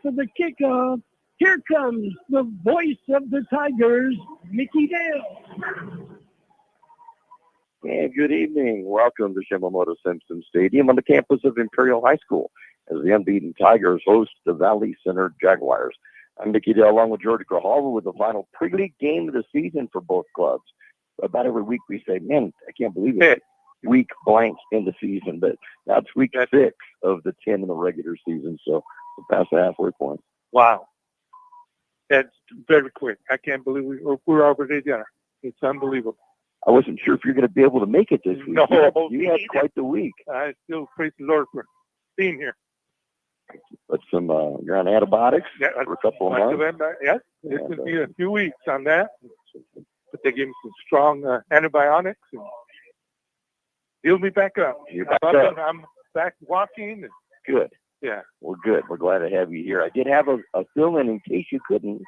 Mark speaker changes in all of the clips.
Speaker 1: For the kickoff, here comes the voice of the Tigers, Micky Dale.
Speaker 2: And good evening. Welcome to Shimamoto Simpson Stadium on the campus of Imperial High School as the unbeaten Tigers host the Valley Center Jaguars. I'm Micky Dale along with George Grijalva with the final pre-league game of the season for both clubs. About every week we say, man, I can't believe it. Week blank in the season, but that's week 6 of the 10 in the regular season, so we're past the halfway point.
Speaker 3: Wow. That's very quick. I can't believe we're already there. It's unbelievable.
Speaker 2: I wasn't sure if you're going to be able to make it this week.
Speaker 3: No,
Speaker 2: you had quite the week.
Speaker 3: I still praise the Lord for being here.
Speaker 2: But you're on antibiotics for a couple of months?
Speaker 3: Yes, it's going to be a few weeks on that. But they gave me some strong antibiotics and healed me back up.
Speaker 2: You're back up.
Speaker 3: I'm back walking.
Speaker 2: Good.
Speaker 3: Yeah.
Speaker 2: Well, good. We're glad to have you here. I did have a fill-in in case you couldn't.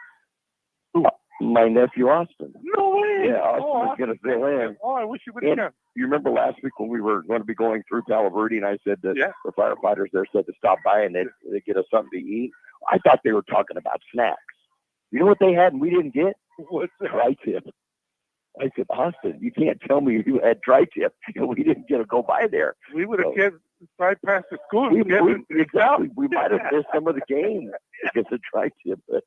Speaker 2: My nephew, Austin.
Speaker 3: No way.
Speaker 2: Yeah, Austin was going to fill in.
Speaker 3: Oh, I wish you would have come.
Speaker 2: You remember last week when we were going to be going through Palo Verde and I said that the firefighters there said to stop by and they'd get us something to eat? I thought they were talking about snacks. You know what they had and we didn't get?
Speaker 3: What's that?
Speaker 2: Tri-tip. I said, Austin, you can't tell me you had tri-tip and we didn't get to go by there.
Speaker 3: We would have kept right past the school.
Speaker 2: Exactly. We might have missed some of the game because of tri-tip. But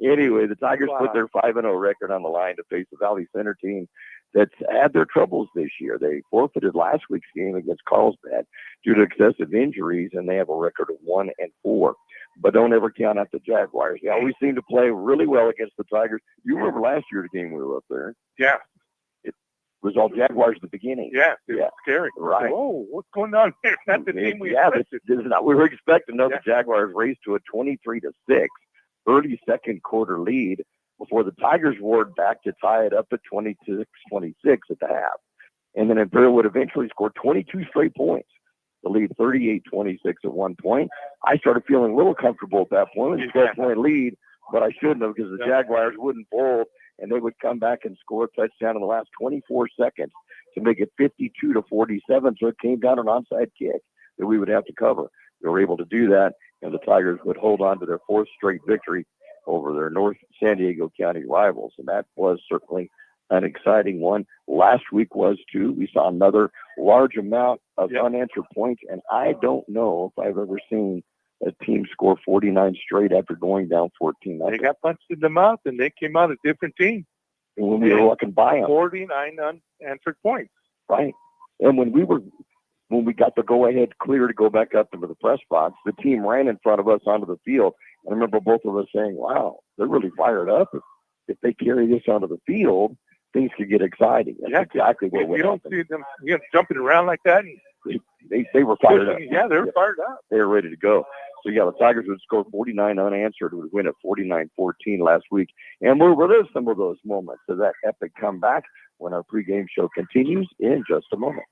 Speaker 2: anyway, the Tigers put their 5-0 record on the line to face the Valley Center team that's had their troubles this year. They forfeited last week's game against Carlsbad due to excessive injuries, and they have a record of 1-4. But don't ever count out the Jaguars. They always seem to play really well against the Tigers. You remember last year's game we were up there?
Speaker 3: Yeah.
Speaker 2: It was all Jaguars at the beginning.
Speaker 3: Yeah, it was scary.
Speaker 2: Right.
Speaker 3: Oh, what's going on here? Not the team we expected.
Speaker 2: This is not we were expecting. No, the Jaguars raced to a 23-6 early second quarter lead before the Tigers roared back to tie it up at 26-26 at the half. And then Imperial would eventually score 22 straight points to lead 38-26 at one point. I started feeling a little comfortable at that point. It was a 12-point lead, but I shouldn't have because the Jaguars wouldn't fold, and they would come back and score a touchdown in the last 24 seconds to make it 52-47. So it came down an onside kick that we would have to cover. They were able to do that, and the Tigers would hold on to their 4th straight victory over their North San Diego County rivals, and that was certainly an exciting one. Last week was too. We saw another large amount of unanswered points, and I don't know if I've ever seen a team score 49 straight after going down 14.
Speaker 3: They got punched in the mouth, and they came out a different team.
Speaker 2: And when we were walking by them.
Speaker 3: 49 unanswered points.
Speaker 2: Right. And when we got the go-ahead clear to go back up into the press box, the team ran in front of us onto the field. I remember both of us saying, wow, they're really fired up. If they carry this onto the field, things could get exciting. That's exactly what
Speaker 3: we don't see them jumping around like that.
Speaker 2: They were fired up.
Speaker 3: Yeah, they were fired up.
Speaker 2: They were ready to go. So, the Tigers would score 49 unanswered, would win at 49-14 last week. And we'll relive some of those moments of that epic comeback when our pregame show continues in just a moment.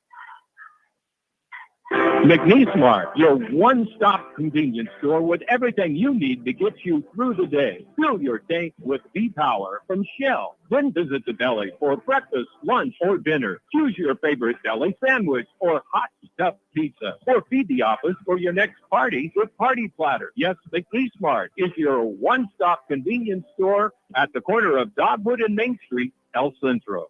Speaker 1: McNeesmart, your one-stop convenience store with everything you need to get you through the day. Fill your tank with V-Power from Shell. Then visit the deli for breakfast, lunch, or dinner. Choose your favorite deli sandwich or hot stuffed pizza. Or feed the office for your next party with Party Platter. Yes, McNeesmart is your one-stop convenience store at the corner of Dogwood and Main Street, El Centro.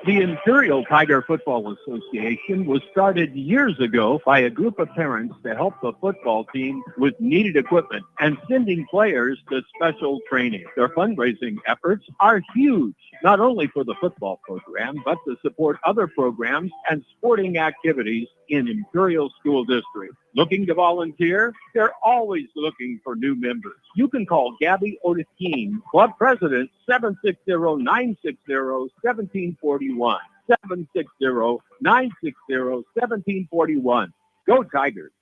Speaker 1: The Imperial Tiger Football Association was started years ago by a group of parents to help the football team with needed equipment and sending players to special training. Their fundraising efforts are huge, not only for the football program, but to support other programs and sporting activities in Imperial School District. Looking to volunteer? They're always looking for new members. You can call Gabby Otiskin, Club President, 760-960-1741. 760-960-1741. Go Tigers.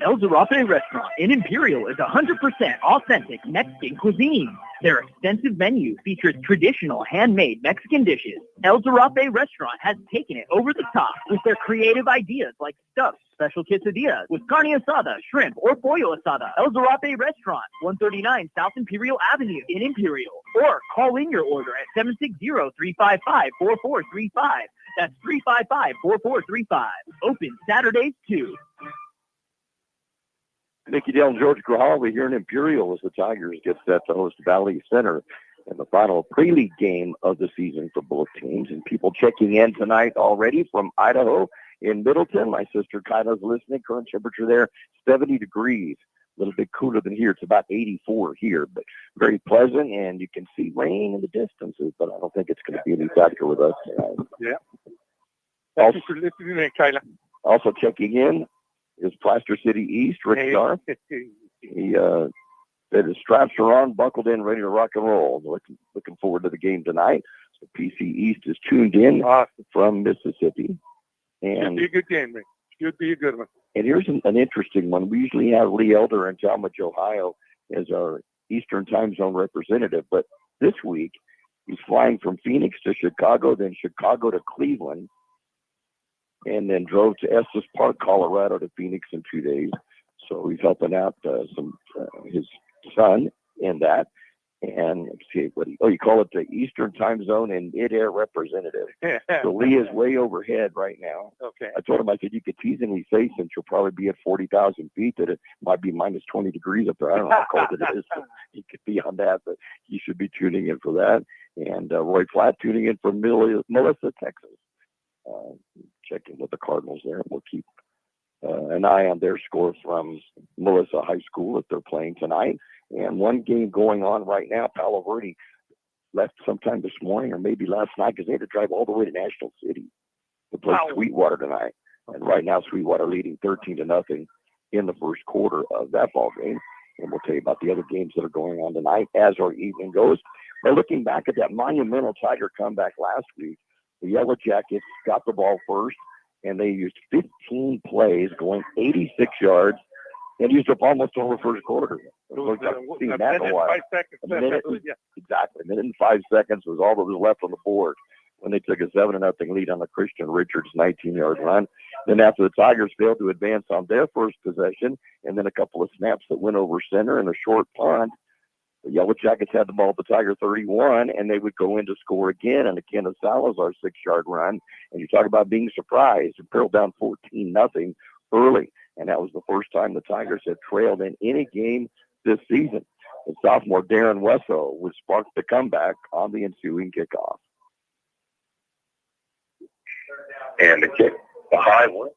Speaker 4: El Zarape Restaurant in Imperial is 100% authentic Mexican cuisine. Their extensive menu features traditional handmade Mexican dishes. El Zarape Restaurant has taken it over the top with their creative ideas like stuffed special quesadillas with carne asada, shrimp, or pollo asada. El Zarape Restaurant, 139 South Imperial Avenue in Imperial. Or call in your order at 760-355-4435. That's 355-4435. Open Saturdays too.
Speaker 2: Micky Dale and George Grijalva here in Imperial as the Tigers get set to host Valley Center in the final pre-league game of the season for both teams. And people checking in tonight already from Idaho in Middleton. My sister Kyla's listening. Current temperature there, 70 degrees. A little bit cooler than here. It's about 84 here, but very pleasant. And you can see rain in the distances, but I don't think it's going to be any factor with us tonight.
Speaker 3: Yeah. Thank you for listening in, Kyla.
Speaker 2: Also checking in is Plaster City East, Rick Starr. He said his straps are on, buckled in, ready to rock and roll. Looking forward to the game tonight. So PC East is tuned in from Mississippi. And
Speaker 3: should be a good game, Rick. Should be a good one.
Speaker 2: And here's an interesting one. We usually have Lee Elder in Talmadge, Ohio, as our Eastern Time Zone representative. But this week, he's flying from Phoenix to Chicago, then Chicago to Cleveland, and then drove to Estes Park, Colorado to Phoenix in 2 days. So he's helping out his son in that. And let's see, you call it the Eastern Time Zone and Mid-Air Representative. So Lee is way overhead right now.
Speaker 3: Okay.
Speaker 2: I told him, I said, you could teasingly say since you'll probably be at 40,000 feet that it might be minus 20 degrees up there. I don't know how cold it is. So he could be on that, but he should be tuning in for that. And Roy Flatt tuning in from Melissa, Texas. Checking with the Cardinals there. We'll keep an eye on their score from Melissa High School if they're playing tonight. And one game going on right now, Palo Verde left sometime this morning or maybe last night because they had to drive all the way to National City to play Sweetwater tonight. And right now, Sweetwater leading 13-0 in the first quarter of that ball game. And we'll tell you about the other games that are going on tonight as our evening goes. But looking back at that monumental Tiger comeback last week, the Yellow Jackets got the ball first, and they used 15 plays going 86 yards and used up almost the whole first quarter.
Speaker 3: Exactly. A minute
Speaker 2: and 5 seconds was all that was left on the board when they took a 7-0 lead on the Christian Richards 19-yard run. Then after the Tigers failed to advance on their first possession, and then a couple of snaps that went over center and a short punt, the Yellow Jackets had the ball at the Tiger 31, and they would go in to score again on a Kenneth Salazar 6-yard run. And you talk about being surprised. Imperial down 14-0 early. And that was the first time the Tigers had trailed in any game this season. And sophomore Darren Wesso would spark the comeback on the ensuing kickoff. And the kick, the high one,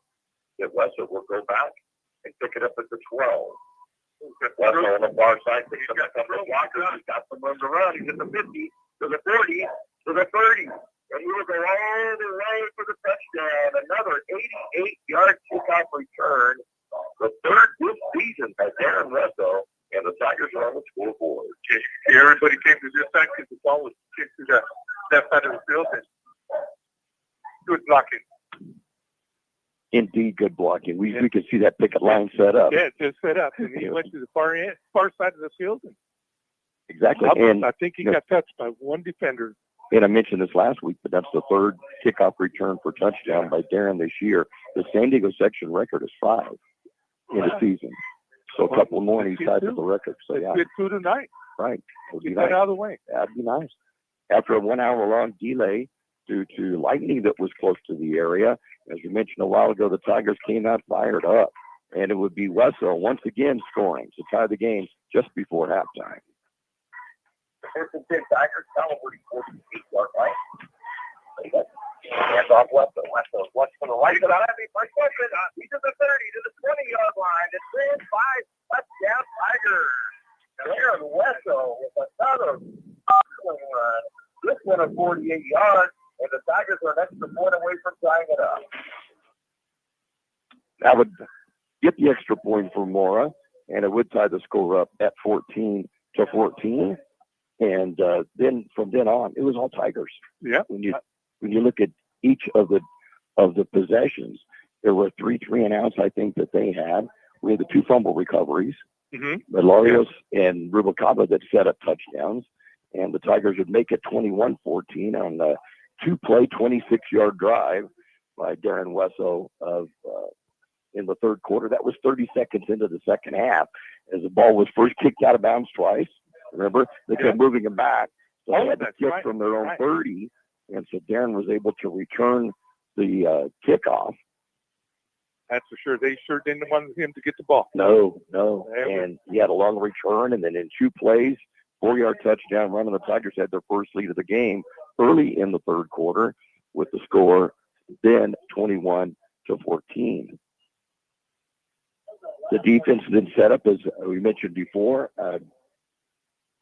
Speaker 2: that Wesso will go back and pick it up at the 12. Wesso on the far side picks up a couple of blockers. He's got some room to run. He's at the 50, to the 40, to the 30. And he will go all the way for the touchdown. Another 88-yard kickoff return. The third this season by Darren Wesso, and the Tigers are on the scoreboard.
Speaker 3: Everybody came to this side because the ball was kicked to the left side of the field. And good blocking.
Speaker 2: Indeed, good blocking. We could see that picket line set up.
Speaker 3: Yeah, just set up. And he went to the far side of the field.
Speaker 2: Exactly.
Speaker 3: And I think he got touched by one defender.
Speaker 2: And I mentioned this last week, but that's the third kickoff return for touchdown by Darren this year. The San Diego section record is 5 in the season. So a couple more and he's tied to the record. So yeah.
Speaker 3: Good 2 tonight.
Speaker 2: Right.
Speaker 3: Get that out of the way.
Speaker 2: That'd be nice. After a 1 hour long delay due to lightning that was close to the area, as we mentioned a while ago, the Tigers came out fired up. And it would be Wesso once again scoring to tie the game just before halftime. First and 10 Tigers, California 48-yard line. Hands off Wesso. Wesso wants for the right of the first question. He's at the 30 to the 20-yard line. It's in 5 touchdown Tigers. Darren Wesso with another excellent run. This one at 48 yards, and the Tigers are an extra point away from tying it up. That would get the extra point for Mora, and it would tie the score up at 14-14. And then from then on, it was all Tigers.
Speaker 3: Yeah.
Speaker 2: When you look at each of the possessions, there were 3 and outs I think that they had. We had the 2 fumble recoveries, Melarios and Rubalcaba that set up touchdowns, and the Tigers would make it 21-14 on the 2-play 26-yard drive by Darren Wesso in the third quarter. That was 30 seconds into the second half as the ball was first kicked out of bounds twice. Remember, they kept moving them back. So they had to kick from their own 30. And so Darren was able to return the kickoff
Speaker 3: That's for sure. They sure didn't want him to get the ball.
Speaker 2: No. And he had a long return, and then in 2 plays, 4-yard touchdown run, and the Tigers had their first lead of the game early in the third quarter with the score then 21-14. The defense then set up, as we mentioned before,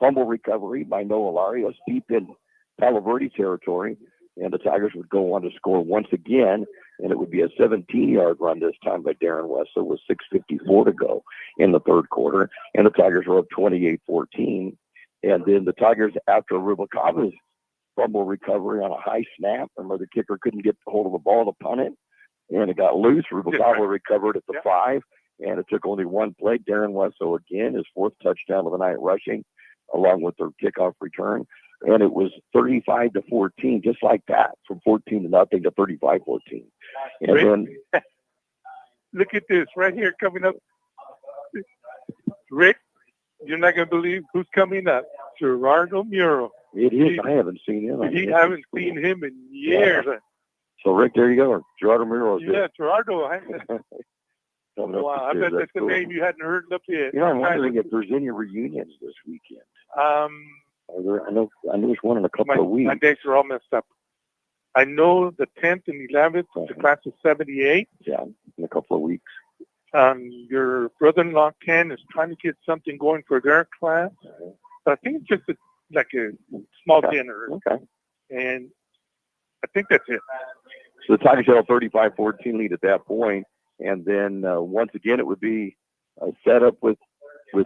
Speaker 2: fumble recovery by Noah Larios deep in Palo Verde territory, and the Tigers would go on to score once again, and it would be a 17-yard run this time by Darren Wessel with 6:54 to go in the third quarter, and the Tigers were up 28-14. And then the Tigers, after Rubalcava's fumble recovery on a high snap, remember the kicker couldn't get hold of the ball to punt it, and it got loose. Rubalcava recovered at the 5, and it took only one play. Darren Wessel again, his 4th touchdown of the night rushing, along with their kickoff return. And it was 35-14, just like that, from 14-0 to 35-14. And
Speaker 3: Rick, then look at this right here coming up. Rick, you're not going to believe who's coming up. Gerardo Muro.
Speaker 2: It is. I haven't seen him.
Speaker 3: I haven't seen him in years.
Speaker 2: Yeah. So, Rick, there you go. Gerardo Muro.
Speaker 3: Yeah, Gerardo. Wow, I bet that's the name you hadn't heard up yet.
Speaker 2: You know, I'm wondering if there's any reunions this weekend. I know there's one in a couple of weeks.
Speaker 3: My dates are all messed up. I know the 10th and 11th, the class of 78.
Speaker 2: Yeah, in a couple of weeks.
Speaker 3: Your brother-in-law, Ken, is trying to get something going for their class. But I think it's just like a small dinner.
Speaker 2: Okay.
Speaker 3: And I think that's it.
Speaker 2: So the Tigers had a 35-14 lead at that point. And then once again, it would be set up with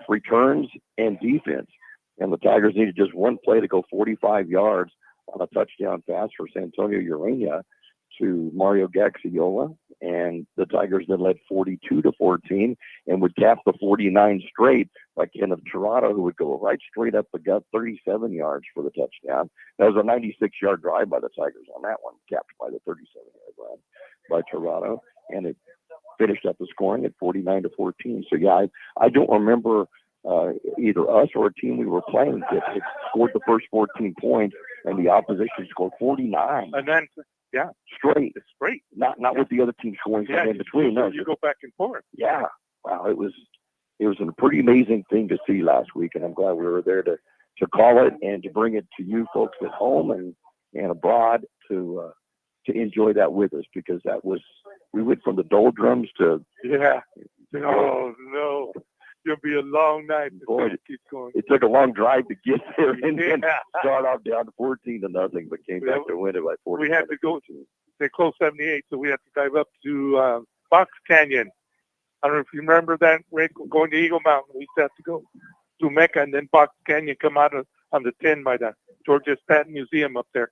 Speaker 2: returns and defense. And the Tigers needed just one play to go 45 yards on a touchdown pass for Santonio Urania to Mario Gaxiola. And the Tigers then led 42-14 and would cap the 49 straight by Kenneth Tirado, who would go right straight up the gut, 37 yards for the touchdown. That was a 96-yard drive by the Tigers on that one, capped by the 37-yard run by Tirado. And it finished up the scoring at 49-14. So, yeah, I don't remember either us or a team we were playing that had scored the first 14 points and the opposition scored 49.
Speaker 3: And then,
Speaker 2: straight. Not with the other team scoring in between. No,
Speaker 3: you go back and forth.
Speaker 2: Yeah. Wow, it was a pretty amazing thing to see last week, and I'm glad we were there to call it and to bring it to you folks at home and abroad to enjoy that with us, because we went from the doldrums to
Speaker 3: Oh no. It'll be a long night.
Speaker 2: Boy,
Speaker 3: keep going.
Speaker 2: It took a long drive to get there and then start off down to 14-0, but came back to win it by 14.
Speaker 3: We had to go to, they closed 78, so we had to drive up to Fox Canyon. I don't know if you remember that, Rick, going to Eagle Mountain. We used to have to go to Mecca and then Fox Canyon, come out on the 10 by the Georgia Patton Museum up there.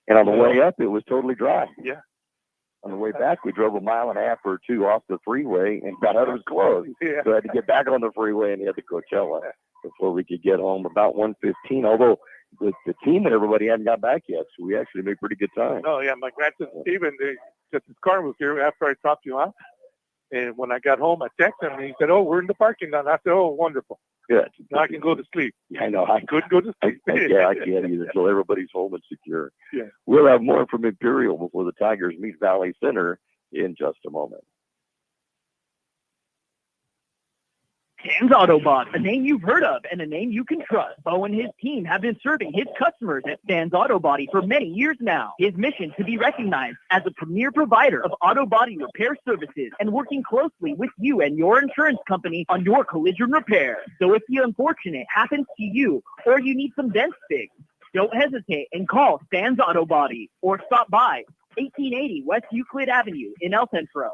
Speaker 2: And on the way up, it was totally dry.
Speaker 3: Yeah.
Speaker 2: On the way back, we drove a mile and a half or two off the freeway and found out it was closed.
Speaker 3: Yeah.
Speaker 2: So I had to get back on the freeway and head to Coachella before we could get home about 1:15. Although the team and everybody hadn't got back yet, so we actually made pretty good time.
Speaker 3: Oh, yeah. My grandson, Steven, just his car was here after I dropped you off. And when I got home, I texted him, and he said, "Oh, we're in the parking lot." I said, "Oh, wonderful.
Speaker 2: Good.
Speaker 3: Now I can go to sleep."
Speaker 2: Yeah, I know. I
Speaker 3: couldn't go to sleep.
Speaker 2: I can't either until everybody's home and secure.
Speaker 3: Yeah.
Speaker 2: We'll have more from Imperial before the Tigers meet Valley Center in just a moment.
Speaker 4: Stan's Autobot, a name you've heard of and a name you can trust. Bo and his team have been serving his customers at Stan's Auto Body for many years now. His mission to be recognized as a premier provider of auto body repair services and working closely with you and your insurance company on your collision repair. So if the unfortunate happens to you or you need some dents fixed, don't hesitate and call Stan's Auto Body or stop by 1880 West Euclid Avenue in El Centro.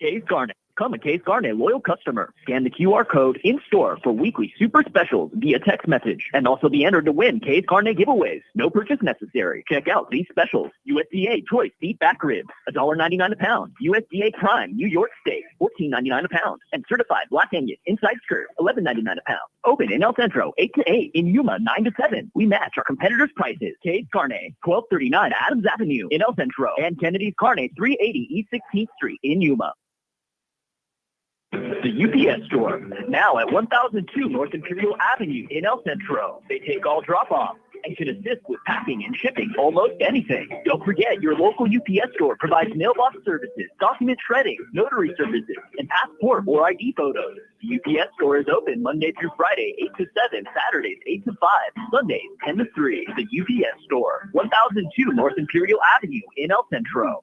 Speaker 4: Case Garnet. Become a Case Garnet loyal customer. Scan the QR code in-store for weekly super specials via text message and also be entered to win Case Garnet giveaways. No purchase necessary. Check out these specials. USDA Choice Beef Back Ribs, $1.99 a pound. USDA Prime New York Steak, $14.99 a pound. And Certified Black Angus Inside Skirt, $11.99 a pound. Open in El Centro, 8 to 8. In Yuma, 9 to 7. We match our competitors' prices. Case Garnet, 1239 Adams Avenue in El Centro. And Kennedy's Carnet, 380 East 16th Street in Yuma. The UPS store, now at 1002 North Imperial Avenue in El Centro. They take all drop-off, and can assist with packing and shipping almost anything. Don't forget, your local UPS store provides mailbox services, document shredding, notary services, and passport or ID photos. The UPS store is open Monday through Friday, 8 to 7, Saturdays, 8 to 5, Sundays, 10 to 3. The UPS store, 1002 North Imperial Avenue in El Centro.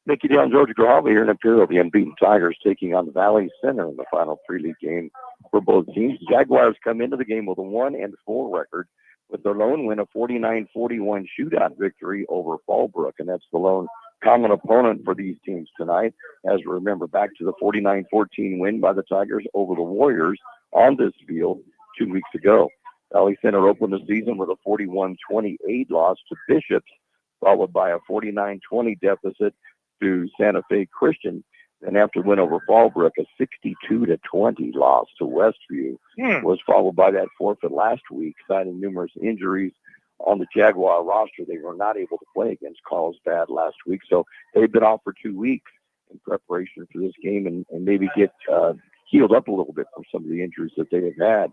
Speaker 2: Micky down Georgia Grijalva here in Imperial. The unbeaten Tigers taking on the Valley Center in the final three-league game for both teams. The Jaguars come into the game with a 1-4 record with their lone win, a 49-41 shootout victory over Fallbrook, and that's the lone common opponent for these teams tonight. As we remember, back to the 49-14 win by the Tigers over the Warriors on this field 2 weeks ago. Valley Center opened the season with a 41-28 loss to Bishops, followed by a 49-20 deficit to Santa Fe Christian. And after win over Fallbrook, a 62-20 loss to Westview was followed by that forfeit last week, citing numerous injuries on the Jaguar roster. They were not able to play against Carlsbad last week, so they've been off for 2 weeks in preparation for this game and maybe get healed up a little bit from some of the injuries that they have had.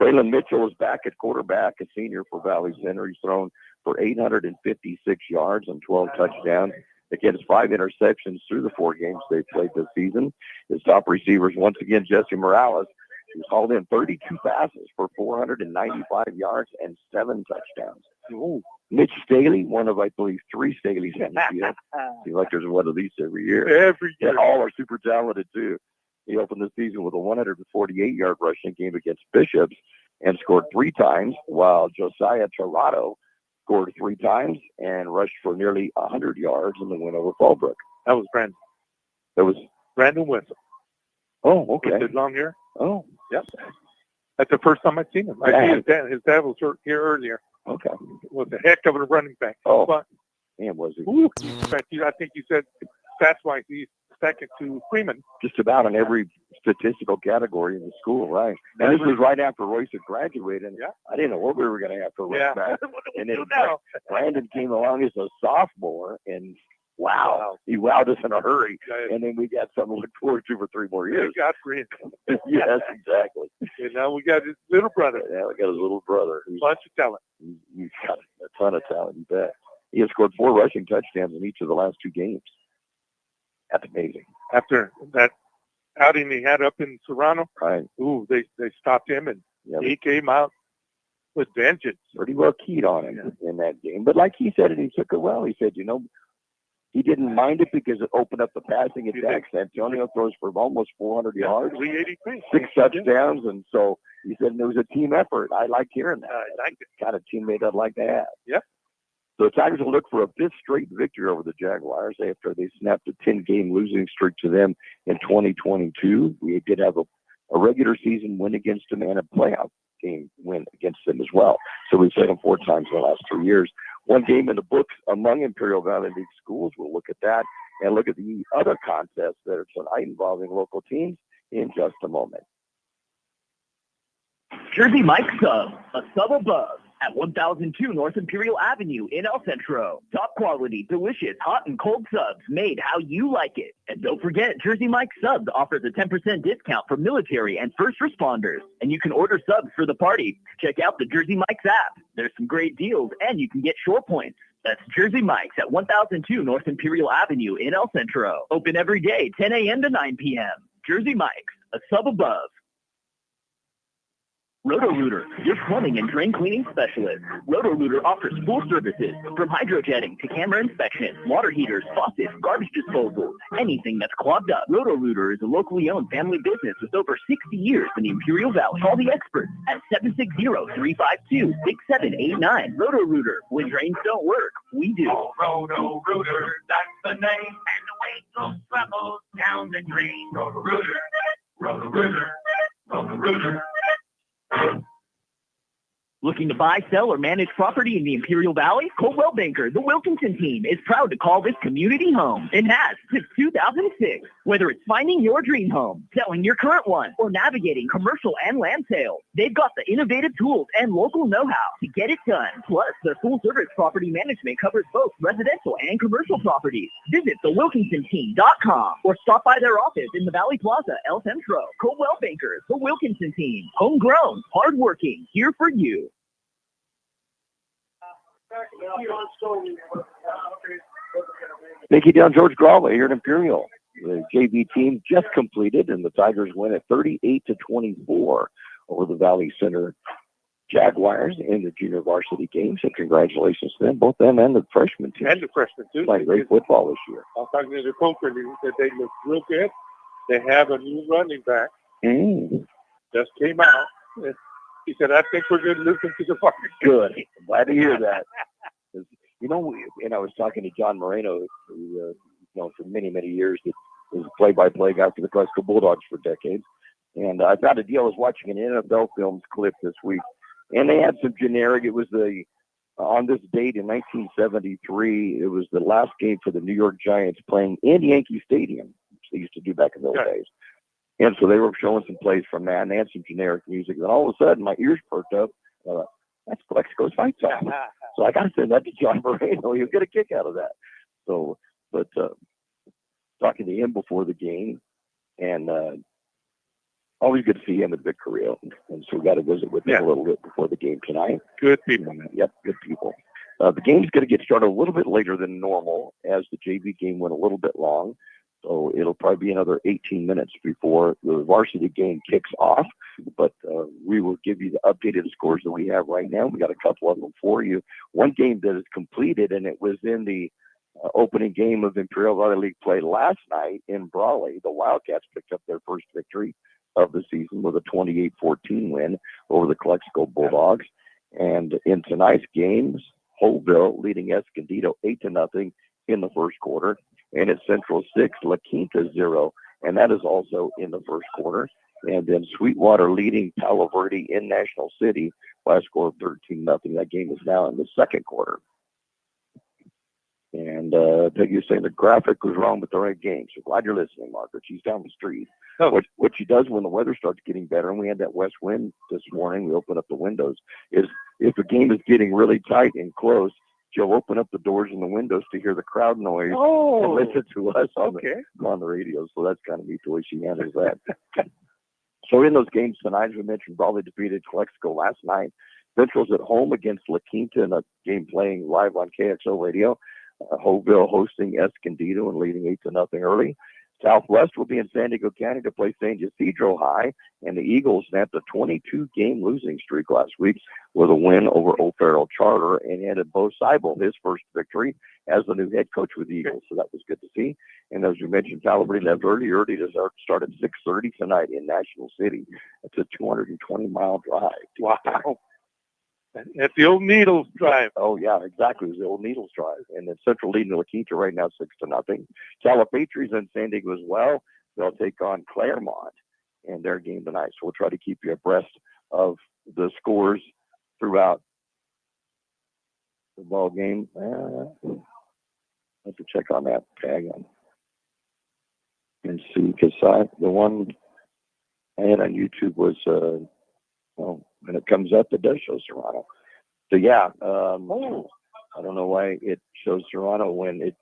Speaker 2: Braylon Mitchell is back at quarterback, a senior for Valley Center. He's thrown for 856 yards and 12 touchdowns. Against 5 interceptions through the 4 games they've played this season. His top receivers, once again, Jesse Morales, who's hauled in 32 passes for 495 yards and 7 touchdowns. Ooh. Mitch Staley, one of, I believe, 3 Staleys in the field. Seems like there's one of these every year.
Speaker 3: Every year.
Speaker 2: And all are super talented, too. He opened the season with a 148-yard rushing game against Bishops and scored 3 times, while Josiah Torado scored 3 times and rushed for nearly 100 yards in the win over Fallbrook.
Speaker 3: That was Brandon.
Speaker 2: That was
Speaker 3: Brandon Wessel.
Speaker 2: Oh, okay.
Speaker 3: With his long hair.
Speaker 2: Oh,
Speaker 3: yep. That's the first time I've seen him. I see his dad. His dad was here earlier.
Speaker 2: Okay.
Speaker 3: Was a heck of a running back.
Speaker 2: Oh,
Speaker 3: but,
Speaker 2: man, was he?
Speaker 3: Ooh, in fact, I think you said stats-wise he's second to Freeman.
Speaker 2: Just about in every statistical category in the school, right? And this was right after Royce had graduated. And I didn't know what we were going to have for Royce back. And then Brandon came along as a sophomore, and wow, he wowed us in a hurry. And then we got something to look forward to for 3 more years.
Speaker 3: We got Green.
Speaker 2: Yes, exactly.
Speaker 3: And now we got his little brother.
Speaker 2: Yeah, we got his little brother.
Speaker 3: Bunch of talent.
Speaker 2: He's got a ton of talent, you bet. He has scored 4 rushing touchdowns in each of the last 2 games. That's amazing.
Speaker 3: After that outing he had up in Serrano,
Speaker 2: right?
Speaker 3: Ooh, they stopped him, and he came out with vengeance.
Speaker 2: Pretty well keyed on him in that game. But like he said, and he took it well. He said, he didn't mind it because it opened up the passing attack. Antonio throws for almost 400 yards, 6 touchdowns, and so he said it was a team effort. I like hearing that. I like the kind of teammate I'd like to have.
Speaker 3: Yep.
Speaker 2: So the Tigers will look for a 5th straight victory over the Jaguars after they snapped a 10-game losing streak to them in 2022. We did have a regular season win against them and a playoff game win against them as well. So we've played them 4 times in the last 3 years. 1 game in the books among Imperial Valley League schools. We'll look at that and look at the other contests that are tonight involving local teams in just a moment.
Speaker 4: Jersey Mike Sub, a sub above at 1002 North Imperial Avenue in El Centro. Top quality, delicious, hot and cold subs made how you like it. And don't forget, Jersey Mike Subs offers a 10% discount for military and first responders. And you can order subs for the party. Check out the Jersey Mike's app. There's some great deals, and you can get shore points. That's Jersey Mike's at 1002 North Imperial Avenue in El Centro. Open every day, 10 a.m. to 9 p.m. Jersey Mike's, a sub above. Roto-Rooter, your plumbing and drain cleaning specialist. Roto-Rooter offers full services from hydrojetting to camera inspection, water heaters, faucets, garbage disposal, anything that's clogged up. Roto-Rooter is a locally owned family business with over 60 years in the Imperial Valley. Call the experts at 760-352-6789. Roto-Rooter, when drains don't work, we do.
Speaker 5: Oh, Roto-Rooter, that's the name. And the way goes troubles down the drain. Roto-Rooter, Roto-Rooter, Roto-Rooter.
Speaker 4: Looking to buy, sell, or manage property in the Imperial Valley? Coldwell Banker, the Wilkinson team, is proud to call this community home and has since 2006. Whether it's finding your dream home, selling your current one, or navigating commercial and land sales, they've got the innovative tools and local know-how to get it done. Plus, their full-service property management covers both residential and commercial properties. Visit thewilkinsonteam.com or stop by their office in the Valley Plaza, El Centro. Coldwell Bankers, the Wilkinson team, homegrown, hardworking, here for you.
Speaker 2: Micky down George Grijalva here at Imperial. The JV team just completed, and the Tigers win at 38-24 over the Valley Center Jaguars in the junior varsity game. So congratulations to them, both them and the freshman team.
Speaker 3: And the freshmen, too.
Speaker 2: Playing great football this year.
Speaker 3: I was talking to the coach, and he said they look real good. They have a new running back. Just came out. He said, I think we're going to listen to the party.
Speaker 2: Good. Glad to hear that. You know, and I was talking to John Moreno, who, for many, many years, that was a play-by-play guy for the Clexico Bulldogs for decades. And I found a deal. I was watching an NFL Films clip this week, and they had some generic. It was on this date in 1973, it was the last game for the New York Giants playing in Yankee Stadium, which they used to do back in those days. And so they were showing some plays from that, and they had some generic music. And all of a sudden, my ears perked up. That's Clexico's fight song. So I got to send that to John Moreno. He'll get a kick out of that. So, but talking to him before the game, and always good to see him at Vic Korea. And so we got to visit with him a little bit before the game tonight.
Speaker 3: Good people.
Speaker 2: Yep, good people. The game's going to get started a little bit later than normal, as the JV game went a little bit long. So it'll probably be another 18 minutes before the varsity game kicks off. But we will give you the updated scores that we have right now. We got a couple of them for you. One game that is completed, and it was in the opening game of Imperial Valley League play last night in Brawley. The Wildcats picked up their first victory of the season with a 28-14 win over the Clexico Bulldogs. And in tonight's games, Holville leading Escondido 8-0 in the first quarter. And it's Central 6, La Quinta 0, and that is also in the first quarter. And then Sweetwater leading Palo Verde in National City by a score of 13-0. That game is now in the second quarter. And you're saying the graphic was wrong with the right game. So glad you're listening, Margaret. She's down the street.
Speaker 3: Oh.
Speaker 2: What she does when the weather starts getting better, and we had that west wind this morning, we opened up the windows, is if the game is getting really tight and close, she'll open up the doors and the windows to hear the crowd noise and listen to us on the radio. So that's kind of neat the way she handles that. So in those games tonight, as we mentioned, Brawley defeated Clexico last night. Central's at home against La Quinta in a game playing live on KXO radio. Hoville hosting Escondido and leading 8-0 early. Southwest will be in San Diego County to play San Ysidro High, and the Eagles snapped a 22-game losing streak last week with a win over O'Farrell Charter and handed Bo Seibel his first victory as the new head coach with the Eagles. So that was good to see. And as we mentioned, Palo Verde left early to start at 6:30 tonight in National City. It's a 220-mile drive.
Speaker 3: Wow. At the old Needles Drive.
Speaker 2: Oh, yeah, exactly. It was the old Needles Drive. And then Central leading La Quinta right now 6-0. Calipatry's in San Diego as well. They'll take on Claremont in their game tonight. So we'll try to keep you abreast of the scores throughout the ball game. I have to check on that tag and see, because the one I had on YouTube was when it comes up, it does show Serrano. So, yeah, I don't know why it shows Serrano when it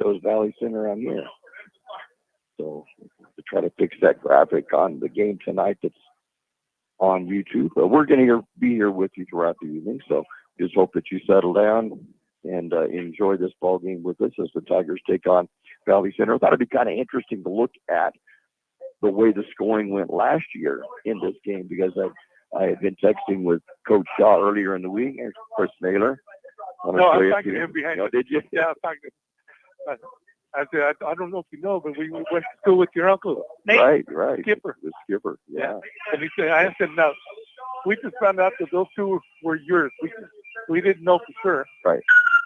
Speaker 2: shows Valley Center on here. So, to try to fix that graphic on the game tonight that's on YouTube. But we're going to be here with you throughout the evening. So, just hope that you settle down and enjoy this ball game with us as the Tigers take on Valley Center. I thought it'd be kind of interesting to look at the way the scoring went last year in this game, because I had been texting with Coach Shaw earlier in the week, and Chris Naylor.
Speaker 3: I was talking to him behind.
Speaker 2: Did you?
Speaker 3: Yeah, I was talking to him. I said, I don't know if you know, but we went to school with your uncle, Nate.
Speaker 2: Right.
Speaker 3: Skipper.
Speaker 2: The Skipper, yeah.
Speaker 3: And he said, I said, no, we just found out that those two were yours. We didn't know for sure.
Speaker 2: Right.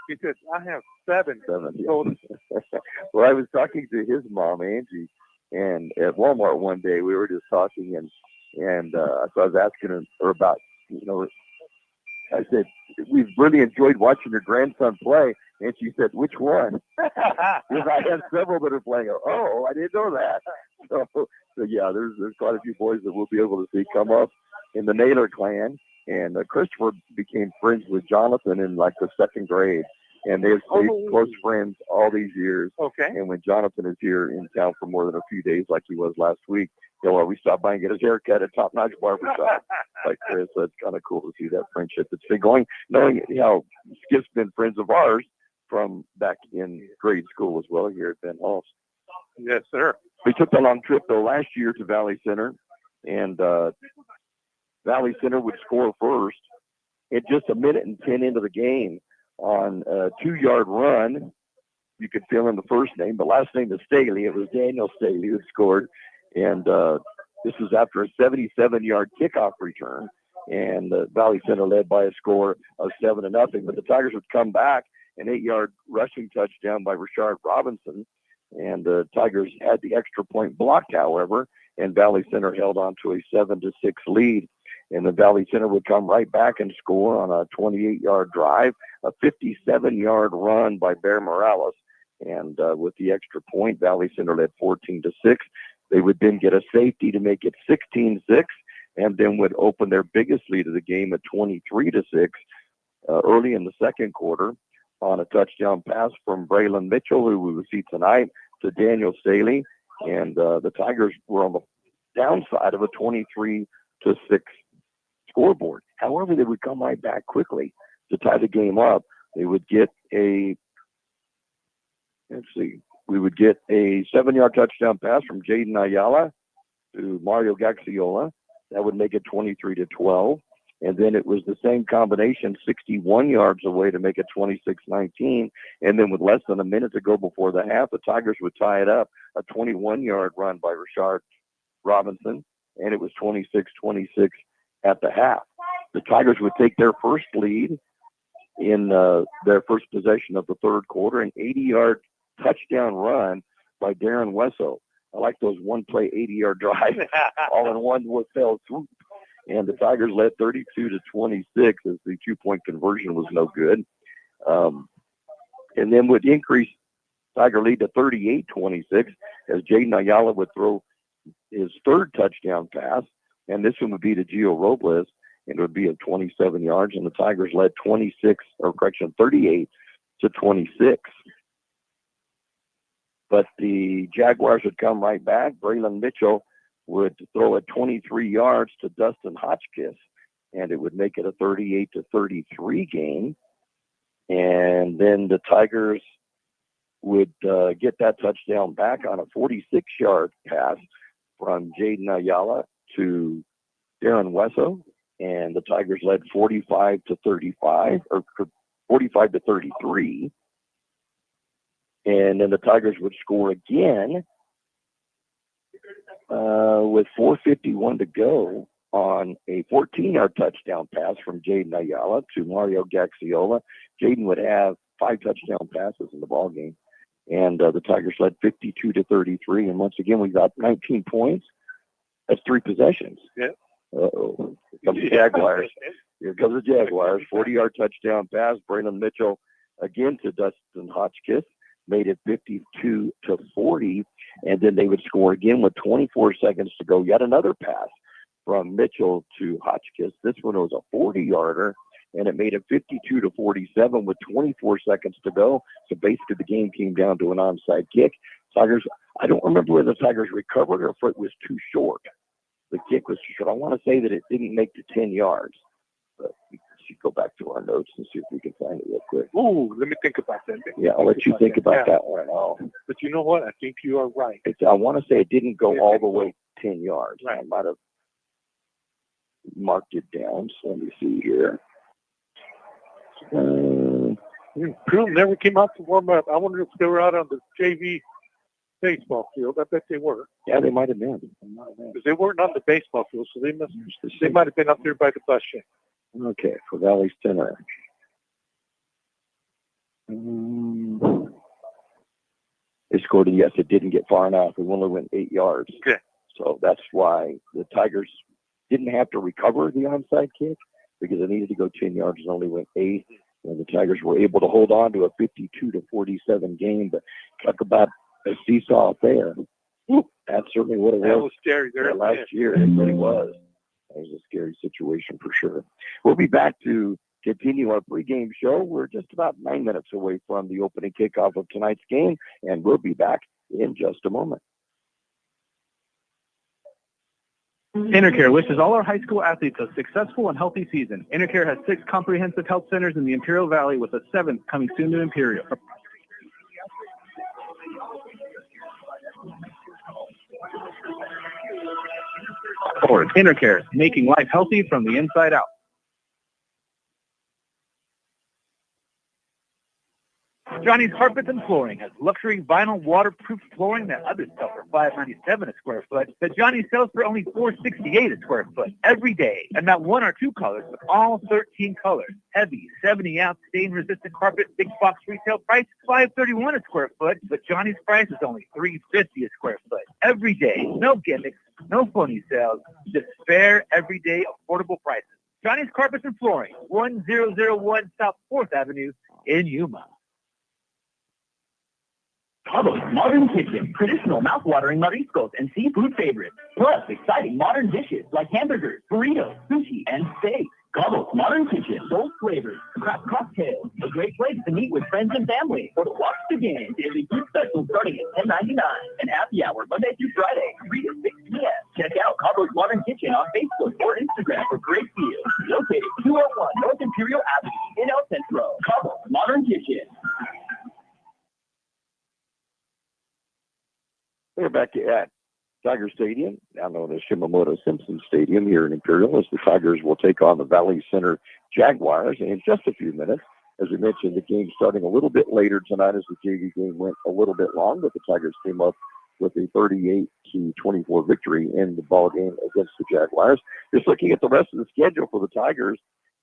Speaker 3: He said, I have seven.
Speaker 2: Yeah. Well, I was talking to his mom, Angie, and at Walmart one day we were just talking, and so I was asking her about, I said, we've really enjoyed watching your grandson play. And she said, which one? Because I have several that are playing. Oh, I didn't know that. So yeah, there's quite a few boys that we'll be able to see come up in the Naylor clan. And Christopher became friends with Jonathan in like the second grade. And they've stayed close friends all these years.
Speaker 3: Okay.
Speaker 2: And when Jonathan is here in town for more than a few days, like he was last week, he'll always stop by and get his hair cut at Top Notch Barbershop. Like Chris, so it's kind of cool to see that friendship that's been going. Knowing how Skip's been friends of ours from back in grade school as well here at Ben Halls.
Speaker 3: Yes, sir.
Speaker 2: We took the long trip, though, last year to Valley Center, and Valley Center would score first at just 1:10 into the game on a 2-yard run. You could fill in the first name. The last name is Staley. It was Daniel Staley who scored, and this was after a 77-yard kickoff return, and Valley Center led by a score of 7-0. But the Tigers would come back, an 8-yard rushing touchdown by Rashard Robinson. And the Tigers had the extra point blocked, however, and Valley Center held on to a 7-6 lead. And the Valley Center would come right back and score on a 28-yard drive, a 57-yard run by Bear Morales. And with the extra point, Valley Center led 14-6. They would then get a safety to make it 16-6, and then would open their biggest lead of the game at 23-6 early in the second quarter, on a touchdown pass from Braylon Mitchell, who we will see tonight, to Daniel Staley. And the Tigers were on the downside of a 23-6 scoreboard. However, they would come right back quickly to tie the game up. They would get a 7-yard touchdown pass from Jaden Ayala to Mario Gaxiola. That would make it 23-12. And then it was the same combination, 61 yards away to make it 26-19. And then with less than a minute to go before the half, the Tigers would tie it up, a 21-yard run by Rashard Robinson, and it was 26-26 at the half. The Tigers would take their first lead in their first possession of the third quarter, an 80-yard touchdown run by Darren Wesso. I like those one-play 80-yard drives all in one fell swoop. And the Tigers led 32-26 as the 2-point conversion was no good. And then would increase Tiger lead to 38-26 as Jaden Ayala would throw his third touchdown pass. And this one would be to Gio Robles, and it would be at 27 yards. And the Tigers led 38-26. But the Jaguars would come right back. Braylon Mitchell would throw it 23 yards to Dustin Hotchkiss, and it would make it a 38-33 game. And then the Tigers would get that touchdown back on a 46-yard pass from Jaden Ayala to Darren Wesso, and the Tigers led 45-35 or 45-33. And then the Tigers would score again with 4:51 to go on a 14-yard touchdown pass from Jaden Ayala to Mario Gaxiola. Jaden would have 5 touchdown passes in the ballgame. And the Tigers led 52-33. And once again, we got 19 points. That's 3 possessions.
Speaker 3: Yeah.
Speaker 2: Uh-oh. Here comes the Jaguars. Here comes the Jaguars. 40-yard touchdown pass. Braylon Mitchell again to Dustin Hotchkiss. Made it 52-40. And then they would score again with 24 seconds to go. Yet another pass from Mitchell to Hotchkiss. This one was a 40-yarder, and it made it 52-47 with 24 seconds to go. So basically the game came down to an onside kick. Tigers, I don't remember whether the Tigers recovered or if it was too short. The kick was too short. I want to say that it didn't make the 10 yards. But we should go back to our notes and see if we can find it real quick.
Speaker 3: Ooh, let me think about that.
Speaker 2: Yeah, I'll let you think about that one.
Speaker 3: But you know what? I think you are right.
Speaker 2: I want to say it didn't go all the way 10 yards.
Speaker 3: Right.
Speaker 2: I might have marked it down. So let me see here.
Speaker 3: Crew never came out to warm up. I wonder if they were out on the JV baseball field. I bet they were.
Speaker 2: Yeah, they might have been.
Speaker 3: Because they weren't on the baseball field, so they might have been up there by the bus shed.
Speaker 2: Okay, for Valley Center. They scored, yes, it didn't get far enough. It only went 8 yards.
Speaker 3: Okay.
Speaker 2: So that's why the Tigers didn't have to recover the onside kick because it needed to go 10 yards and only went 8. And the Tigers were able to hold on to a 52-47 game. But talk about a seesaw affair. That's certainly what it was.
Speaker 3: That was scary there
Speaker 2: last year. It really was. It was a scary situation for sure. We'll be back to continue our pregame show. We're just about 9 minutes away from the opening kickoff of tonight's game, and we'll be back in just a moment.
Speaker 6: Intercare wishes all our high school athletes a successful and healthy season. Intercare has 6 comprehensive health centers in the Imperial Valley, with a 7th coming soon to Imperial. Intercare, making life healthy from the inside out.
Speaker 7: Johnny's Carpets and Flooring has luxury vinyl waterproof flooring that others sell for $5.97 a square foot, that Johnny sells for only $4.68 a square foot every day. And not 1 or 2 colors, but all 13 colors. Heavy 70-ounce stain-resistant carpet, big box retail price $5.31 a square foot, but Johnny's price is only $3.50 a square foot every day. No gimmicks, no phony sales, just fair, everyday, affordable prices. Johnny's Carpets and Flooring, 1001 South 4th Avenue in Yuma.
Speaker 4: Cabo's Modern Kitchen, traditional mouth-watering mariscos and seafood favorites, plus exciting modern dishes like hamburgers, burritos, sushi, and steak. Cabo's Modern Kitchen, bold flavors, craft cocktails, a great place to meet with friends and family, or to watch the game. Daily food specials starting at $10.99, and happy hour Monday through Friday, 3 to 6 p.m. Check out Cabo's Modern Kitchen on Facebook or Instagram for great deals. Located 201 North Imperial Avenue in El Centro. Cabo's Modern Kitchen.
Speaker 2: We're back at Tiger Stadium, now known as Shimamoto Simpson Stadium here in Imperial, as the Tigers will take on the Valley Center Jaguars. And in just a few minutes, as we mentioned, the game starting a little bit later tonight as the JV game went a little bit long, but the Tigers came up with a 38-24 victory in the ball game against the Jaguars. Just looking at the rest of the schedule for the Tigers,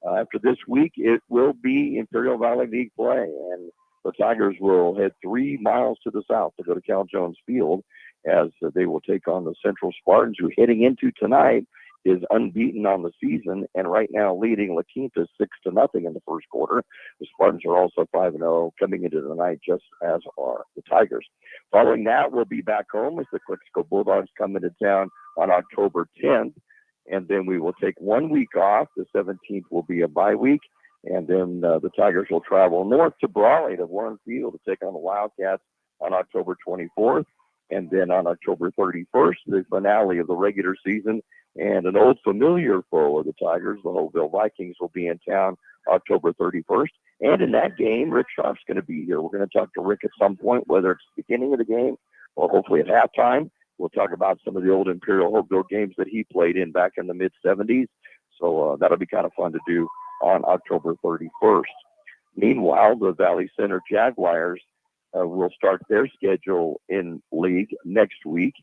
Speaker 2: after this week, it will be Imperial Valley League play, and the Tigers will head 3 miles to the south to go to Cal Jones Field, as they will take on the Central Spartans, who heading into tonight is unbeaten on the season and right now leading La Quinta 6-0 in the first quarter. The Spartans are also 5-0 coming into the night, just as are the Tigers. Following that, we'll be back home as the KXO Bulldogs come into town on October 10th, and then we will take 1 week off. The 17th will be a bye week, and then the Tigers will travel north to Brawley to Warren Field to take on the Wildcats on October 24th. And then on October 31st, the finale of the regular season, and an old familiar foe of the Tigers, the Holtville Vikings, will be in town October 31st. And in that game, Rick Sharp's going to be here. We're going to talk to Rick at some point, whether it's the beginning of the game or hopefully at halftime. We'll talk about some of the old Imperial Holtville games that he played in back in the mid-'70s. So that'll be kind of fun to do on October 31st. Meanwhile, the Valley Center Jaguars will start their schedule in league next week,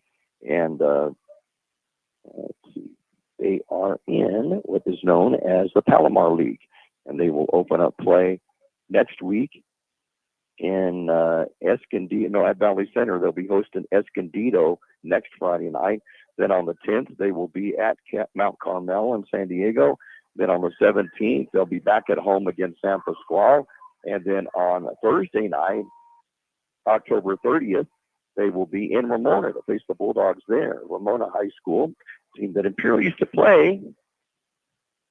Speaker 2: and let's see, they are in what is known as the Palomar League, and they will open up play next week in Escondido. At Valley Center, they'll be hosting Escondido next Friday night. Then on the 10th, they will be at Mount Carmel in San Diego. Then on the 17th, they'll be back at home against San Pasqual, and then on Thursday night, October 30th, they will be in Ramona to face the Bulldogs there. Ramona High School, team that Imperial used to play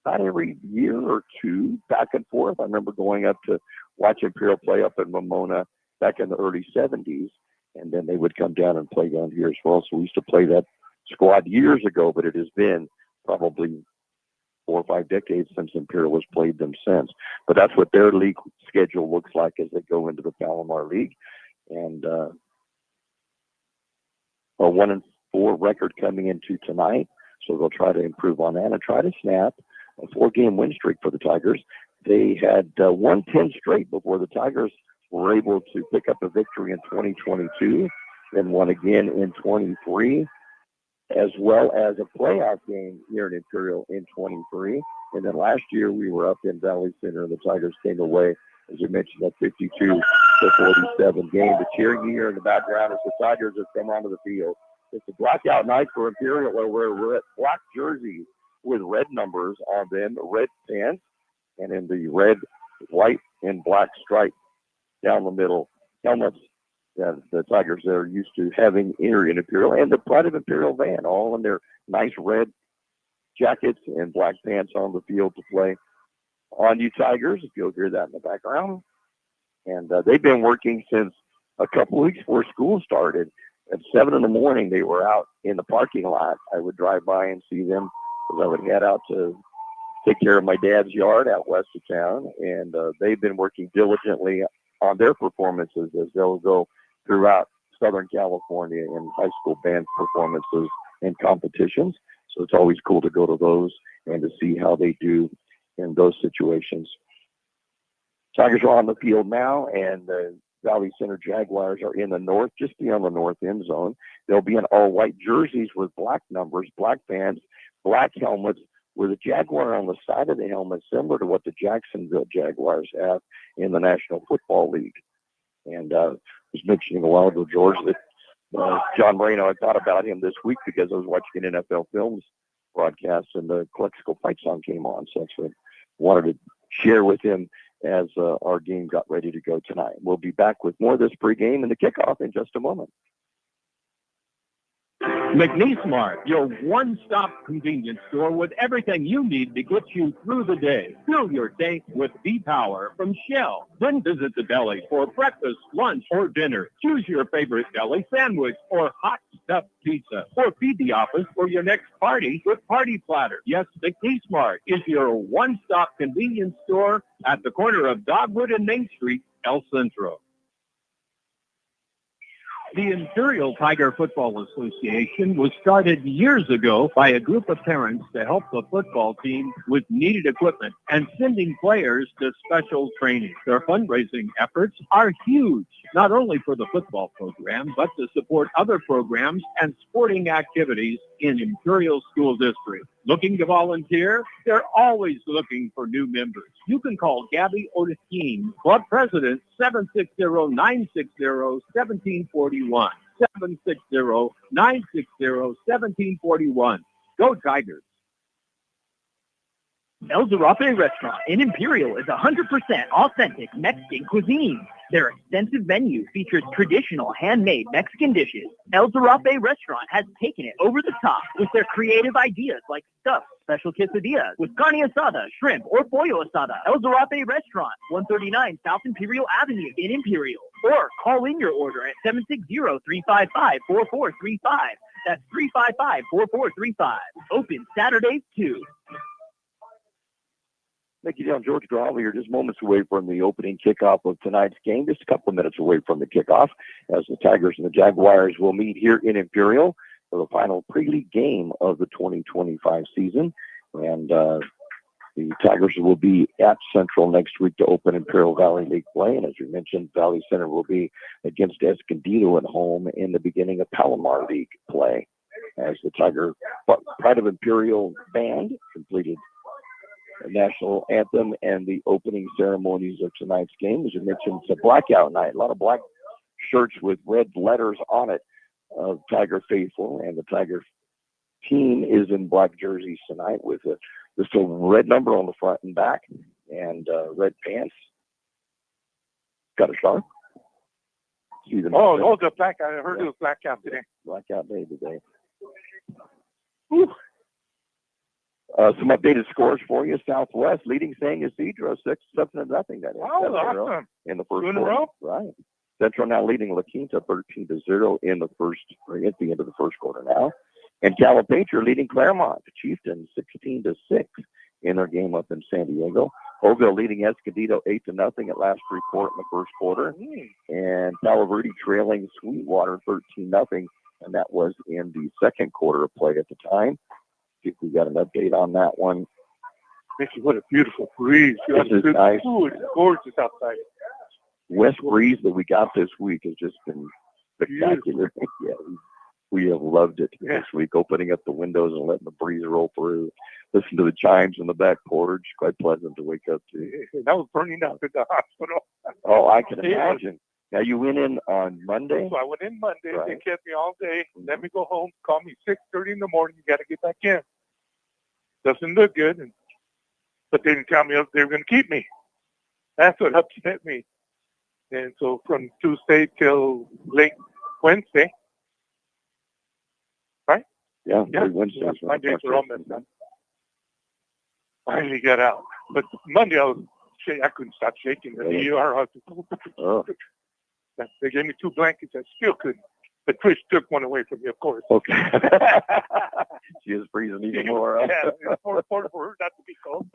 Speaker 2: about every year or two, back and forth. I remember going up to watch Imperial play up in Ramona back in the early 70s, and then they would come down and play down here as well. So we used to play that squad years ago, but it has been probably 4 or 5 decades since Imperial has played them since. But that's what their league schedule looks like as they go into the Palomar League. And a 1-4 record coming into tonight, so they'll try to improve on that and try to snap a 4-game win streak for the Tigers. They had won 10 straight before the Tigers were able to pick up a victory in 2022, then won again in 23, as well as a playoff game here in Imperial in 23. And then last year we were up in Valley Center, and the Tigers came away, as you mentioned, that 52-47 game. The cheering here in the background as the Tigers have come onto the field. It's a blackout night for Imperial, where we're at black jerseys with red numbers on them, red pants, and in the red, white, and black stripe down the middle helmets that the Tigers are used to having here in Imperial, and the Pride of Imperial van, all in their nice red jackets and black pants on the field to play. on you Tigers, if you'll hear that in the background. And they've been working since a couple weeks before school started. At 7 in the morning, they were out in the parking lot. I would drive by and see them because I would head out to take care of my dad's yard out west of town. And they've been working diligently on their performances as they'll go throughout Southern California in high school band performances and competitions. So it's always cool to go to those and to see how they do in those situations. Tigers are on the field now, and the Valley Center Jaguars are in the north, just beyond the north end zone. They'll be in all-white jerseys with black numbers, black bands, black helmets, with a Jaguar on the side of the helmet, similar to what the Jacksonville Jaguars have in the National Football League. And I was mentioning a while ago, George, that John Moreno, I thought about him this week because I was watching an NFL Films broadcast and the Calexico Fight Song came on. So that's what I wanted to share with him as our game got ready to go tonight. We'll be back with more of this pregame and the kickoff in just a moment.
Speaker 1: McNeese Mart, your one-stop convenience store with everything you need to get you through the day. Fuel your day with V-Power from Shell. Then visit the deli for breakfast, lunch, or dinner. Choose your favorite deli sandwich or hot stuffed pizza. Or feed the office for your next party with Party Platter. Yes, McNeese Mart is your one-stop convenience store at the corner of Dogwood and Main Street, El Centro. The Imperial Tiger Football Association was started years ago by a group of parents to help the football team with needed equipment and sending players to special training. Their fundraising efforts are huge, not only for the football program, but to support other programs and sporting activities in Imperial School District. Looking to volunteer? They're always looking for new members. You can call Gabby Odekin, Club President, 760-960-1741. 760-960-1741. Go Tigers.
Speaker 4: El Zarape Restaurant in Imperial is 100% authentic Mexican cuisine. Their extensive menu features traditional handmade Mexican dishes. El Zarape Restaurant has taken it over the top with their creative ideas like stuffed special quesadillas with carne asada, shrimp, or pollo asada. El Zarape Restaurant, 139 South Imperial Avenue in Imperial. Or call in your order at 760-355-4435. That's 355-4435. Open Saturdays too.
Speaker 2: Micky down, George Grijalva here, just moments away from the opening kickoff of tonight's game, just a couple of minutes away from the kickoff, as the Tigers and the Jaguars will meet here in Imperial for the final pre-league game of the 2025 season. And the Tigers will be at Central next week to open Imperial Valley League play. And as you mentioned, Valley Center will be against Escondido at home in the beginning of Palomar League play, as the Tiger Pride of Imperial band completed national anthem and the opening ceremonies of tonight's game. As you mentioned, it's a blackout night. A lot of black shirts with red letters on it of Tiger Faithful, and the Tiger team is in black jerseys tonight with just a red number on the front and back and red pants. Got a sharp?
Speaker 3: The black. I heard it was blackout today.
Speaker 2: Blackout day today. Whew. Some updated scores for you. Southwest leading San Ysidro 6-0. That is.
Speaker 3: Wow, awesome.
Speaker 2: In the first
Speaker 3: Two in a
Speaker 2: quarter.
Speaker 3: row?
Speaker 2: Right. Central now leading La Quinta 13-0 in the first, or at the end of the first quarter now. And Calipatria leading Claremont Chieftain 16-6 in their game up in San Diego. Holville leading Escondido 8-0 at last report in the first quarter. And Palo Verde trailing Sweetwater 13-0, and that was in the second quarter of play at the time. See if we got an update on that one.
Speaker 3: Micky, what a beautiful breeze.
Speaker 2: This is nice.
Speaker 3: Ooh, it's gorgeous outside.
Speaker 2: West breeze that we got this week has just been spectacular. Yeah, we have loved it this week, opening up the windows and letting the breeze roll through. Listen to the chimes in the back porch. Quite pleasant to wake up to.
Speaker 3: That was burning up at the hospital.
Speaker 2: Oh, I can imagine. Now, you went in on Monday?
Speaker 3: So I went in Monday.
Speaker 2: Right.
Speaker 3: They kept me all day. Let me go home. Call me 6:30 in the morning. You got to get back in. Doesn't look good. But they didn't tell me they were going to keep me. That's what upset me. And so from Tuesday till late Wednesday. Right?
Speaker 2: Yeah. Wednesday.
Speaker 3: My days were all messed up. Finally got out. But Monday I couldn't stop shaking. The ER.
Speaker 2: Oh.
Speaker 3: They gave me 2 blankets. I still couldn't. But Trish took one away from me, of course.
Speaker 2: Okay. She is freezing even more.
Speaker 3: Yeah, it's more important for her not to be cold.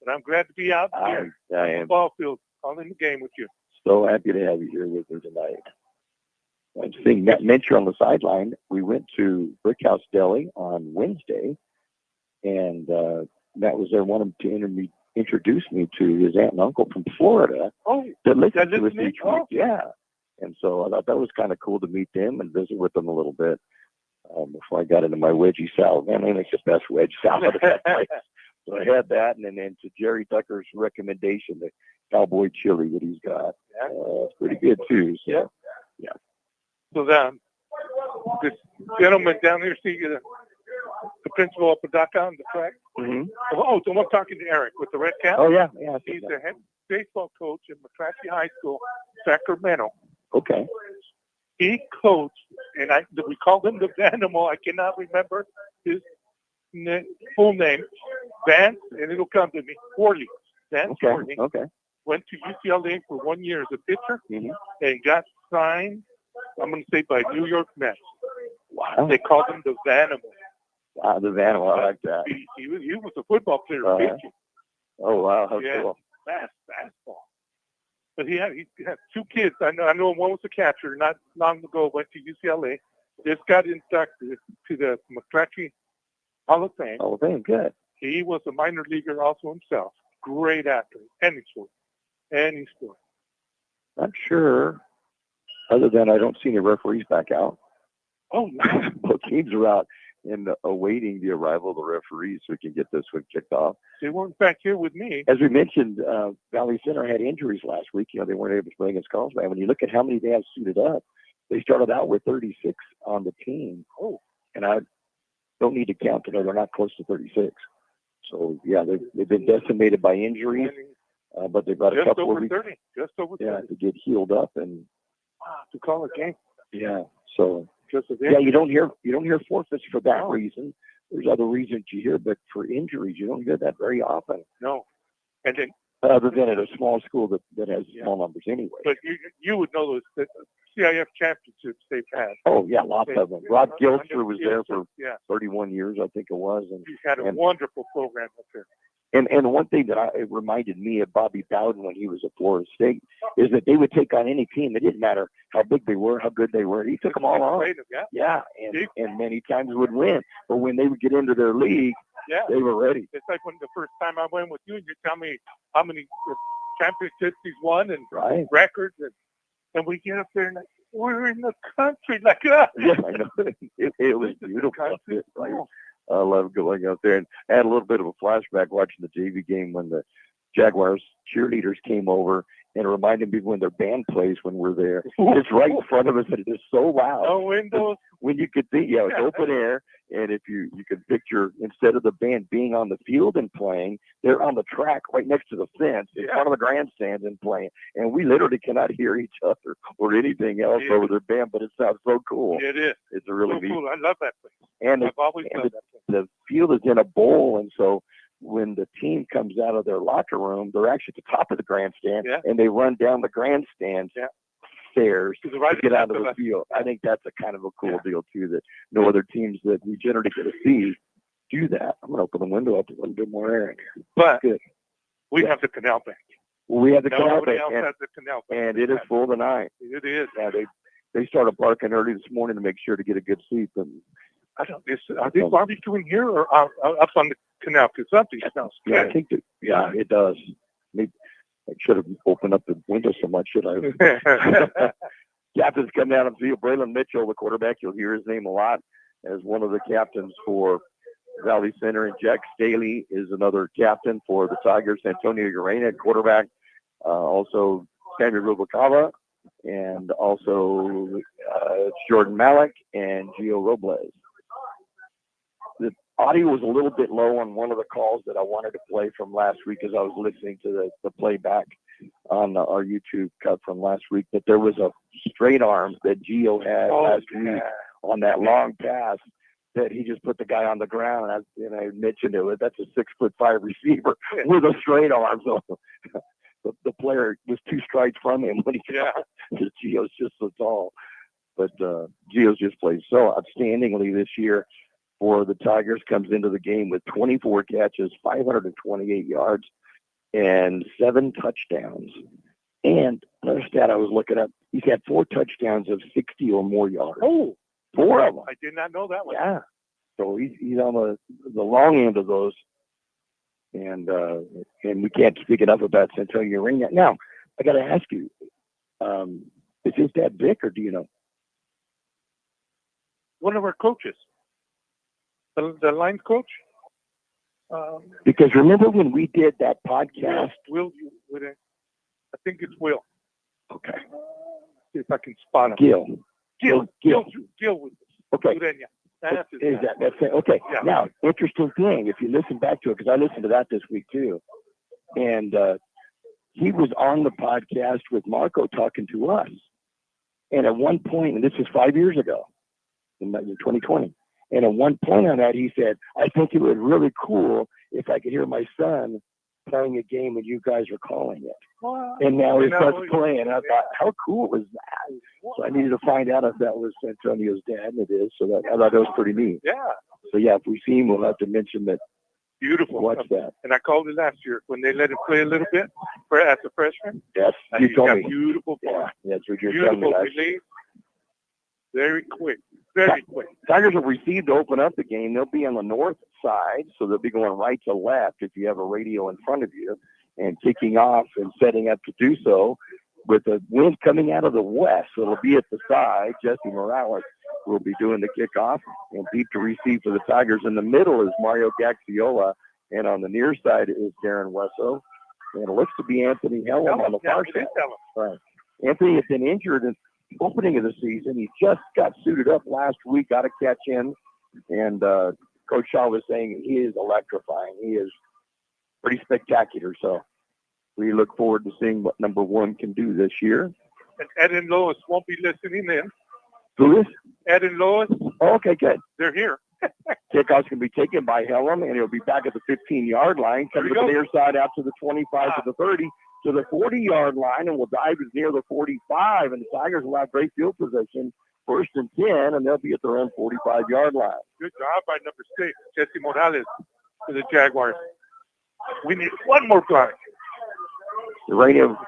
Speaker 3: But I'm glad to be out here
Speaker 2: I am
Speaker 3: on the ball field, calling the game with you.
Speaker 2: so happy to have you here with me tonight. I'm seeing Matt Mincher on the sideline. We went to Brickhouse Deli on Wednesday, and Matt was there, wanted to introduce me to his aunt and uncle from Florida.
Speaker 3: Oh,
Speaker 2: that listen to us
Speaker 3: me?
Speaker 2: each week. Yeah. And so I thought that was kind of cool to meet them and visit with them a little bit before I got into my wedgie salad. Man, they make the best wedge salad at that place. So I had that, and then to Jerry Tucker's recommendation, the cowboy chili that he's got. It's pretty good, too. So, yeah.
Speaker 3: So this gentleman down here, see the principal of Padaka on the track.
Speaker 2: Mm-hmm.
Speaker 3: Oh, so I'm talking to Eric with the red cap.
Speaker 2: Oh, yeah.
Speaker 3: He's the head baseball coach at McClatchy High School, Sacramento.
Speaker 2: Okay.
Speaker 3: He coached, and we called him the Animal. I cannot remember his full name. Vance, and it'll come to me. Forley. Vance Forley.
Speaker 2: Okay.
Speaker 3: Went to UCLA for 1 year as a pitcher,
Speaker 2: Mm-hmm.
Speaker 3: and got signed, I'm going to say, by New York Mets.
Speaker 2: Wow.
Speaker 3: They called him the Vanimal.
Speaker 2: Wow, the Animal. I like that.
Speaker 3: He was a football player, pitching.
Speaker 2: Oh, wow. How cool.
Speaker 3: Fastball. But he had 2 kids. I know one was a catcher. Not long ago, went to UCLA. Just got inducted to the McClatchy Hall of Fame.
Speaker 2: Hall of Fame, good.
Speaker 3: He was a minor leaguer also himself. Great athlete. Any sport.
Speaker 2: I'm sure, other than I don't see any referees back out.
Speaker 3: Oh, no.
Speaker 2: Both teams are out and awaiting the arrival of the referees so we can get this one kicked off.
Speaker 3: They weren't back here with me.
Speaker 2: As we mentioned, Valley Center had injuries last week. They weren't able to play against Carlsbad. When you look at how many they have suited up, they started out with 36 on the team.
Speaker 3: Oh.
Speaker 2: And I don't need to count to know they're not close to 36. So, yeah, they've been decimated by injuries, but they've got a couple of weeks.
Speaker 3: Just over 30.
Speaker 2: Yeah, to get healed up and
Speaker 3: to call a game.
Speaker 2: Yeah. So
Speaker 3: Yeah,
Speaker 2: you don't hear forfeits for that reason. There's other reasons you hear, but for injuries, you don't hear that very often.
Speaker 3: No. And then
Speaker 2: other than at a small school that has small numbers anyway.
Speaker 3: But you would know those CIF championships they've had.
Speaker 2: Oh yeah, lots of them. Rod Gilster was there for 31 years, I think it was, and
Speaker 3: he had a wonderful program up there.
Speaker 2: And one thing that it reminded me of Bobby Bowden when he was at Florida State is that they would take on any team. It didn't matter how big they were, how good they were. He took them all on. And many times would win. But when they would get into their league, they were ready.
Speaker 3: It's like when the first time I went with you, and you tell me how many championships he's won and records, and we get up there and we're in the country like that.
Speaker 2: Yeah, I know. It was beautiful. I love going out there, and I had a little bit of a flashback watching the JV game when the Jaguars cheerleaders came over and reminded me when their band plays when we're there. It's right in front of us, and it is so loud.
Speaker 3: No windows.
Speaker 2: When you could think, it's open air, and if you could picture, instead of the band being on the field and playing, they're on the track right next to the fence in front of the grandstands and playing. And we literally cannot hear each other or anything else over their band, but it sounds so cool.
Speaker 3: It is.
Speaker 2: It's a really
Speaker 3: so
Speaker 2: neat.
Speaker 3: Cool. I love that place.
Speaker 2: And
Speaker 3: I've always loved that place.
Speaker 2: The field is in a bowl, and so when the team comes out of their locker room, they're actually at the top of the grandstand, and they run down the grandstand stairs to get out of the field. I think that's a kind of a cool deal, too, that no other teams that we generally get to see do that. I'm going to open the window up a little bit more air in here.
Speaker 3: But we have the canal bank.
Speaker 2: We have the canal bank,
Speaker 3: and
Speaker 2: it is full tonight.
Speaker 3: It is.
Speaker 2: Yeah, they started barking early this morning to make sure to get a good sleep. And
Speaker 3: I don't. Are they barbecuing here or up on the canal? Because something smells.
Speaker 2: Yeah, I think that. Yeah, it does. Maybe I should have opened up the window so much. Should I? Captains come down and field. Braylon Mitchell, the quarterback, you'll hear his name a lot as one of the captains for Valley Center, and Jack Staley is another captain for the Tigers. Antonio Urena, quarterback. Also Samuel Rubalcaba, and also Jordan Malik and Gio Robles. The audio was a little bit low on one of the calls that I wanted to play from last week as I was listening to the playback on our YouTube cut from last week, but there was a straight arm that Gio had last week on that long pass that he just put the guy on the ground. And I mentioned it. That's a 6'5" receiver with a straight arm. So the player was 2 strides from him when he got because Gio's just so tall. But Gio's just played so outstandingly this year for the Tigers. Comes into the game with 24 catches, 528 yards, and 7 touchdowns. And another stat I was looking up, he's had 4 touchdowns of 60 or more yards.
Speaker 3: Oh,
Speaker 2: 4 of them.
Speaker 3: I did not know that one.
Speaker 2: Yeah. So he's on the long end of those. And we can't speak enough about Santonio Urania. Now, I got to ask you, is his dad Vic, or do you know?
Speaker 3: One of our coaches, the line coach.
Speaker 2: Because remember when we did that podcast?
Speaker 3: Will, I think it's Will.
Speaker 2: Okay.
Speaker 3: See if I can spot him.
Speaker 2: Gil
Speaker 3: with us.
Speaker 2: Okay.
Speaker 3: Urania. That's
Speaker 2: it? Okay. Yeah. Now, interesting thing, if you listen back to it, because I listened to that this week too, and he was on the podcast with Marco talking to us. And at one point, and this was 5 years ago, in 2020, and at one point on that, he said, I think it would be really cool if I could hear my son playing a game and you guys are calling it.
Speaker 3: Wow.
Speaker 2: And now his son's playing. I thought, how cool was that? So I needed to find out if that was Antonio's dad, and it is. So I thought that was pretty neat.
Speaker 3: Yeah.
Speaker 2: So yeah, if we see him, we'll have to mention that.
Speaker 3: Beautiful.
Speaker 2: Watch that.
Speaker 3: And I called it last year when they let him play a little bit as a freshman.
Speaker 2: Yes, you told me.
Speaker 3: Beautiful.
Speaker 2: Yeah, that's what you're
Speaker 3: telling
Speaker 2: me.
Speaker 3: Release. Very quick. Very quick.
Speaker 2: Tigers have received to open up the game. They'll be on the north side, so they'll be going right to left if you have a radio in front of you, and kicking off and setting up to do so with the wind coming out of the west. So it'll be at the side. Jesse Morales will be doing the kickoff, and deep to receive for the Tigers. In the middle is Mario Gaxiola, and on the near side is Darren Wesso. And it looks to be Anthony Hellum on the far side. Right. Anthony has been injured in the opening of the season. He just got suited up last week, got a catch in, and Coach Shaw was saying he is electrifying. He is pretty spectacular. So we look forward to seeing what number 1 can do this year.
Speaker 3: And Ed and Lois won't be listening in.
Speaker 2: Who is?
Speaker 3: Ed and Lois.
Speaker 2: Oh, okay, good.
Speaker 3: They're here.
Speaker 2: Kickoff's going to be taken by Hellum, and he'll be back at the 15-yard line, coming to the near side out to the 25, to the 30, to the 40-yard line, and will dive as near the 45, and the Tigers will have great field position, 1st and 10, and they'll be at their own 45-yard line.
Speaker 3: Good job by number 6, Jesse Morales, for the Jaguars. We need one more block.
Speaker 2: The radio,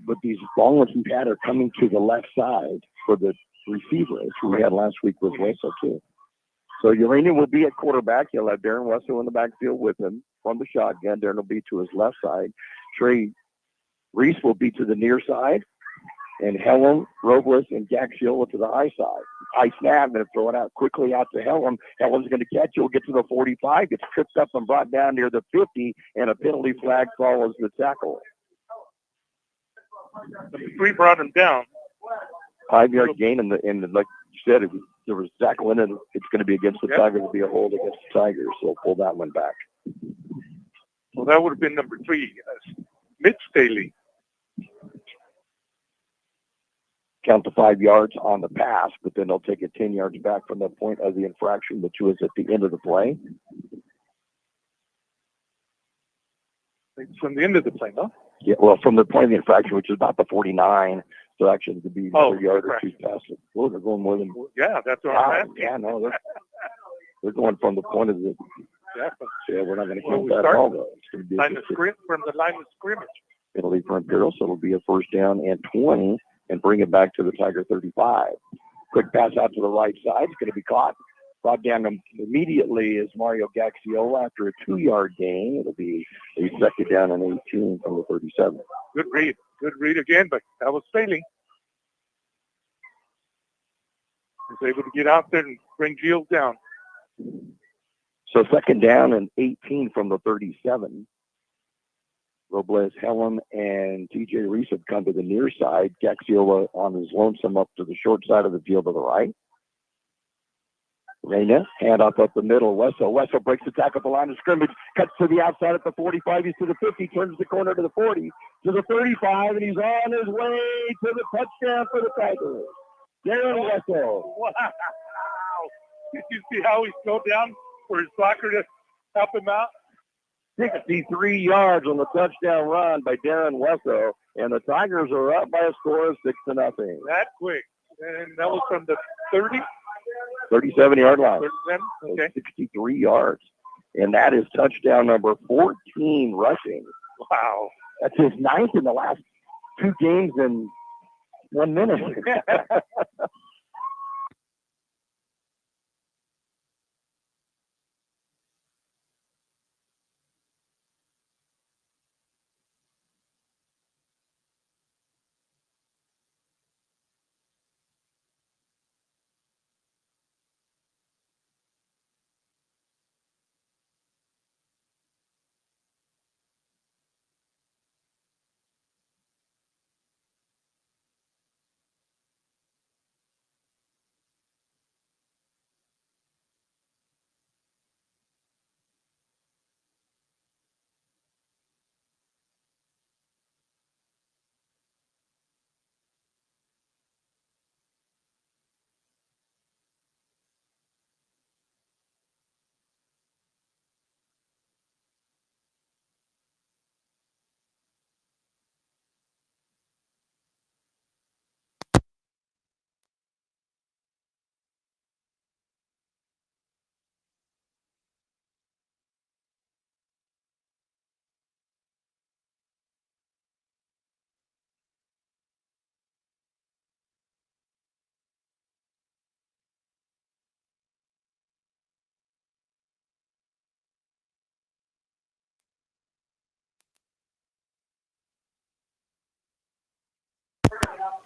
Speaker 2: but these long ones we've had are coming to the left side for the receivers who we had last week with Wesso too. So Urania will be at quarterback. He'll have Darren Wesso in the backfield with him from the shotgun. Darren will be to his left side. Trey Reese will be to the near side. And Hellum, Robles, and Gaxiola to the high side. High snap, going to throw it out quickly out to Hellum. Hellum's going to catch it. Will get to the 45, gets tripped up and brought down near the 50, and a penalty flag follows the tackle.
Speaker 3: Number 3 brought him down.
Speaker 2: 5-yard gain, and like you said, there was tackling, and it's going to be against the Tigers. It'll be a hold against the Tigers, so we'll pull that one back.
Speaker 3: Well, that would have been number 3, Mitch Staley.
Speaker 2: Count the 5 yards on the pass, but then they'll take it 10 yards back from the point of the infraction, which was at the end of the play.
Speaker 3: From the end of the play, no?
Speaker 2: Yeah, well, from the point of the infraction, which is about the 49, so actually it could be a yard or 2 past it. Well, they're going more than.
Speaker 3: Yeah, that's what I'm asking.
Speaker 2: Yeah, no, they're going from the point of the. Yeah, we're not going to count that at all, though. It's going to be
Speaker 3: from the line of scrimmage.
Speaker 2: Penalty for Imperial, so it'll be a 1st down and 20, and bring it back to the Tiger 35. Quick pass out to the right side. It's going to be caught. Brought down immediately is Mario Gaxiola after a 2-yard gain. It'll be a 2nd down and 18 from the 37.
Speaker 3: Good read. Good read again, but that was Staley. Was able to get out there and bring Gilles down.
Speaker 2: So 2nd down and 18 from the 37. Robles, Hellum, and TJ Reese have come to the near side. Gaxiola on his lonesome up to the short side of the field to the right. Reyna, hand up the middle. Wesso breaks the tackle at the line of scrimmage, cuts to the outside at the 45, he's to the 50, turns the corner to the 40, to the 35, and he's on his way to the touchdown for the Tigers. Darren Wesso.
Speaker 3: Wow. Did you see how he slowed down for his blocker to help him out?
Speaker 2: 63 yards on the touchdown run by Darren Wesso, and the Tigers are up by a score of 6-0.
Speaker 3: That quick. And that was from the 30?
Speaker 2: 37-yard line.
Speaker 3: 37? Okay.
Speaker 2: 63 yards. And that is touchdown number 14 rushing.
Speaker 3: Wow.
Speaker 2: That's his ninth in the last 2 games in 1 minute.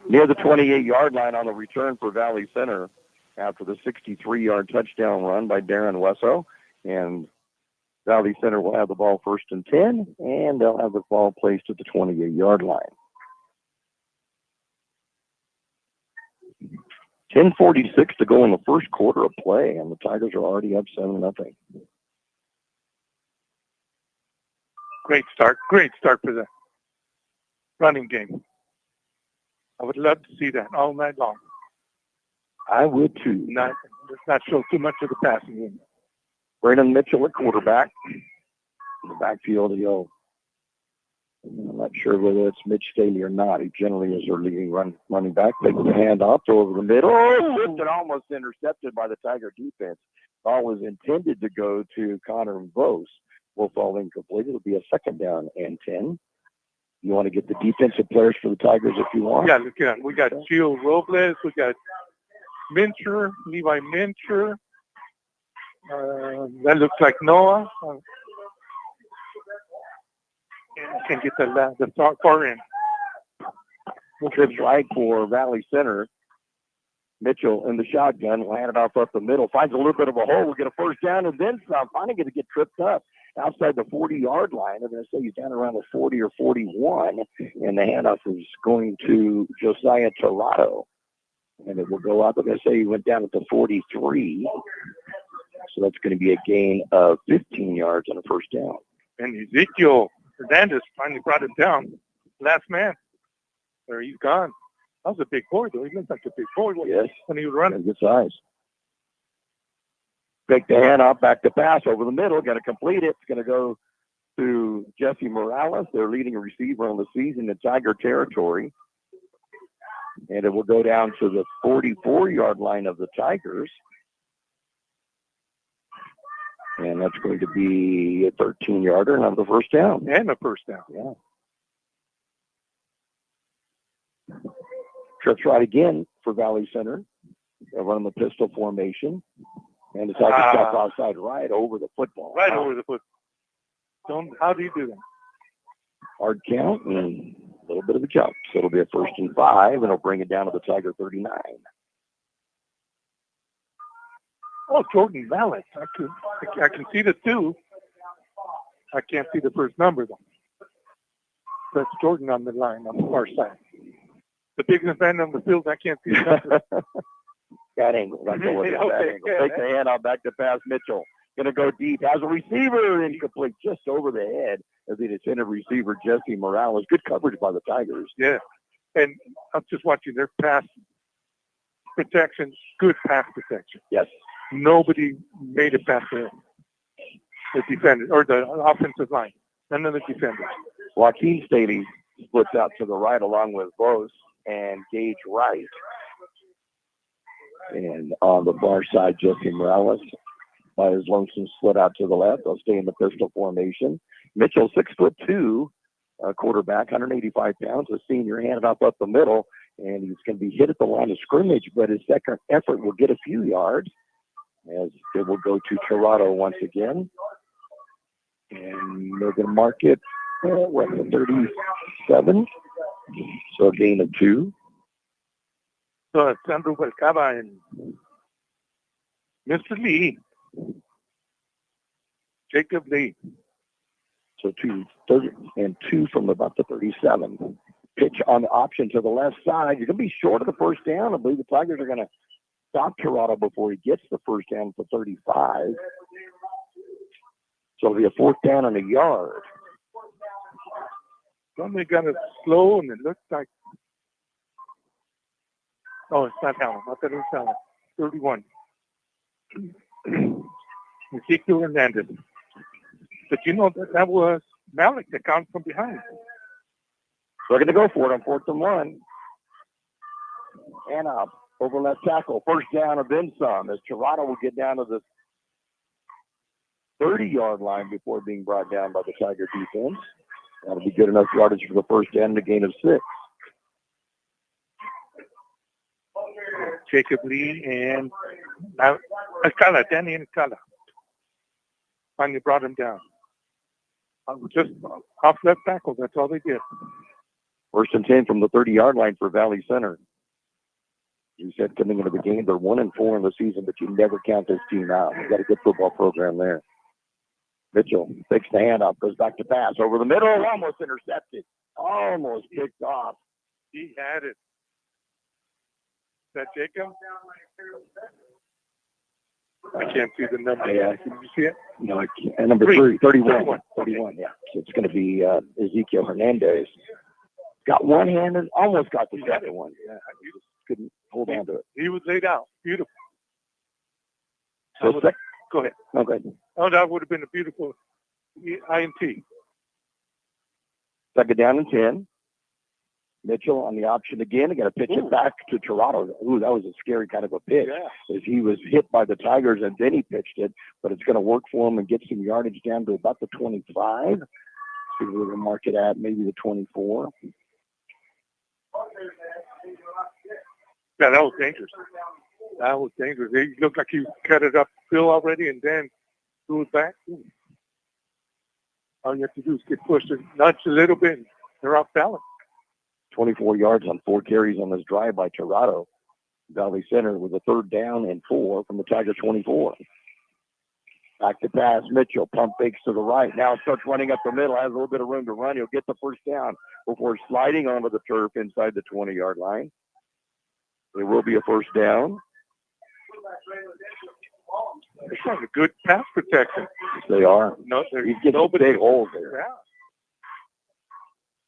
Speaker 2: Near the 28-yard line on the return for Valley Center after the 63-yard touchdown run by Darren Wesso. And Valley Center will have the ball 1st and 10, and they'll have the ball placed at the 28-yard line. 10:46 to go in the first quarter of play, and the Tigers are already up 7-0.
Speaker 3: Great start for the running game. I would love to see that all night long.
Speaker 2: I would too.
Speaker 3: Let's not show too much of the passing game.
Speaker 2: Brandon Mitchell at quarterback. In the backfield, I'm not sure whether it's Mitch Staley or not. He generally is their leading running back. Takes the handoff, throw over the middle. Oh, and almost intercepted by the Tiger defense. Ball was intended to go to Connor Vos. Will fall incomplete. It'll be a 2nd down and 10. You want to get the defensive players for the Tigers if you want?
Speaker 3: Yeah, look at it. We got Gio Robles. We got Mincher, Levi Mincher. That looks like Noah. I can get the far end.
Speaker 2: Trips right for Valley Center. Mitchell in the shotgun will hand it off up the middle. Finds a little bit of a hole. We'll get a 1st down and then some. Finally going to get tripped up outside the 40-yard line. They're going to say he's down around the 40 or 41. And the handoff is going to Josiah Torado. And it will go out. They're going to say he went down at the 43. So that's going to be a gain of 15 yards on a 1st down.
Speaker 3: And Ezekiel Hernandez finally brought him down. Last man. There he's gone. That was a big boy, though. He looked like a big boy when he was running.
Speaker 2: Good size. Pick the handoff, back to pass over the middle. Got to complete it. It's going to go to Jesse Morales, their leading receiver on the season in Tiger territory. And it will go down to the 44-yard line of the Tigers. And that's going to be a 13-yarder and have the 1st down.
Speaker 3: And a 1st down.
Speaker 2: Yeah. Trips right again for Valley Center. They're running the pistol formation. And the Tigers step outside right over the football.
Speaker 3: Right over the football. How do you do that?
Speaker 2: Hard count and a little bit of a jump. So it'll be a 1st and 5, and it'll bring it down to the Tiger 39.
Speaker 3: Oh, Jordan Vallis. I can see the 2. I can't see the first number, though. That's Jordan on the line on the far side. The biggest man on the field, I can't see the number.
Speaker 2: That angle. That's what it is. That angle. Take the handoff, back to pass. Mitchell going to go deep. Has a receiver incomplete just over the head of the intended receiver, Jesse Morales. Good coverage by the Tigers.
Speaker 3: Yeah. And I'm just watching their pass protection. Good pass protection.
Speaker 2: Yes.
Speaker 3: nobody made it past the defender or the offensive line. None of the defenders.
Speaker 2: Joaquin Staley splits out to the right along with Bose and Gage Wright. And on the far side, Jesse Morales by his lonesome split out to the left. They'll stay in the pistol formation. Mitchell, 6'2", quarterback, 185 pounds, a senior, handed up the middle, and he's going to be hit at the line of scrimmage, but his second effort will get a few yards as it will go to Toronto once again. And they're going to mark it, we're at the 37, so a gain of 2.
Speaker 3: So it's Andrew Balcaba and Mr. Lee. Jacob Lee.
Speaker 2: So 2 from about the 37. Pitch on the option to the left side. You're going to be short of the first down. I believe the Tigers are going to stop Toronto before he gets the first down for 35. So it'll be a 4th down and a yard.
Speaker 3: Somebody got it slow, and it looks like. Oh, it's not Allen. I thought it was Allen. 31. Ezekiel Hernandez. But you know that was Malik that counted from behind.
Speaker 2: They're going to go for it on 4th and 1. And up over left tackle. First down and then some as Toronto will get down to the 30-yard line before being brought down by the Tiger defense. That'll be good enough yardage for the first down and a gain of 6.
Speaker 3: Jacob Lee and Danny Alcala. Finally brought him down. Just off left tackle. That's all they did.
Speaker 2: 1st and 10 from the 30-yard line for Valley Center. You said coming into the game, they're 1-4 in the season, but you never count this team out. You've got a good football program there. Mitchell takes the handoff, goes back to pass over the middle, almost intercepted, almost picked off.
Speaker 3: He had it. Is that Jacob? I can't see the number.
Speaker 2: Yeah.
Speaker 3: Can you see it?
Speaker 2: No, I can't. And number 31, yeah. So it's going to be Ezekiel Hernandez. Got one hand and almost got the second one. Yeah, he just couldn't hold on to it.
Speaker 3: He was laid out. Beautiful.
Speaker 2: So
Speaker 3: go ahead.
Speaker 2: Okay.
Speaker 3: Oh, that would have been a beautiful INT.
Speaker 2: 2nd down and 10. Mitchell on the option again. They got to pitch it back to Toronto. Ooh, that was a scary kind of a pitch.
Speaker 3: Yeah.
Speaker 2: As he was hit by the Tigers and then he pitched it, but it's going to work for him and get some yardage down to about the 25. See where we're going to mark it at, maybe the 24.
Speaker 3: Yeah, that was dangerous. That was dangerous. He looked like he cut it up field already and then threw it back. All you have to do is get pushed and nudge a little bit and they're off balance.
Speaker 2: 24 yards on 4 carries on this drive by Toronto. Valley Center with a 3rd down and 4 from the Tiger 24. Back to pass, Mitchell. Pump fakes to the right. Now starts running up the middle. Has a little bit of room to run. He'll get the first down before sliding onto the turf inside the 20-yard line. There will be a first down.
Speaker 3: They're showing a good pass protection.
Speaker 2: They are.
Speaker 3: No,
Speaker 2: he's getting big holes there.
Speaker 3: Yeah.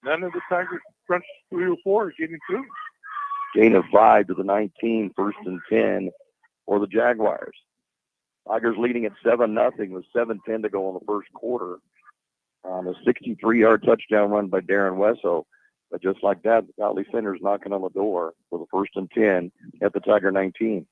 Speaker 3: None of the Tigers front 3 or 4 are getting through.
Speaker 2: Gain of 5 to the 19, 1st and 10 for the Jaguars. Tigers leading at 7-0 with 7:10 to go in the first quarter. On a 63-yard touchdown run by Darren Wesso. But just like that, the Valley Center's knocking on the door for the 1st and 10 at the Tiger 19.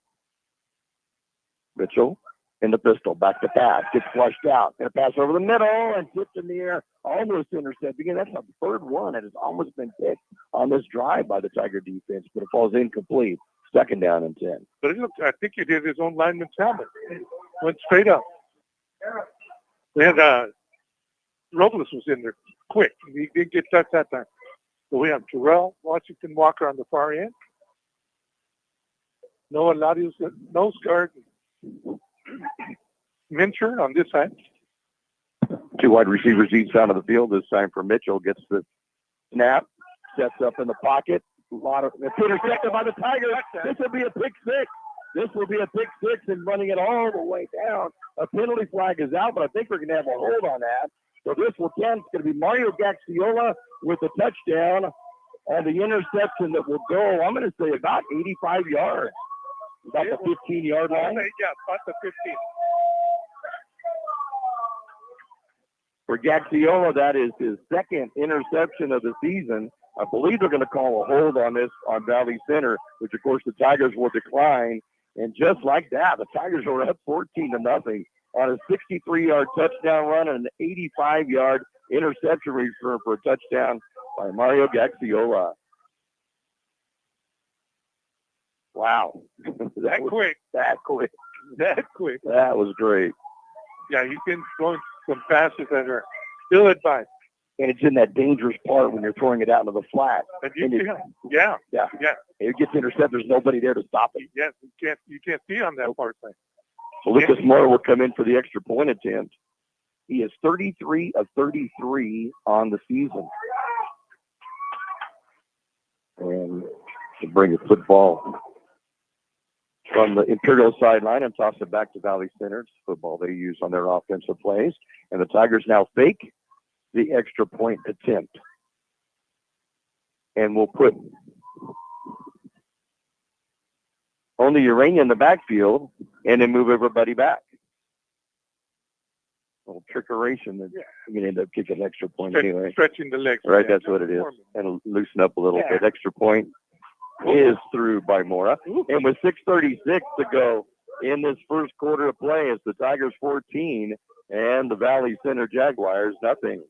Speaker 2: Mitchell in the pistol, back to pass, gets flushed out. Going to pass over the middle and tipped in the air, almost intercepted. Again, that's a 3rd one, and it's almost been picked on this drive by the Tiger defense, but it falls incomplete. 2nd down and 10.
Speaker 3: But it looked, I think he did his own lineman's helmet. Went straight up. They had Robles was in there quick. He didn't get touched that time. So we have Terrell Washington Walker on the far end. Noah Ladius, nose guard. Mincher on this side.
Speaker 2: 2 wide receivers each side of the field. This time for Mitchell. Gets the snap. Sets up in the pocket. It's intercepted by the Tigers. This will be a pick 6. This will be a pick 6 and running it all the way down. A penalty flag is out, but I think we're going to have a hold on that. So this will count. It's going to be Mario Gaxiola with the touchdown and the interception that will go, I'm going to say, about 85 yards. About the 15-yard line?
Speaker 3: Yeah, about the 15.
Speaker 2: For Gaxiola, that is his second interception of the season. I believe they're going to call a hold on this on Valley Center, which of course the Tigers will decline. And just like that, the Tigers are up 14-0 on a 63-yard touchdown run and an 85-yard interception return for a touchdown by Mario Gaxiola. Wow.
Speaker 3: That quick.
Speaker 2: That quick.
Speaker 3: That quick.
Speaker 2: That was great.
Speaker 3: Yeah, he's been throwing some passes that are still advised.
Speaker 2: And it's in that dangerous part when you're throwing it out into the flat.
Speaker 3: And
Speaker 2: Yeah. It gets intercepted. There's nobody there to stop it.
Speaker 3: Yes, you can't see on that part thing.
Speaker 2: So Lucas Moore will come in for the extra point attempt. He is 33 of 33 on the season. And to bring the football from the Imperial sideline and toss it back to Valley Center. It's football they use on their offensive plays. And the Tigers now fake the extra point attempt. And we'll put only Urania in the backfield and then move everybody back. A little trickeration that you're going to end up kicking an extra point anyway.
Speaker 3: Stretching the legs.
Speaker 2: Right, that's what it is. And loosen up a little bit. Extra point is through by Mora. And with 6:36 to go in this first quarter of play, it's the Tigers 14 and the Valley Center Jaguars nothing.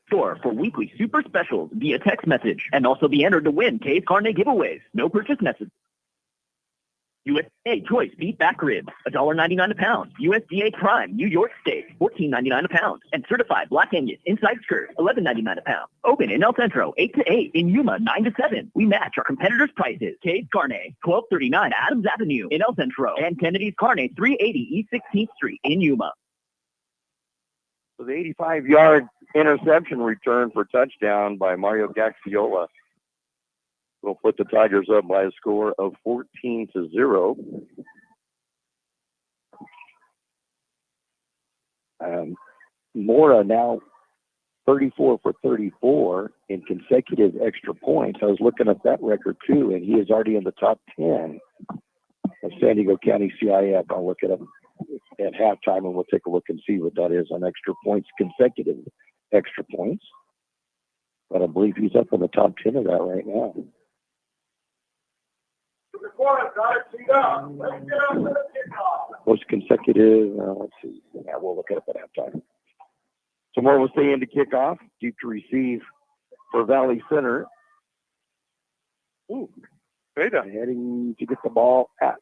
Speaker 4: Store for weekly super specials via text message and also be entered to win K's Carne giveaways. No purchase necessary. USA Choice Beef Back Ribs, $1.99 a pound. USDA Prime New York Steak, $14.99 a pound. And certified Black Angus Inside Skirt, $11.99 a pound. Open in El Centro, 8 to 8. In Yuma, 9 to 7. We match our competitors' prices. K's Carne, 1239 Adams Avenue in El Centro. And Kennedy's Carne, 380 East 16th Street in Yuma.
Speaker 2: So the 85-yard interception return for touchdown by Mario Gaxiola will put the Tigers up by a score of 14-0. Mora now 34 for 34 in consecutive extra points. I was looking at that record too, and he is already in the top 10 of San Diego County CIF. I'll look it up at halftime, and we'll take a look and see what that is on extra points, consecutive extra points. But I believe he's up in the top 10 of that right now. Most consecutive, let's see. Yeah, we'll look it up at halftime. So more will stay in to kick off. Deep to receive for Valley Center. Heading to get the ball at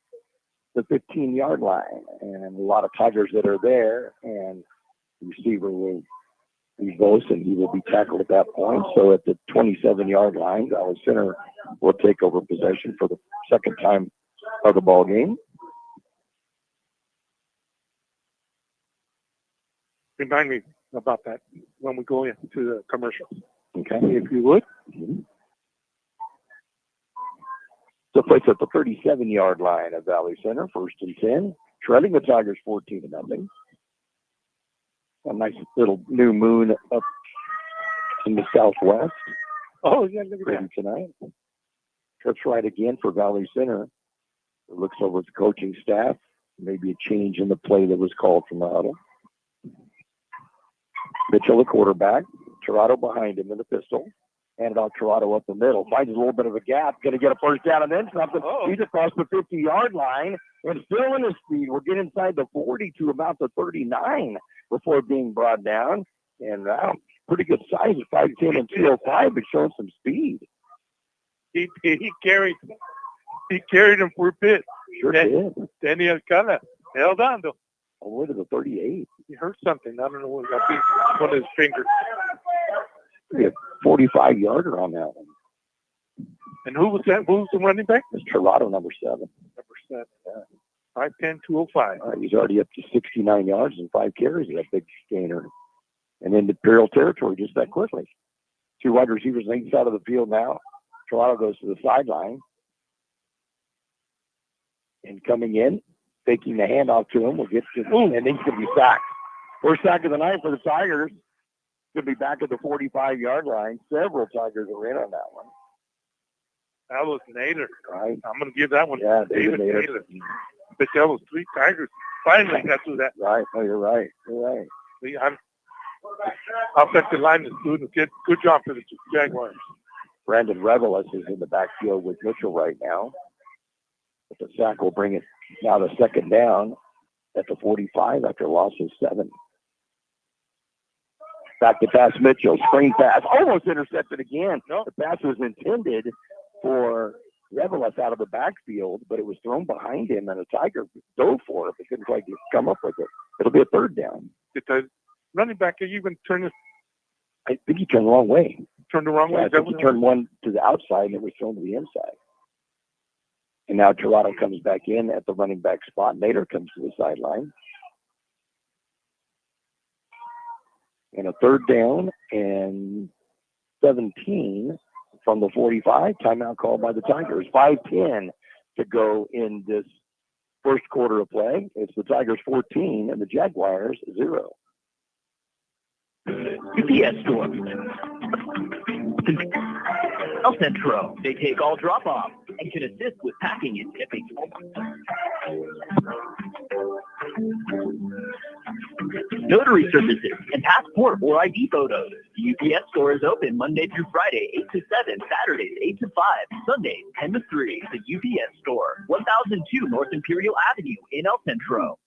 Speaker 2: the 15-yard line. And a lot of Tigers that are there. And the receiver will be Vos, and he will be tackled at that point. So at the 27-yard line, Valley Center will take over possession for the second time of the ball game.
Speaker 3: Remind me about that when we go into the commercial.
Speaker 2: Okay.
Speaker 3: If you would.
Speaker 2: Mm-hmm. So place at the 37-yard line of Valley Center, 1st and 10, trailing the Tigers 14-0. A nice little new moon up in the southwest.
Speaker 3: Oh, yeah, look at that.
Speaker 2: Tonight. Trips right again for Valley Center. It looks over at the coaching staff. Maybe a change in the play that was called from the huddle. Mitchell, the quarterback. Tirado behind him in the pistol. Handed off Tirado up the middle. Finds a little bit of a gap. Going to get a first down and then something. He's across the 50-yard line and still in his speed. We'll get inside the 40 to about the 39 before being brought down. And pretty good size at 5'10" and 205, but showing some speed.
Speaker 3: He carried him for a bit.
Speaker 2: Sure did.
Speaker 3: Danny Alcala held on though.
Speaker 2: All the way to the 38.
Speaker 3: He hurt something. I don't know what got one of his fingers.
Speaker 2: A 45-yarder on that one.
Speaker 3: And who was that? Who was the running back?
Speaker 2: It's Tirado, number 7.
Speaker 3: Number 7. Yeah. 5'10", 205.
Speaker 2: He's already up to 69 yards and 5 carries. That big gainer. And into Imperial territory just that quickly. 2 wide receivers on each side of the field now. Tirado goes to the sideline. And coming in, taking the handoff to him, we'll get to and he's going to be sacked. First sack of the night for the Tigers. Could be back at the 45-yard line. Several Tigers are in on that one.
Speaker 3: That was Nader.
Speaker 2: Right.
Speaker 3: I'm going to give that one
Speaker 2: Yeah,
Speaker 3: to David
Speaker 2: Nader.
Speaker 3: Nader. But that was 3 Tigers. Finally got through that.
Speaker 2: Right. No, you're right. You're right.
Speaker 3: See, offensive line is doing a good job for the Jaguars.
Speaker 2: Brandon Reveles is in the backfield with Mitchell right now. But the sack will bring it now to second down at the 45 after a loss of 7. Back to pass Mitchell. Screen pass. Almost intercepted again.
Speaker 3: No.
Speaker 2: The pass was intended for Reveles out of the backfield, but it was thrown behind him, and a Tiger dove for it, but couldn't quite come up with it. It'll be a third down.
Speaker 3: Did the running back even turn
Speaker 2: I think he turned the wrong way.
Speaker 3: the wrong way?
Speaker 2: Yeah, I think he turned one to the outside, and it was thrown to the inside. And now Toronto comes back in at the running back spot. Nader comes to the sideline. And a third down and 17 from the 45. Timeout called by the Tigers. 5:10 to go in this first quarter of play. It's the Tigers 14 and the Jaguars 0.
Speaker 4: UPS store. El Centro. They take all drop-offs and can assist with packing and shipping. Notary services and passport or ID photos. The UPS store is open Monday through Friday, 8 to 7, Saturdays, 8 to 5, Sundays, 10 to 3. The UPS store, 1002 North Imperial Avenue in El Centro.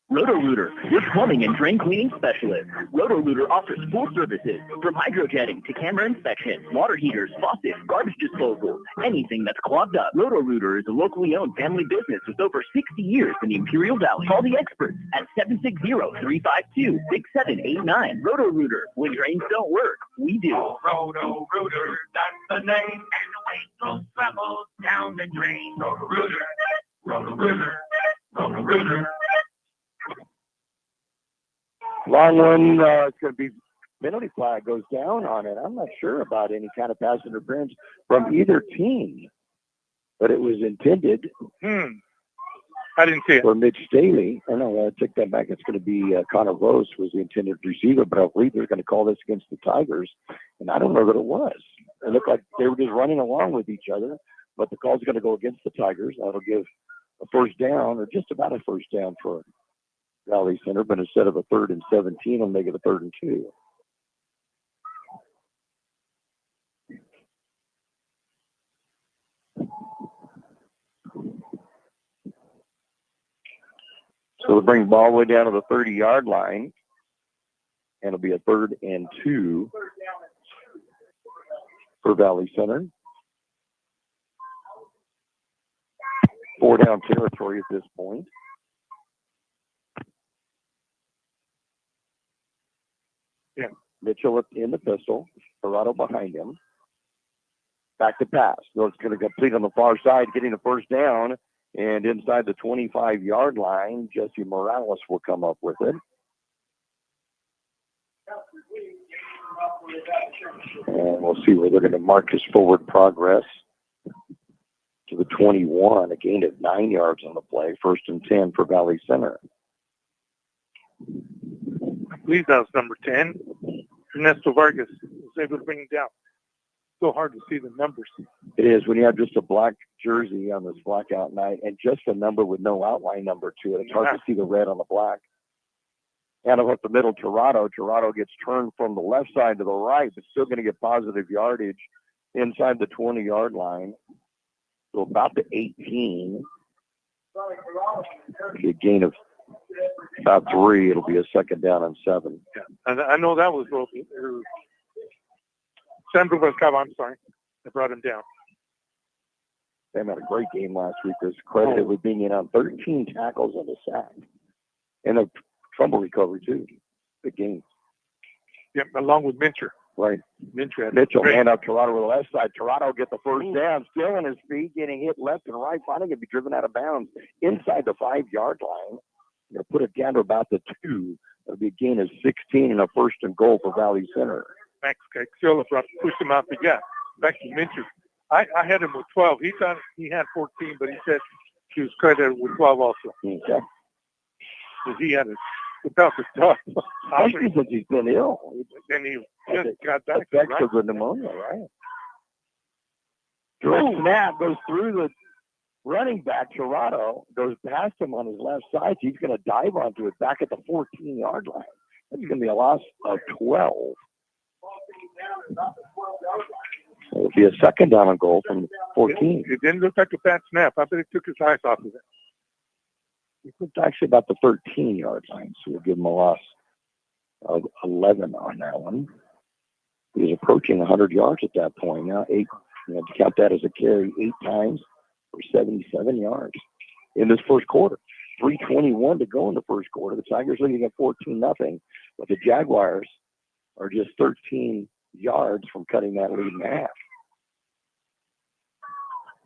Speaker 4: Roto-Rooter, your plumbing and drain cleaning specialist. Roto-Rooter offers full services from hydrojetting to camera inspection, water heaters, faucets, garbage disposal, anything that's clogged up. Roto-Rooter is a locally owned family business with over 60 years in the Imperial Valley. Call the experts at 760-352-6789. Roto-Rooter, when drains don't work, we do.
Speaker 5: Roto-Rooter, that's the name. And the weight goes travels down the drain. Roto-Rooter, Roto-Rooter, Roto-Rooter.
Speaker 2: Long one, it's going to be penalty flag goes down on it. I'm not sure about any kind of pass interference from either team, but it was intended
Speaker 3: I didn't see it.
Speaker 2: for Mitch Staley. I know, I take that back. It's going to be Connor Rose was the intended receiver, but I believe they're going to call this against the Tigers, and I don't know that it was. It looked like they were just running along with each other, but the call's going to go against the Tigers. That'll give a first down, or just about a first down for Valley Center, but instead of a 3rd and 17, I'll make it a 3rd and 2. So we'll bring the ball way down to the 30-yard line, and it'll be a 3rd and 2 for Valley Center. 4-down territory at this point.
Speaker 3: Yeah.
Speaker 2: Mitchell in the pistol. Corrado behind him. Back to pass. So it's going to complete on the far side, getting the first down. And inside the 25-yard line, Jesse Morales will come up with it. And we'll see where they're going to mark his forward progress to the 21. A gain of 9 yards on the play. 1st and 10 for Valley Center.
Speaker 3: I believe that was number 10. Ernesto Vargas was able to bring it down. So hard to see the numbers.
Speaker 2: It is when you have just a black jersey on this blackout night and just a number with no outline number to it. It's hard to see the red on the black. And up the middle, Toronto. Toronto gets turned from the left side to the right, but still going to get positive yardage inside the 20-yard line. So about the 18. Be a gain of about 3. It'll be a 2nd down and 7.
Speaker 3: Yeah, and I know that was Sandro Vascava, I'm sorry. They brought him down.
Speaker 2: They had a great game last week. There's credited with being in on 13 tackles and a sack. And a fumble recovery, too. Big game.
Speaker 3: Yep, along with Mincher.
Speaker 2: Right.
Speaker 3: Mitchell,
Speaker 2: hand up Toronto to the left side. Toronto get the first down, still on his feet, getting hit left and right. Finally going to be driven out of bounds inside the 5-yard line. They're going to put it down to about the 2. It'll be a gain of 16 and a 1st and goal for Valley Center.
Speaker 3: Max KXO pushed him out, but yeah, back to Mincher. I had him with 12. He thought he had 14, but he said he was credited with 12 also.
Speaker 2: Okay.
Speaker 3: because he had without the tough.
Speaker 2: Especially since he's been ill.
Speaker 3: Then he just got back.
Speaker 2: Effects
Speaker 3: Right?
Speaker 2: of the pneumonia, right? Direct snap goes through the running back. Toronto goes past him on his left side. He's going to dive onto it back at the 14-yard line. That's going to be a loss of 12. It'll be a second down and goal from 14.
Speaker 3: It didn't look like a bad snap. I bet he took his eyes off of it.
Speaker 2: It's actually about the 13-yard line, so we'll give him a loss of 11 on that one. He was approaching 100 yards at that point. Now, you have to count that as a carry 8 times for 77 yards in this first quarter. 3:21 to go in the first quarter. The Tigers leading at 14-0, but the Jaguars are just 13 yards from cutting that lead in half.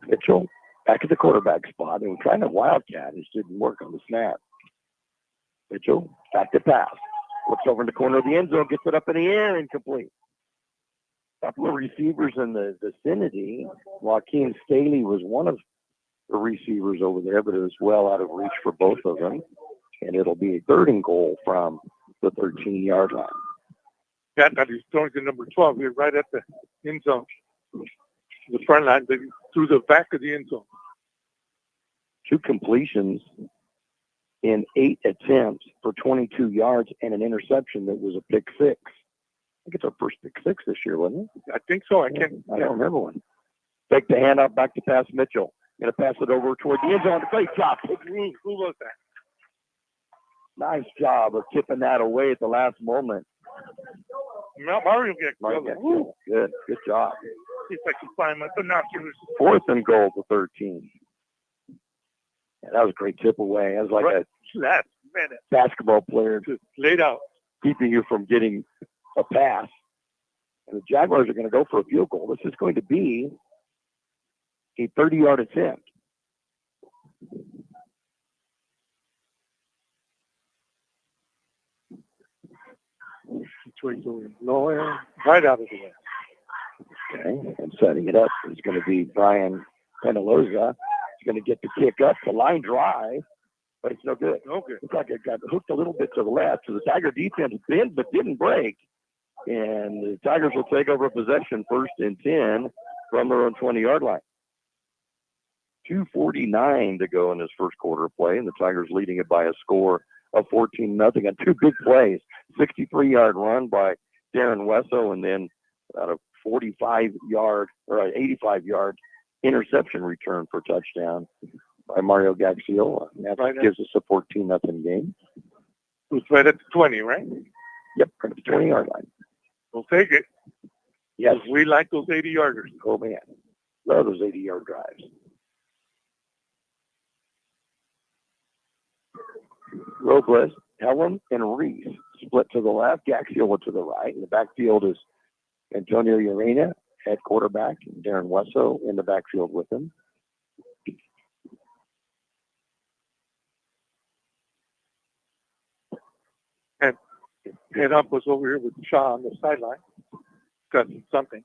Speaker 2: Mitchell back at the quarterback spot. They were trying to wildcat. It didn't work on the snap. Mitchell back to pass. Looks over in the corner of the end zone, gets it up in the air, incomplete. A couple of receivers in the vicinity. Joaquin Staley was one of the receivers over there, but it was well out of reach for both of them. And it'll be a 3rd and goal from the 13-yard line.
Speaker 3: Yeah, that he's throwing to number 12. We're right at the end zone. The front line, through the back of the end zone.
Speaker 2: 2 completions in 8 attempts for 22 yards and an interception that was a pick 6. I think it's our first pick 6 this year, wasn't it?
Speaker 3: I think so. I
Speaker 2: don't remember one. Take the handoff back to pass Mitchell. Going to pass it over toward the end zone. Great job.
Speaker 3: Who was that?
Speaker 2: Nice job of tipping that away at the last moment.
Speaker 3: Mario gets
Speaker 2: good. Good job.
Speaker 3: See if I can find my binoculars.
Speaker 2: 4th and goal for 13. Yeah, that was a great tip away. That was like a basketball player
Speaker 3: just laid out,
Speaker 2: keeping you from getting a pass. And the Jaguars are going to go for a field goal. This is going to be a 30-yard attempt.
Speaker 3: Right out of the way.
Speaker 2: Okay, and setting it up is going to be Brian Penaloza. He's going to get the kick up, the line drive, but it's no good.
Speaker 3: Okay.
Speaker 2: Looks like it got hooked a little bit to the left. So the Tiger defense bent but didn't break. And the Tigers will take over possession 1st and 10 from their own 20-yard line. 2:49 to go in this first quarter of play, and the Tigers leading it by a score of 14-0 on 2 big plays. 63-yard run by Darren Wesso, and then about a 45-yard or an 85-yard interception return for touchdown by Mario Gaxiola. That gives us a 14-0 game.
Speaker 3: It's right at the 20, right?
Speaker 2: Yep, right at the 20-yard line.
Speaker 3: We'll take it.
Speaker 2: Yes.
Speaker 3: We like those 80-yarders.
Speaker 2: Oh, man. Love those 80-yard drives. Robles, Helen, and Reese split to the left. Gaxiola to the right. In the backfield is Antonio Urena at quarterback, and Darren Wesso in the backfield with him.
Speaker 3: And head up was over here with Shaw on the sideline. Discussing something.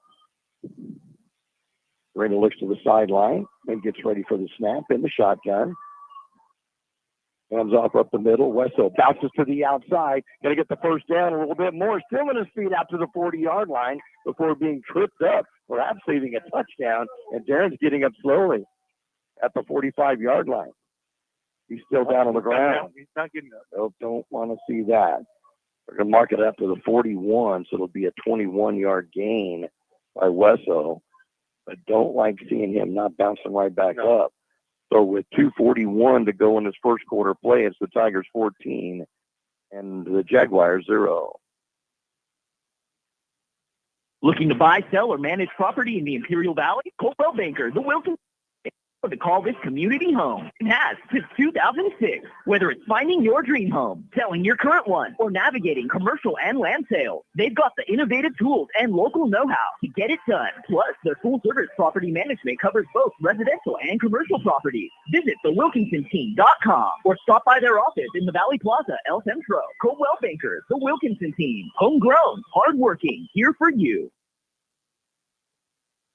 Speaker 2: Urena looks to the sideline and gets ready for the snap in the shotgun. Comes off up the middle. Wesso bounces to the outside. Going to get the first down a little bit more. Still in his feet out to the 40-yard line before being tripped up, perhaps leaving a touchdown. And Darren's getting up slowly at the 45-yard line. He's still down on the ground.
Speaker 3: He's not getting up.
Speaker 2: Oh, don't want to see that. They're going to mark it up to the 41, so it'll be a 21-yard gain by Wesso. But don't like seeing him not bouncing right back up. So with 2:41 to go in this first quarter play, it's the Tigers 14 and the Jaguars 0.
Speaker 4: Looking to buy, sell, or manage property in the Imperial Valley? Coldwell Banker, the Wilson to call this community home. It has since 2006. Whether it's finding your dream home, selling your current one, or navigating commercial and land sales, they've got the innovative tools and local know-how to get it done. Plus, their full-service property management covers both residential and commercial properties. Visit thewilkinsonteam.com or stop by their office in the Valley Plaza, El Centro. Coldwell Banker, the Wilkinson Team. Homegrown, hardworking, here for you.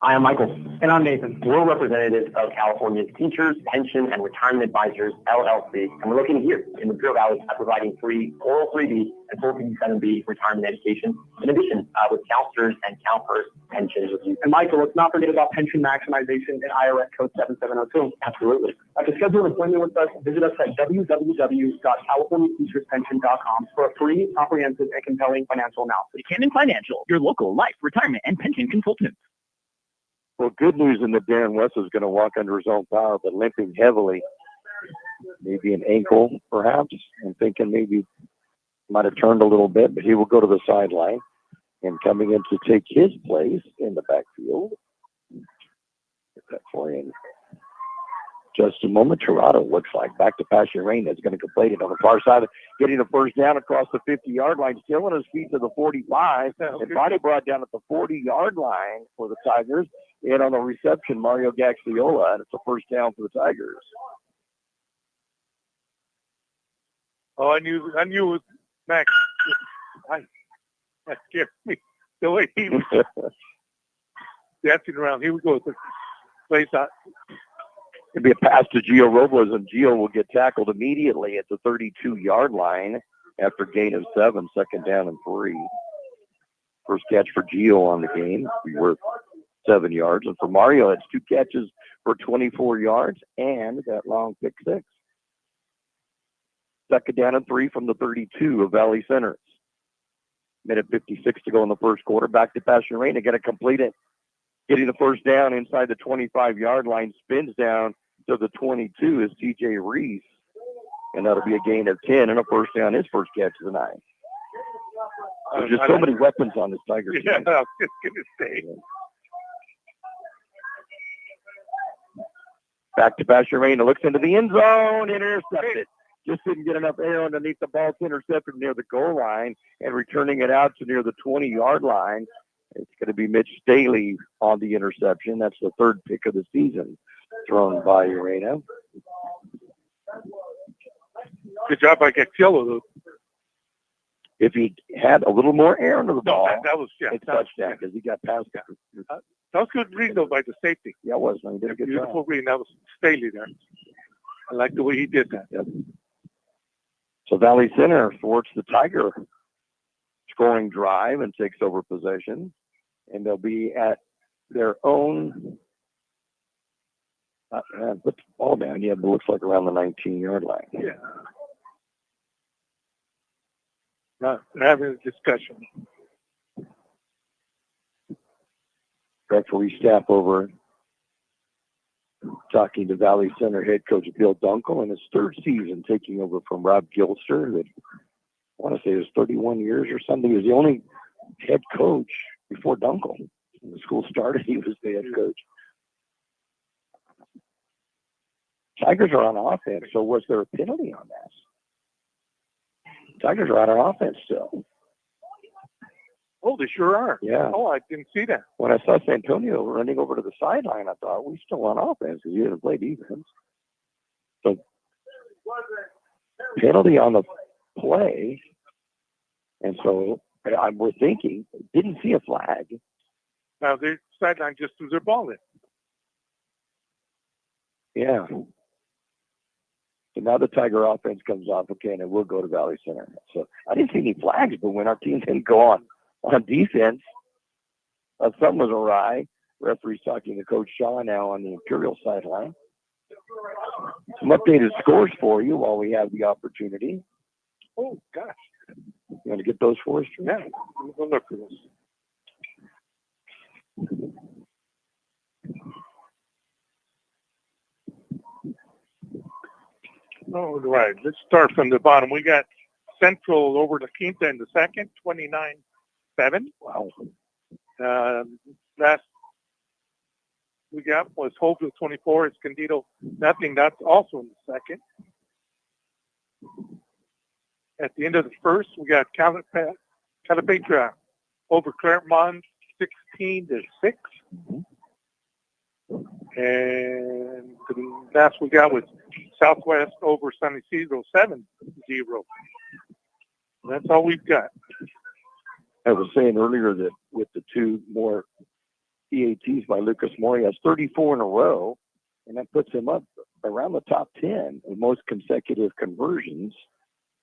Speaker 8: Hi, I'm Michael.
Speaker 9: And I'm Nathan.
Speaker 8: We're representatives of California's Teachers, Pension, and Retirement Advisors, LLC, and we're located here in the Imperial Valley at providing free 403B and 457B retirement education, in addition with counselors and CalPERS pension reviews.
Speaker 9: And Michael, let's not forget about pension maximization in IRS code 7702.
Speaker 8: Absolutely.
Speaker 9: To schedule an appointment with us, visit us at www.californiateacherspension.com for a free, comprehensive, and compelling financial analysis.
Speaker 4: Buchanan Financial, your local life, retirement, and pension consultant.
Speaker 2: Well, good news in that Darren West is going to walk under his own power, but limping heavily. Maybe an ankle, perhaps. I'm thinking maybe might have turned a little bit, but he will go to the sideline. And coming in to take his place in the backfield. Get that for you. Just a moment. Toronto looks like back to Passion Rain. That's going to complete it on the far side, getting the first down across the 50-yard line, still on his feet to the 45. And body brought down at the 40-yard line for the Tigers. And on the reception, Mario Gaxiola, and it's a first down for the Tigers.
Speaker 3: Oh, I knew it was Max. That scared me. The way he was dancing around. Here we go. Place out.
Speaker 2: It'll be a pass to Gio Robles, and Gio will get tackled immediately at the 32-yard line after gain of 7, second down and 3. First catch for Gio on the game. We were 7 yards. And for Mario, it's 2 catches for 24 yards and that long pick 6. Second down and 3 from the 32 of Valley Center. Minute 56 to go in the first quarter. Back to Passion Rain to get it completed. Getting the first down inside the 25-yard line. Spins down to the 22 is TJ Reese. And that'll be a gain of 10 and a first down. His first catch of the night. There's just so many weapons on this Tiger team.
Speaker 3: Yeah, I was just going to say.
Speaker 2: Back to Passion Rain. It looks into the end zone. Intercepted. Just didn't get enough air underneath the ball. It's intercepted near the goal line and returning it out to near the 20-yard line. It's going to be Mitch Staley on the interception. That's the 3rd pick of the season thrown by Urena.
Speaker 3: Good job by Gaxiola, though.
Speaker 2: If he had a little more air under the ball,
Speaker 3: that was,
Speaker 2: it's touchdown because he got past it.
Speaker 3: That was good read, though, by the safety.
Speaker 2: Yeah, it was. He did a good
Speaker 3: Beautiful
Speaker 2: job.
Speaker 3: read. That was Staley there. I like the way he did that.
Speaker 2: Yep. So Valley Center thwarts the Tiger scoring drive and takes over possession. And they'll be at their own, put the ball down. Yeah, it looks like around the 19-yard line.
Speaker 3: Yeah. They're having a discussion.
Speaker 2: Referee staff over talking to Valley Center head coach Bill Dunkel in his 3rd season, taking over from Rob Gilster, that I want to say it was 31 years or something. He was the only head coach before Dunkel. When the school started, he was the head coach. Tigers are on offense, so was there a penalty on that? Tigers are on offense still.
Speaker 3: Oh, they sure are.
Speaker 2: Yeah.
Speaker 3: Oh, I didn't see that.
Speaker 2: When I saw Santonio running over to the sideline, I thought, we still on offense because he didn't play defense. So, penalty on the play. And so, we're thinking, didn't see a flag.
Speaker 3: Now, the sideline just threw their ball in.
Speaker 2: Yeah. So now the Tiger offense comes off, okay, and it will go to Valley Center. So, I didn't see any flags, but when our team didn't go on defense, something was awry. Referee's talking to Coach Shaw now on the Imperial sideline. Some updated scores for you while we have the opportunity.
Speaker 3: Oh, gosh.
Speaker 2: You want to get those for us?
Speaker 3: Yeah, I'm going to look for this. All right, let's start from the bottom. We got Central over to Quinta in the second, 29-7.
Speaker 2: Wow.
Speaker 3: Last we got was Holtville 24. Escondido nothing. That's also in the second. At the end of the first, we got Calapetra over Claremont 16-6.
Speaker 2: Mm-hmm.
Speaker 3: And the last we got was Southwest over San Isidro 7-0. That's all we've got.
Speaker 2: I was saying earlier that with the 2 more PATs by Lucas Moore. He has 34 in a row, and that puts him up around the top 10 in most consecutive conversions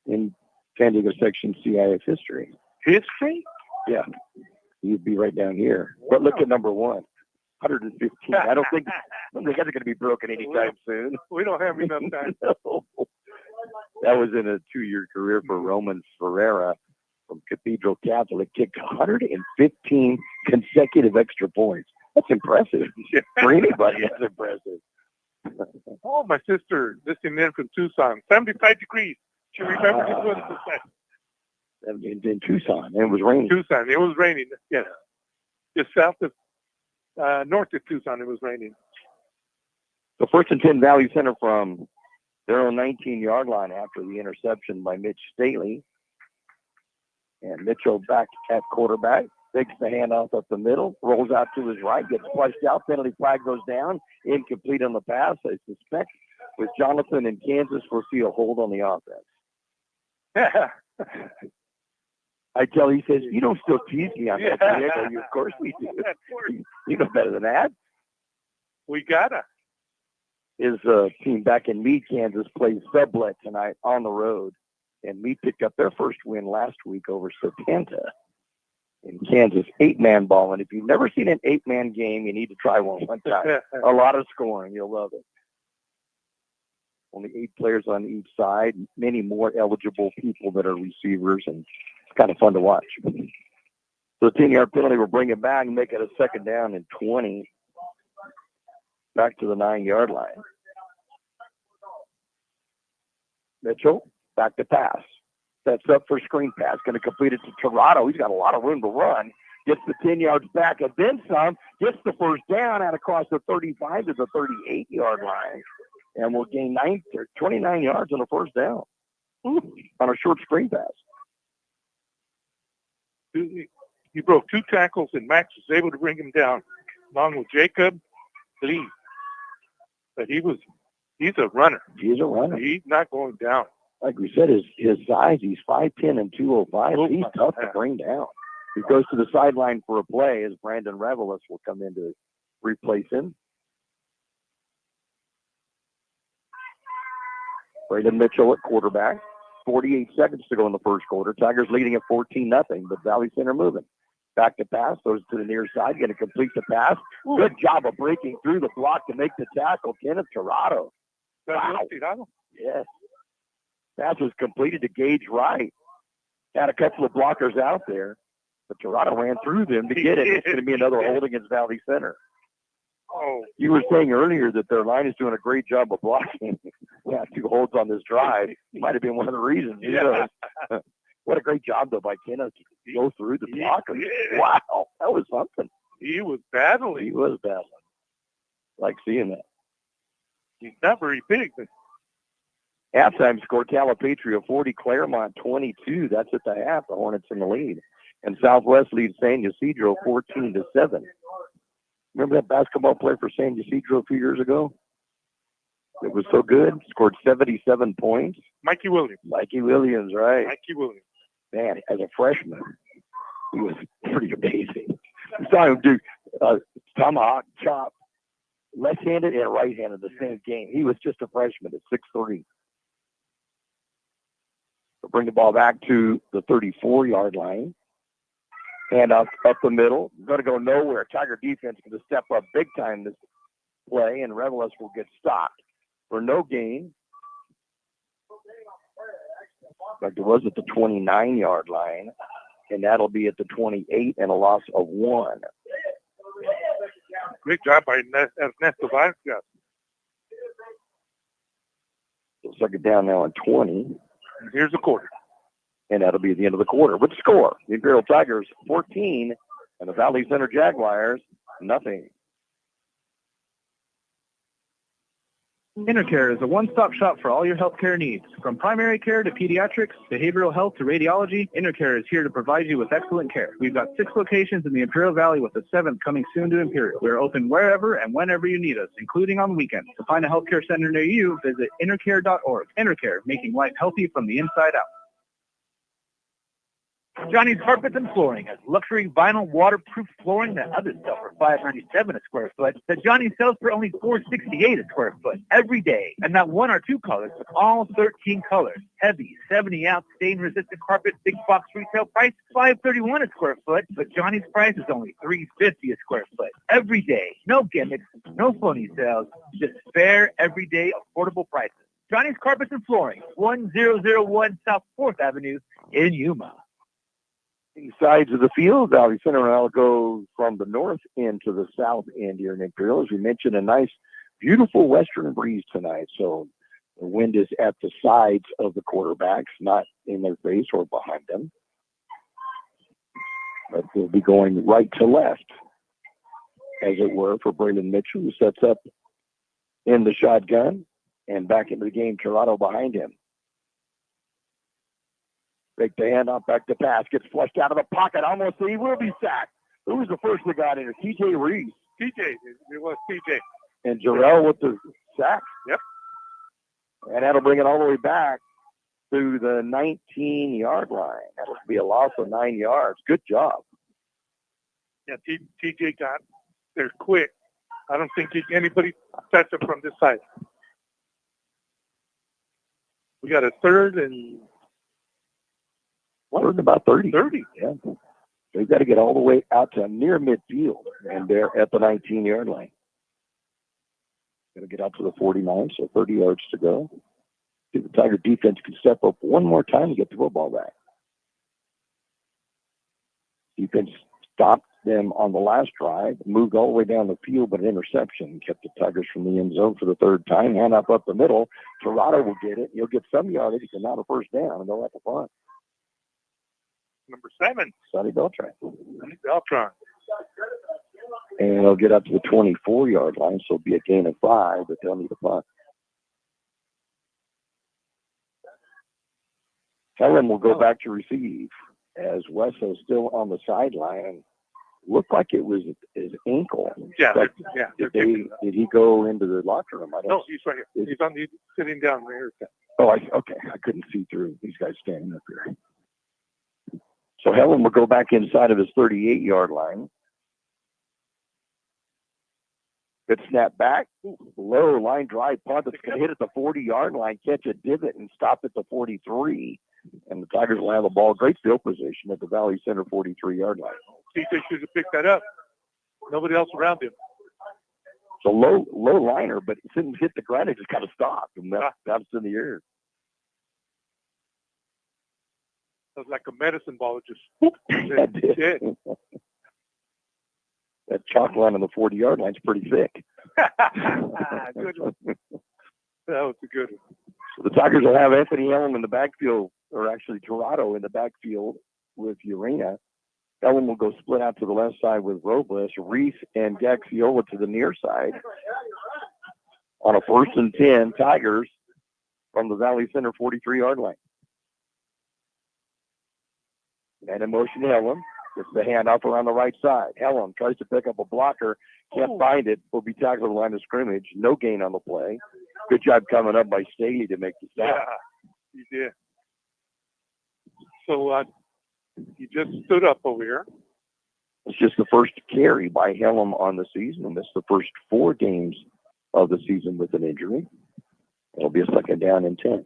Speaker 2: in San Diego Section CIF history.
Speaker 3: History?
Speaker 2: Yeah, he'd be right down here. But look at number 1, 115. I don't think that's going to be broken anytime soon.
Speaker 3: We don't have enough time.
Speaker 2: No. That was in a 2-year career for Roman Ferreira from Cathedral Catholic. Kicked 115 consecutive extra points. That's impressive. For anybody, that's impressive.
Speaker 3: Oh, my sister listening in from Tucson. 75 degrees. She remembers it was
Speaker 2: in Tucson. It was raining.
Speaker 3: Tucson. It was raining. Yes. Just south of, north of Tucson, it was raining.
Speaker 2: So 1st and 10 Valley Center from their own 19-yard line after the interception by Mitch Staley. And Mitchell back at quarterback. Takes the handoff up the middle, rolls out to his right, gets flushed out, penalty flag goes down, incomplete on the pass. I suspect with Jonathan in Kansas, we'll see a hold on the offense. I tell he says, you don't still tease me on that. Diego. Of course we do. You know better than that.
Speaker 3: We gotta.
Speaker 2: His team back in Meade, Kansas, plays Sublet tonight on the road. And Meade picked up their first win last week over Setanta in Kansas, 8-man ball. And if you've never seen an 8-man game, you need to try one time. A lot of scoring. You'll love it. Only 8 players on each side, many more eligible people that are receivers, and it's kind of fun to watch. So the 10-yard penalty will bring it back and make it a 2nd down and 20. Back to the 9-yard line. Mitchell, back to pass. Sets up for screen pass. Going to complete it to Torado. He's got a lot of room to run. Gets the 10 yards back and then some. Gets the 1st down out across the 35 to the 38-yard line. And will gain 29 yards on a 1st down on a short screen pass.
Speaker 3: He broke 2 tackles, and Max was able to bring him down, along with Jacob Lee. But he's a runner.
Speaker 2: He's a runner.
Speaker 3: He's not going down.
Speaker 2: Like we said, his size, he's 5'10" and 205. He's tough to bring down. He goes to the sideline for a play as Brandon Revelis will come in to replace him. Braden Mitchell at quarterback. 48 seconds to go in the 1st quarter. Tigers leading at 14-0, but Valley Center moving. Back to pass, goes to the near side, going to complete the pass. Good job of breaking through the block to make the tackle. Kenneth Tirado. Wow. Yes. Pass was completed to Gage Wright. Had a couple of blockers out there, but Tirado ran through them to get it. It's going to be another hold against Valley Center.
Speaker 3: Oh.
Speaker 2: You were saying earlier that their line is doing a great job of blocking. Yeah, 2 holds on this drive. Might have been one of the reasons.
Speaker 3: Yeah.
Speaker 2: What a great job, though, by Kenneth to go through the blockers. Yeah. Wow, that was something.
Speaker 3: He was battling.
Speaker 2: He was battling. Like seeing that.
Speaker 3: He's not very big.
Speaker 2: Halftime score, Calipatria 40, Claremont 22. That's at the half. The Hornets in the lead. And Southwest leads San Ysidro 14-7. Remember that basketball player for San Ysidro a few years ago? It was so good. Scored 77 points.
Speaker 3: Micky Williams.
Speaker 2: Micky Williams, right.
Speaker 3: Micky Williams.
Speaker 2: Man, as a freshman, he was pretty amazing. You saw him do tomahawk chop, left-handed and right-handed the same game. He was just a freshman at 6'3". We'll bring the ball back to the 34-yard line. And up the middle. Going to go nowhere. Tiger defense going to step up big time this play, and Revelis will get stopped for no gain. Like it was at the 29-yard line, and that'll be at the 28 and a loss of 1.
Speaker 3: Great job by Ernesto Vargas.
Speaker 2: Looks like it down now on 20.
Speaker 3: And here's the quarter.
Speaker 2: And that'll be the end of the quarter. With the score, the Imperial Tigers 14 and the Valley Center Jaguars nothing.
Speaker 6: Intercare is a one-stop shop for all your healthcare needs. From primary care to pediatrics, behavioral health to radiology, Intercare is here to provide you with excellent care. We've got 6 locations in the Imperial Valley with a 7th coming soon to Imperial. We're open wherever and whenever you need us, including on weekends. To find a healthcare center near you, visit intercare.org. Intercare, making life healthy from the inside out.
Speaker 7: Johnny's Carpets and Flooring has luxury vinyl waterproof flooring that others sell for $5.97 a square foot that Johnny sells for only $4.68 a square foot every day. And not one or two colors, but all 13 colors. Heavy 70-ounce stain-resistant carpet, big box retail price $5.31 a square foot, but Johnny's price is only $3.50 a square foot every day. No gimmicks, no phony sales, just fair, everyday, affordable prices. Johnny's Carpets and Flooring, 1001 South 4th Avenue in Yuma.
Speaker 2: Sides of the field, Valley Center will go from the north end to the south end here in Imperial. As we mentioned, a nice, beautiful western breeze tonight. So the wind is at the sides of the quarterbacks, not in their face or behind them. But they'll be going right to left, as it were, for Braylon Mitchell, who sets up in the shotgun and back into the game. Toronto behind him. Break the handoff, back to pass, gets flushed out of the pocket, almost, he will be sacked. Who was the first that got in? TJ Reese.
Speaker 3: TJ, it was TJ.
Speaker 2: And Jarrell with the sack.
Speaker 3: Yep.
Speaker 2: And that'll bring it all the way back to the 19-yard line. That'll be a loss of 9 yards. Good job.
Speaker 3: Yeah, TJ got there quick. I don't think anybody touched it from this side. We got a third and...
Speaker 2: Third and about 30.
Speaker 3: 30.
Speaker 2: Yeah. They've got to get all the way out to near midfield, and they're at the 19-yard line. Got to get out to the 49, so 30 yards to go. See if the Tiger defense can step up one more time to get the football back. Defense stopped them on the last drive, moved all the way down the field, but an interception kept the Tigers from the end zone for the third time. Hand up the middle. Toronto will get it. He'll get some yardage and not a first down, and they'll have to punt.
Speaker 3: Number 7.
Speaker 2: Sonny Beltran.
Speaker 3: Beltran.
Speaker 2: And they'll get up to the 24-yard line, so it'll be a gain of 5, but they'll need a punt. Helen will go back to receive as Wesso's still on the sideline. Looked like it was his ankle.
Speaker 3: Yeah,
Speaker 2: Did he go into the locker room?
Speaker 3: No, he's right here. He's sitting down there.
Speaker 2: Okay. I couldn't see through these guys standing up here. So Helen will go back inside of his 38-yard line. Good snap back. Low line drive punt that's going to hit at the 40-yard line, catch a divot, and stop at the 43. And the Tigers will have the ball. Great field position at the Valley Center 43-yard line.
Speaker 3: TJ should have picked that up. Nobody else around him.
Speaker 2: So low liner, but it didn't hit the ground. It just kind of stopped and bounced in the air.
Speaker 3: It was like a medicine ball. It just
Speaker 2: did. That chalk line on the 40-yard line is pretty thick.
Speaker 3: Good one. That was a good one.
Speaker 2: So the Tigers will have Anthony Ellen in the backfield, or actually Toronto in the backfield with Urena. Ellen will go split out to the left side with Robles, Reese, and Gaxiola to the near side. On a 1st and 10, Tigers from the Valley Center 43-yard line. And in motion, Helen gets the handoff around the right side. Helen tries to pick up a blocker, can't find it, will be tackled at the line of scrimmage. No gain on the play. Good job coming up by Staley to make the stop.
Speaker 3: Yeah, he did. So he just stood up over here.
Speaker 2: It's just the first carry by Helen on the season, and it's the first 4 games of the season with an injury. It'll be a 2nd down and 10.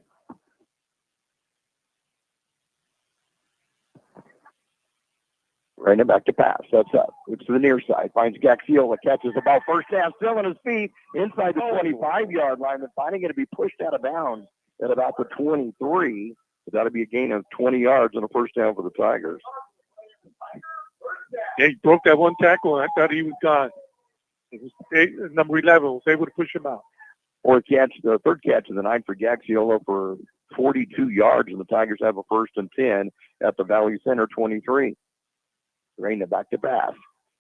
Speaker 2: Right back to pass. That's up. It's to the near side. Finds Gaxiola. Catches the ball. First down. Still on his feet. Inside the 25-yard line. And finding it to be pushed out of bounds at about the 23. So that'll be a gain of 20 yards and a first down for the Tigers.
Speaker 3: Yeah, he broke that one tackle, and I thought he was gone. It was number 11 was able to push him out.
Speaker 2: Or catch, the third catch of the night for Gaxiola for 42 yards, and the Tigers have a 1st and 10 at the Valley Center 23. Reina back to pass.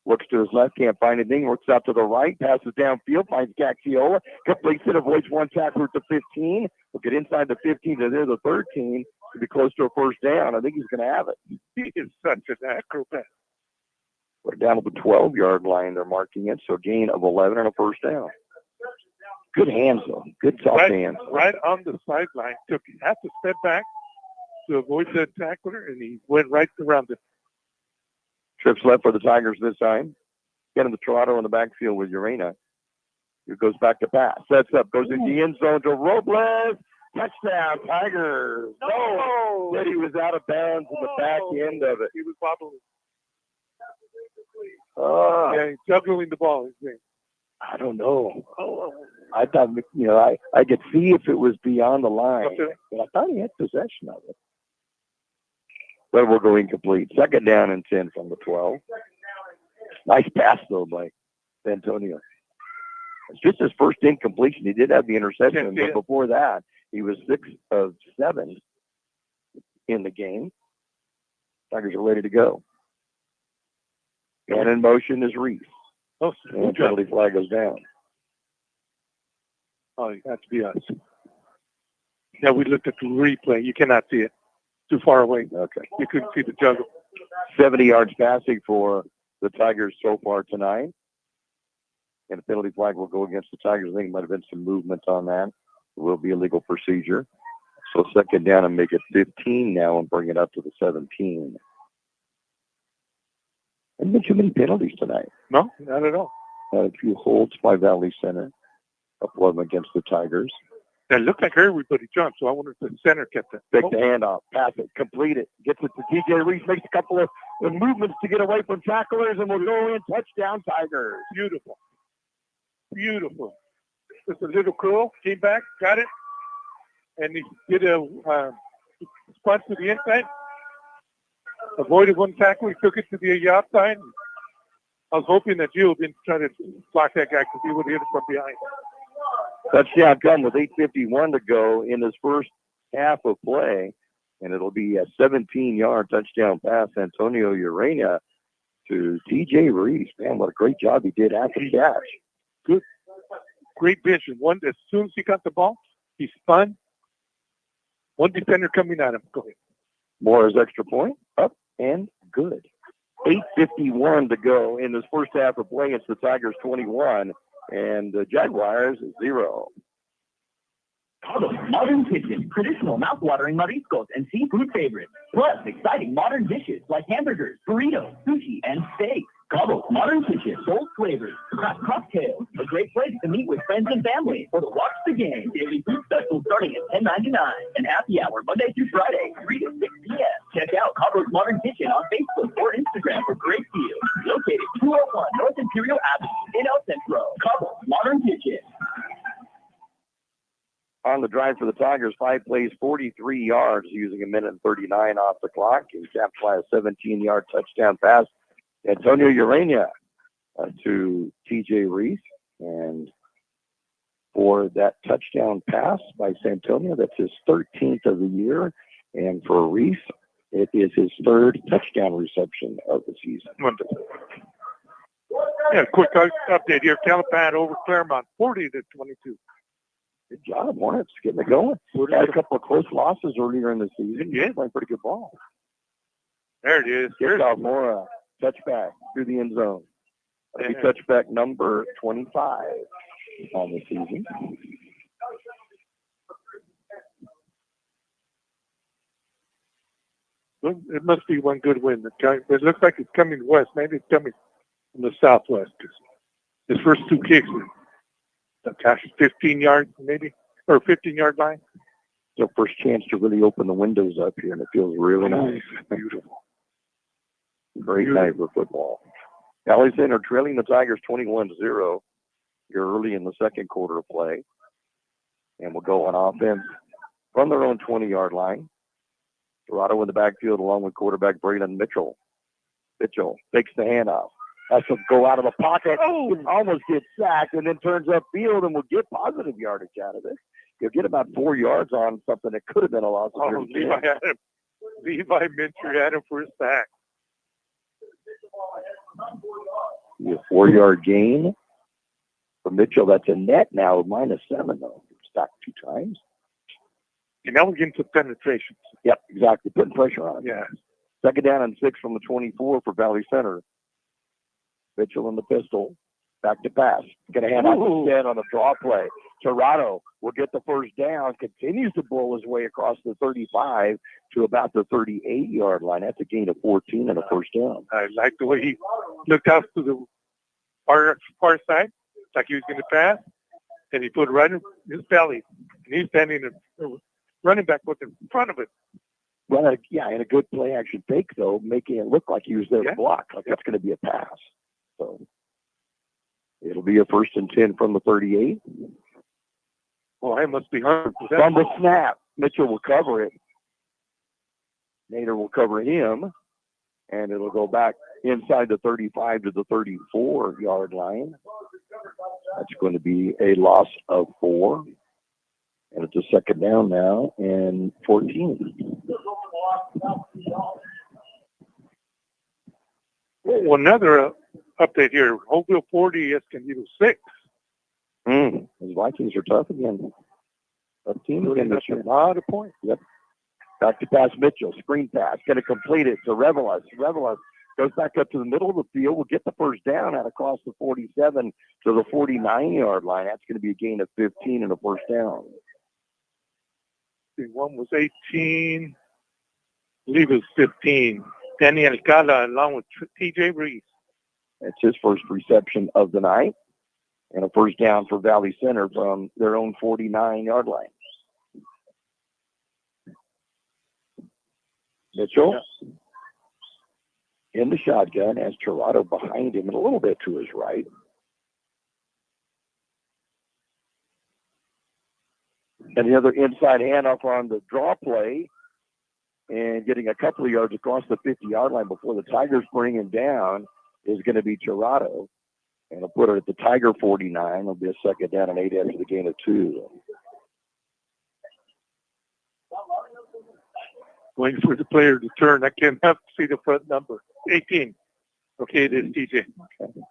Speaker 2: Looks to his left, can't find anything. Looks out to the right, passes downfield, finds Gaxiola. Completes it, avoids one tackler at the 15. Will get inside the 15 to there, the 13. To be close to a first down. I think he's going to have it.
Speaker 3: He is such an acrobat.
Speaker 2: Put it down to the 12-yard line. They're marking it, so a gain of 11 and a first down. Good hands, though. Good soft hands.
Speaker 3: Right on the sideline. Took half a step back, to avoid the tackler, and he went right around it.
Speaker 2: Trips left for the Tigers this time. Getting the Toronto in the backfield with Urena. Who goes back to pass. Sets up, goes in the end zone to Robles. Touchdown, Tigers. No! Said he was out of bounds in the back end of it.
Speaker 3: He was wobbling.
Speaker 2: Oh,
Speaker 3: Yeah, he's juggling the ball. He's saying.
Speaker 2: I don't know. I thought, I could see if it was beyond the line.
Speaker 3: Okay.
Speaker 2: But I thought he had possession of it. But we'll go incomplete. Second down and 10 from the 12. Nice pass, though, by Antonio. It's just his first incompletion. He did have the interception, but before that, he was 6 of 7 in the game. Tigers are ready to go. And in motion is Reese.
Speaker 3: Oh,
Speaker 2: and penalty flag goes down.
Speaker 3: Oh, it has to be us. Yeah, we looked at the replay. You cannot see it. Too far away.
Speaker 2: Okay.
Speaker 3: You couldn't see the juggle.
Speaker 2: 70 yards passing for the Tigers so far tonight. And the penalty flag will go against the Tigers. I think there might have been some movement on that. It will be a legal procedure. So second down and make it 15 now and bring it up to the 17. Haven't been too many penalties tonight.
Speaker 3: No, not at all.
Speaker 2: Had a few holds by Valley Center. A couple of them against the Tigers.
Speaker 3: It looked like everybody jumped, so I wonder if the center kept it.
Speaker 2: Take the handoff, pass it, complete it, gets it to TJ Reese, makes a couple of movements to get away from tacklers, and will go in. Touchdown, Tigers.
Speaker 3: Beautiful. Beautiful. Just a little curl, came back, got it, and he did a spot to the inside. Avoided one tackle. He took it to the outside. I was hoping that Gio didn't try to block that guy because he would have hit it from behind.
Speaker 2: Touchdown come with 8:51 to go in this first half of play, and it'll be a 17-yard touchdown pass, Antonio Urena to TJ Reese. Man, what a great job he did after the catch.
Speaker 3: Good. Great vision. One, as soon as he got the ball, he spun. One defender coming at him. Go ahead.
Speaker 2: Morris extra point, up and good. 8:51 to go in this first half of play. It's the Tigers 21 and the Jaguars 0.
Speaker 4: Carlos Modern Kitchen, traditional mouth-watering mariscos and seafood favorites, plus exciting modern dishes like hamburgers, burritos, sushi, and steaks. Carlos Modern Kitchen, bold flavors, craft cocktails, a great place to meet with friends and family or to watch the game. Daily food specials starting at $10.99 and happy hour Monday through Friday, 3 to 6 p.m. Check out Carlos Modern Kitchen on Facebook or Instagram for great deals. Located 201 North Imperial Avenue in El Centro. Carlos Modern Kitchen.
Speaker 2: On the drive for the Tigers, 5 plays, 43 yards, using 1:39 off the clock, and capped by a 17-yard touchdown pass. Antonio Urena to TJ Reese, and for that touchdown pass by Santonio, that's his 13th of the year, and for Reese, it is his 3rd touchdown reception of the season.
Speaker 3: Wonderful. Yeah, quick update here. Calapan over Claremont, 40-22.
Speaker 2: Good job, Hornets, getting it going. Had a couple of close losses earlier in the season.
Speaker 3: Yeah.
Speaker 2: Playing pretty good ball.
Speaker 3: There it is.
Speaker 2: Here's Almora, touchback through the end zone. That'll be touchback number 25 on the season.
Speaker 3: Well, it must be one good win. It looks like it's coming west. Maybe it's coming from the southwest. His first 2 kicks were 15 yards, maybe, or 15-yard line.
Speaker 2: It's our first chance to really open the windows up here, and it feels really nice.
Speaker 3: Beautiful.
Speaker 2: Great night for football. Valley Center trailing the Tigers 21-0 here early in the second quarter of play. And we'll go on offense from their own 20-yard line. Dorado in the backfield along with quarterback Braylon Mitchell. Mitchell takes the handoff. Has to go out of the pocket. Oh, almost gets sacked and then turns upfield and will get positive yardage out of it. He'll get about 4 yards on something that could have been a loss.
Speaker 3: Levi Minter had him for a sack.
Speaker 2: A 4-yard gain for Mitchell. That's a net now, -7 though. Stacked 2 times.
Speaker 3: And now we're getting to penetration.
Speaker 2: Yep, exactly. Putting pressure on.
Speaker 3: Yeah.
Speaker 2: Second down and 6 from the 24 for Valley Center. Mitchell in the pistol. Back to pass. Going to hand off instead on the draw play. Tirado will get the first down, continues to blow his way across the 35 to about the 38-yard line. That's a gain of 14 and a first down.
Speaker 3: I like the way he looked out to the far side, like he was going to pass, and he put it right in his belly. And he's standing, running back was in front of it.
Speaker 2: Well, and a good play action fake, though, making it look like he was there to block. Like that's going to be a pass. So it'll be a 1st and 10 from the 38.
Speaker 3: Well, it must be hard.
Speaker 2: From the snap, Mitchell will cover it. Nader will cover him, and it'll go back inside the 35 to the 34-yard line. That's going to be a loss of 4. And it's a second down now and 14.
Speaker 3: Well, another update here. Hopeville 40, Escondido 6.
Speaker 2: The Vikings are tough again. Tough team again this year.
Speaker 3: A lot of points.
Speaker 2: Yep. Back to pass Mitchell. Screen pass. Going to complete it to Revelas. Revelas goes back up to the middle of the field. Will get the first down out across the 47 to the 49-yard line. That's going to be a gain of 15 and a first down.
Speaker 3: One was 18. I believe it was 15. Danny Alcala along with TJ Reese.
Speaker 2: That's his first reception of the night. And a first down for Valley Center from their own 49-yard line. Mitchell in the shotgun has Tirado behind him and a little bit to his right. And the other inside handoff on the draw play and getting a couple of yards across the 50-yard line before the Tigers bring him down is going to be Tirado. And he'll put it at the Tiger 49. It'll be a second down and 8 after the gain of 2.
Speaker 3: Waiting for the player to turn. I can't have to see the front number. 18. Okay, it is TJ.
Speaker 2: Okay.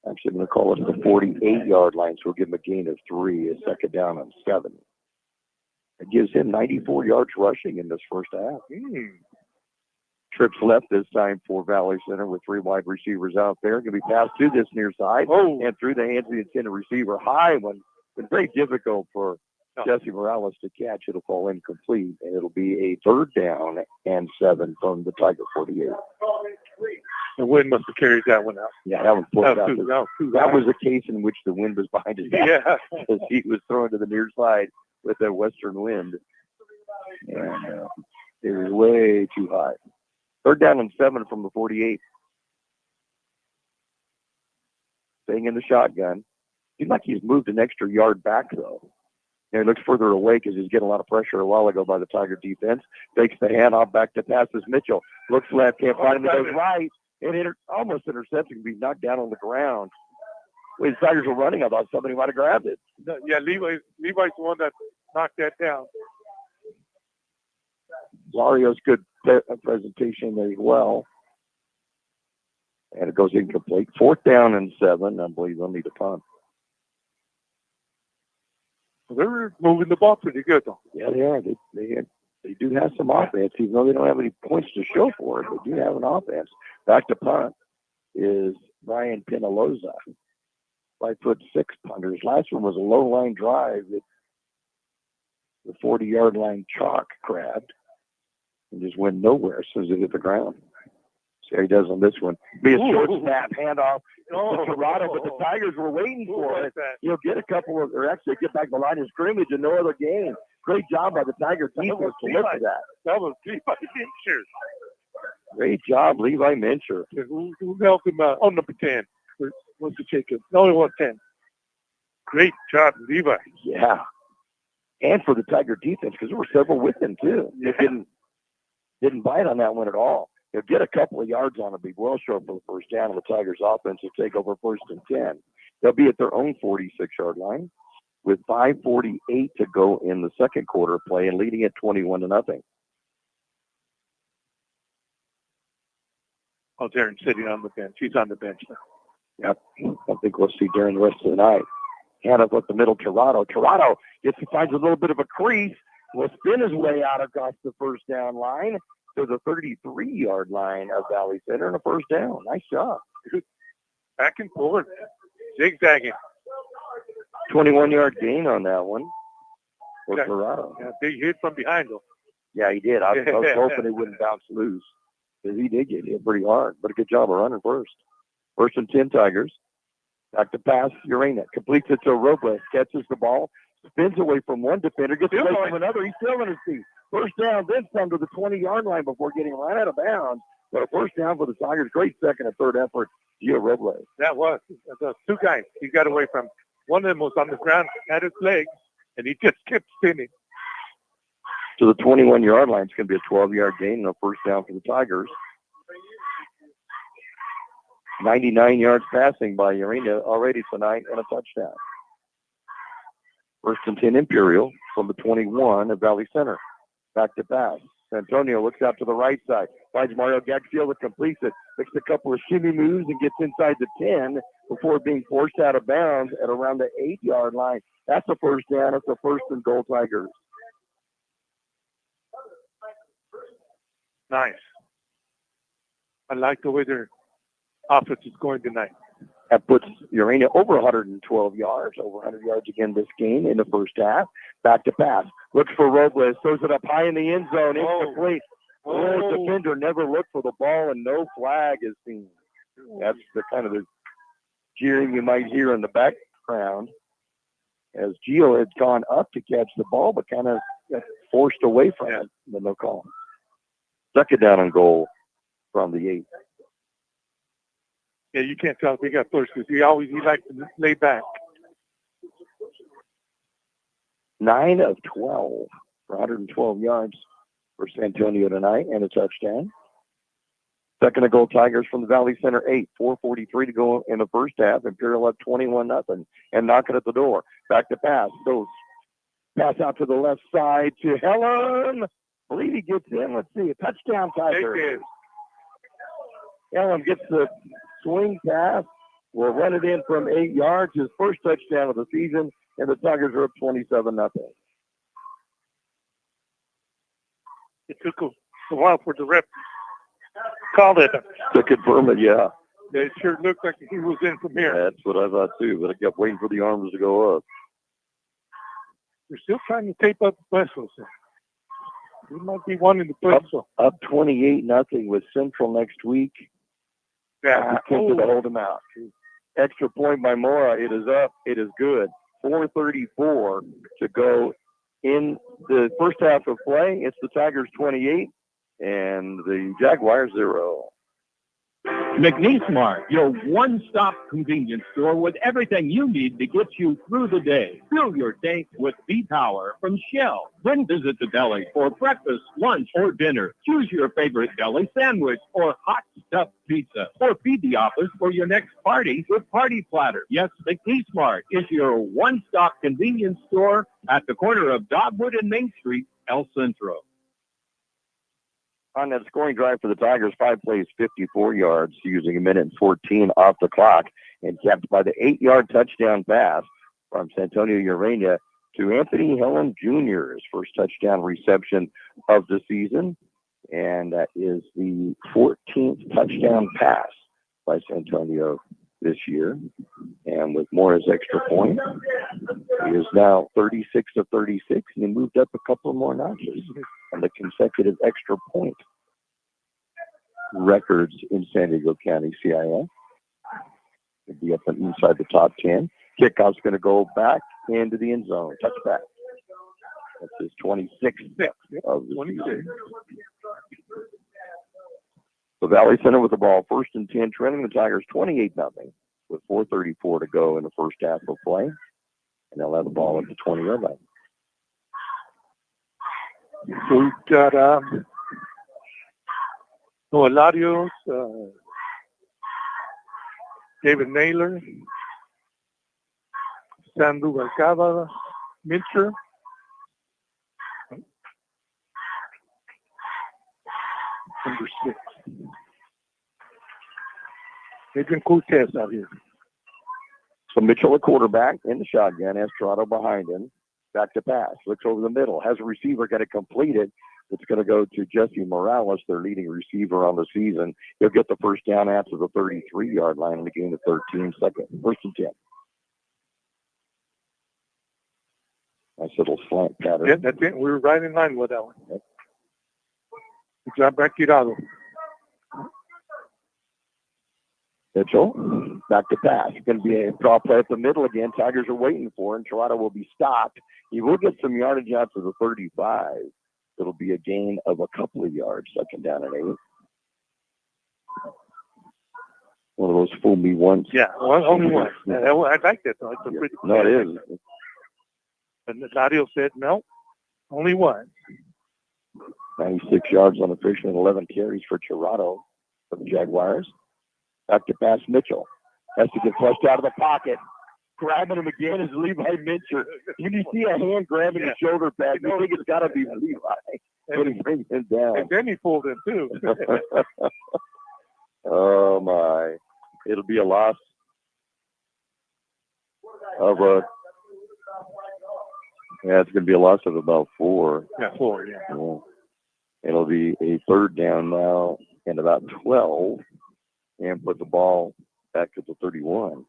Speaker 2: Actually, I'm going to call it the 48-yard line, so we'll give him a gain of 3, a second down and 7. It gives him 94 yards rushing in this first half. Trips left this time for Valley Center with 3 wide receivers out there. Going to be passed to this near side and through the hands of the intended receiver. High one. Been very difficult for Jesse Morales to catch. It'll fall incomplete, and it'll be a 3rd down and 7 from the Tiger 48.
Speaker 3: The wind must have carried that one out.
Speaker 2: Yeah, that one flipped out. That was a case in which the wind was behind his back.
Speaker 3: Yeah.
Speaker 2: Because he was thrown to the near side with that western wind. And it was way too high. 3rd down and 7 from the 48. Staying in the shotgun. Seems like he's moved an extra yard back, though. And he looks further away because he's getting a lot of pressure a while ago by the Tiger defense. Takes the handoff back to passes Mitchell. Looks left, can't find him, goes right. And almost intercepting, be knocked down on the ground. When the Tigers were running, I thought somebody might have grabbed it.
Speaker 3: Yeah, Levi's the one that knocked that down.
Speaker 2: Lario's good presentation as well. And it goes incomplete. 4th down and 7. I believe they'll need a punt.
Speaker 3: They're moving the ball pretty good, though.
Speaker 2: Yeah, they are. They do have some offense, even though they don't have any points to show for it. They do have an offense. Back to punt is Brian Penaloza. 5'6" punter. His last one was a low line drive that the 40-yard line chalk grabbed and just went nowhere as soon as it hit the ground. See how he does on this one. Be a short snap handoff to Tirado, but the Tigers were waiting for it. He'll get a couple of, or actually get back the line of scrimmage and no other gain. Great job by the Tiger defense to look for that.
Speaker 3: That was Levi Mincher.
Speaker 2: Great job, Levi Mincher.
Speaker 3: Who helped him out? Oh, number 10. What's the Jacob? No, it was 10. Great job, Levi.
Speaker 2: Yeah. And for the Tiger defense, because there were several with him, too. They didn't bite on that one at all. He'll get a couple of yards on it, be well short for the first down, and the Tigers' offense will take over 1st and 10. They'll be at their own 46-yard line with 5:48 to go in the second quarter of play and leading at 21-0.
Speaker 3: Oh, Darren's sitting on the bench. He's on the bench now.
Speaker 2: Yep. I think we'll see Darren the rest of the night. Hand up with the middle, Tirado. Tirado finds a little bit of a crease, will spin his way out across the first down line to the 33-yard line of Valley Center and a first down. Nice job.
Speaker 3: Back and forth. Zigzagging.
Speaker 2: 21-yard gain on that one for
Speaker 3: Yeah.
Speaker 2: Corrado.
Speaker 3: Yeah, big hit from behind though.
Speaker 2: Yeah, he did. I was hoping it wouldn't bounce loose because he did get hit pretty hard. But a good job of running first. First and 10 Tigers. Back to pass. Urena completes it to Robles. Catches the ball. Spins away from one defender. Gets away from another. He's still in his feet. First down, then some to the 20-yard line before getting right out of bounds. But a first down for the Tigers. Great second and third effort. Gio Robles.
Speaker 3: That was two guys. He got away from. One of them was on the ground, had his legs, and he just kept spinning.
Speaker 2: To the 21-yard line. It's going to be a 12-yard gain and a first down for the Tigers. 99 yards passing by Urena already tonight and a touchdown. First and 10 Imperial from the 21 at Valley Center. Back to pass. Antonio looks out to the right side. Finds Mario Gaxiel that completes it. Makes a couple of shimmy moves and gets inside the 10 before being forced out of bounds at around the 8-yard line. That's a first down. It's a first and goal Tigers.
Speaker 3: Nice. I like the way their offense is going tonight.
Speaker 2: That puts Urena over 112 yards, over 100 yards again this game in the first half. Back to pass. Looks for Robles. Throws it up high in the end zone. Incomplete. The defender never looked for the ball, and no flag is seen. That's the kind of the cheering you might hear in the background as Gio had gone up to catch the ball, but kind of got forced away from it. But no call. Second down and goal from the 8.
Speaker 3: Yeah, you can't tell if he got pushed because he likes to lay back.
Speaker 2: 9 of 12 for 112 yards for San Antonio tonight and a touchdown. Second and goal Tigers from the Valley Center 8. 4:43 to go in the first half. Imperial up 21-0 and knocking at the door. Back to pass. Goes pass out to the left side to Helen. I believe he gets in. Let's see. A touchdown Tigers. Helen gets the swing pass. Will run it in from 8 yards. His first touchdown of the season. And the Tigers are up 27-0.
Speaker 3: It took a while for the ref called it.
Speaker 2: To confirm it, yeah.
Speaker 3: It sure looked like he was in from here.
Speaker 2: That's what I thought too, but I kept waiting for the arms to go up.
Speaker 3: They're still trying to tape up the Westfield. We might be wanting to play.
Speaker 2: Up 28-0 with Central next week.
Speaker 3: Yeah.
Speaker 2: To hold them out. Extra point by Mora. It is up. It is good. 4:34 to go in the first half of play. It's the Tigers 28 and the Jaguars 0.
Speaker 1: McNeese Mart, your one-stop convenience store with everything you need to get you through the day. Fill your tank with V-Power from Shell. Then visit the deli for breakfast, lunch, or dinner. Choose your favorite deli sandwich or hot stuffed pizza. Or feed the office for your next party with Party Platter. Yes, McNeese Mart is your one-stop convenience store at the corner of Dogwood and Main Street, El Centro.
Speaker 2: On that scoring drive for the Tigers, 5 plays, 54 yards, using a minute and 14 off the clock, and capped by the 8-yard touchdown pass from Santonio Urena to Anthony Helen Jr., his first touchdown reception of the season, and that is the 14th touchdown pass by Santonio this year. And with Mora's extra point, he is now 36 of 36, and he moved up a couple more notches on the consecutive extra point records in San Diego County CIF. He'll be up inside the top 10. Kickoff's going to go back into the end zone. Touchback. That's his 26th of the season. The Valley Center with the ball, first and 10, trailing the Tigers 28-0 with 4:34 to go in the first half of play. And they'll have the ball at the 20-yard line.
Speaker 3: So we've got Noah Larios, David Naylor, Sandu Valcava, Mincher, number 6. Adrian Cortez out here.
Speaker 2: So Mitchell, a quarterback, in the shotgun, has Toronto behind him. Back to pass. Looks over the middle. Has a receiver got it completed. It's going to go to Jesse Morales, their leading receiver on the season. He'll get the first down after the 33-yard line and a gain of 13 seconds. First and 10. Nice little slant pattern.
Speaker 3: Yeah, that's it. We were right in line with that one. Good job, Grijalva.
Speaker 2: Mitchell, back to pass. Going to be a draw play up the middle again. Tigers are waiting for him. Toronto will be stopped. He will get some yardage out to the 35. It'll be a gain of a couple of yards, 2nd down and 8. One of those fool me once.
Speaker 3: Yeah, only one. Yeah, I like that, though. It's a pretty
Speaker 2: No, it is.
Speaker 3: And Nadio said, no, only one.
Speaker 2: 96 yards on the fish and 11 carries for Toronto for the Jaguars. Back to pass Mitchell. Has to get flushed out of the pocket. Grabbing him again is Levi Mitchell. When you see a hand grabbing his shoulder pad, you think it's got to be Levi. And he brings him down.
Speaker 3: And then he pulled him, too.
Speaker 2: Oh, my. It'll be a loss of it's going to be a loss of about 4.
Speaker 3: Yeah, 4, yeah.
Speaker 2: It'll be a 3rd down now and about 12. And put the ball back to the 31.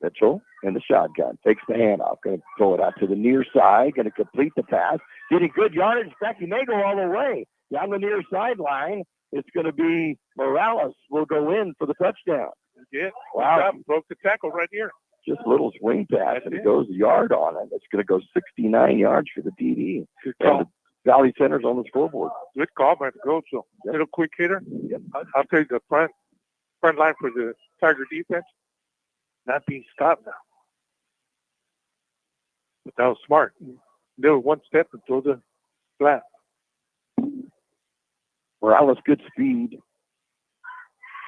Speaker 2: Mitchell in the shotgun. Takes the handoff. Going to throw it out to the near side. Going to complete the pass. Getting good yardage. In fact, he may go all the way. Down the near sideline, it's going to be Morales will go in for the touchdown.
Speaker 3: Yeah.
Speaker 2: Wow.
Speaker 3: Broke the tackle right here.
Speaker 2: Just a little swing pass, and it goes a yard on it. It's going to go 69 yards for the TD.
Speaker 3: Good call.
Speaker 2: Valley Center's on the scoreboard.
Speaker 3: Good call by the coach. So little quick hitter.
Speaker 2: Yep.
Speaker 3: I'll tell you the front line for the Tiger defense not being stopped now. But that was smart. They were one step and throw the flat.
Speaker 2: Morales, good speed.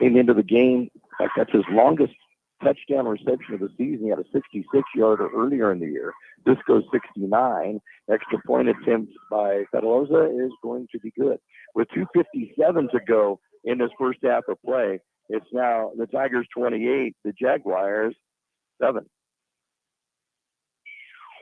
Speaker 2: Came into the game. In fact, that's his longest touchdown reception of the season. He had a 66-yarder earlier in the year. This goes 69. Extra point attempt by Pedaloza is going to be good. With 2:57 to go in this first half of play, it's now the Tigers 28, the Jaguars 7.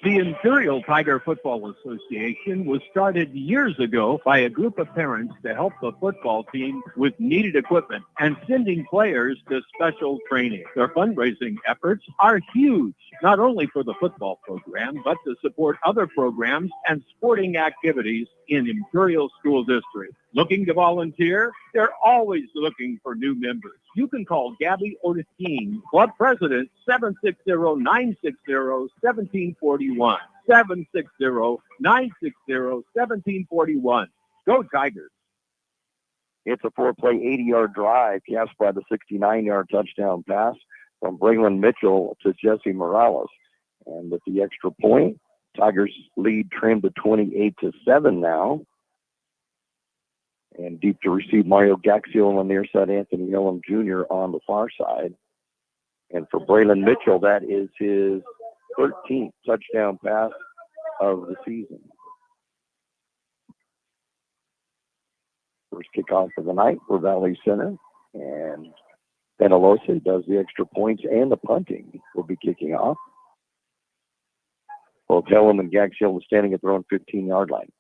Speaker 1: The Imperial Tiger Football Association was started years ago by a group of parents to help the football team with needed equipment and sending players to special training. Their fundraising efforts are huge, not only for the football program, but to support other programs and sporting activities in Imperial School District. Looking to volunteer? They're always looking for new members. You can call Gabby Otisteen, Club President, 760-960-1741. 760-960-1741. Go Tigers.
Speaker 2: It's a 4-play, 80-yard drive, cast by the 69-yard touchdown pass from Braylon Mitchell to Jesse Morales. And with the extra point, Tigers lead trimmed to 28-7 now. And deep to receive Mario Gaxiel on the near side, Anthony Yellum Jr. on the far side. And for Braylon Mitchell, that is his 13th touchdown pass of the season. First kickoff of the night for Valley Center. And Penalosa does the extra points and the punting. Will be kicking off. Both Yellum and Gaxiel standing at their own 15-yard line.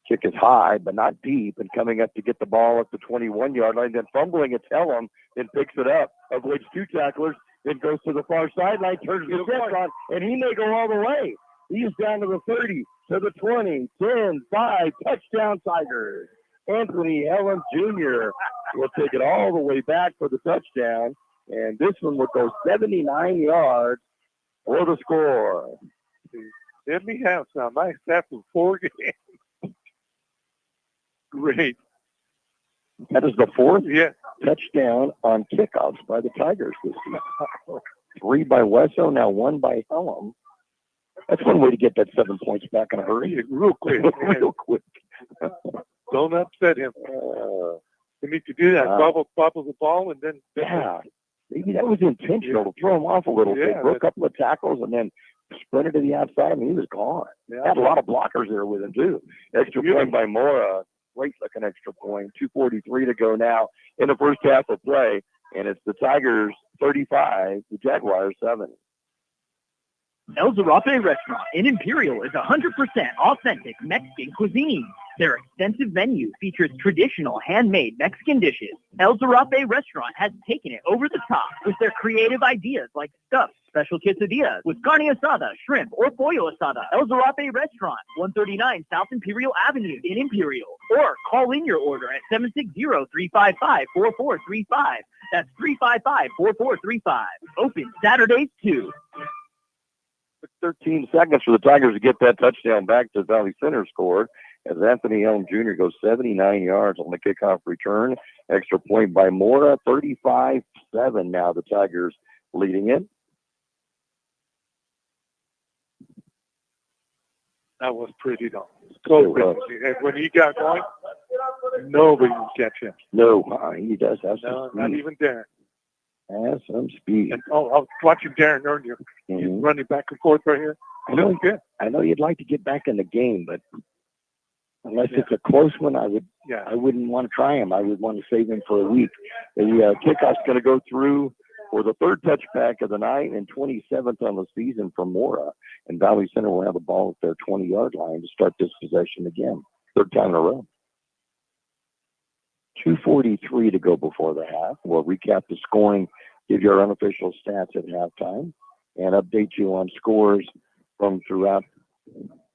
Speaker 2: Kick is high, but not deep, and coming up to get the ball at the 21-yard line, then fumbling it's Hellum, then picks it up, avoids 2 tacklers, then goes to the far sideline, turns the step on, and he may go all the way. He's down to the 30, to the 20, 10, 5, touchdown Tigers. Anthony Hellum Jr. will take it all the way back for the touchdown, and this one will go 79 yards for the score.
Speaker 3: Let me have some. Nice step in 4 games. Great.
Speaker 2: That is the 4th
Speaker 3: Yeah.
Speaker 2: touchdown on kickoffs by the Tigers this season. 3 by Wesso, now 1 by Hellum. That's one way to get that 7 points back in a hurry.
Speaker 3: Real quick.
Speaker 2: Real quick.
Speaker 3: Don't upset him. You need to do that. Bobble the ball and then.
Speaker 2: Yeah. Maybe that was intentional to throw him off a little bit. Broke a couple of tackles and then sprinted to the outside. I mean, he was gone.
Speaker 3: Yeah.
Speaker 2: Had a lot of blockers there with him, too. Extra point by Mora. Great looking extra point. 2:43 to go now in the first half of play. And it's the Tigers 35, the Jaguars 7.
Speaker 4: El Zarape Restaurant in Imperial is 100% authentic Mexican cuisine. Their extensive menu features traditional handmade Mexican dishes. El Zarape Restaurant has taken it over the top with their creative ideas like stuffed special quesadillas with carne asada, shrimp, or pollo asada. El Zarape Restaurant, 139 South Imperial Avenue in Imperial. Or call in your order at 760-355-4435. That's 355-4435. Open Saturdays too.
Speaker 2: 13 seconds for the Tigers to get that touchdown back to Valley Center scored as Anthony Helm Jr. goes 79 yards on the kickoff return. Extra point by Mora, 35-7 now the Tigers leading it.
Speaker 3: That was pretty, though. So pretty. And when he got going, nobody can catch him.
Speaker 2: No, he does have some
Speaker 3: No,
Speaker 2: speed.
Speaker 3: not even Darren.
Speaker 2: Has some speed.
Speaker 3: And, I was watching Darren earlier. He's running back and forth right here.
Speaker 2: I know,
Speaker 3: good.
Speaker 2: I know you'd like to get back in the game, but unless it's a close one, I wouldn't want to try him. I would want to save him for a week. The kickoff's going to go through for the third touchback of the night and 27th on the season for Mora. And Valley Center will have the ball at their 20-yard line to start this possession again. Third time in a row. 2:43 to go before the half. We'll recap the scoring, give you our unofficial stats at halftime, and update you on scores from throughout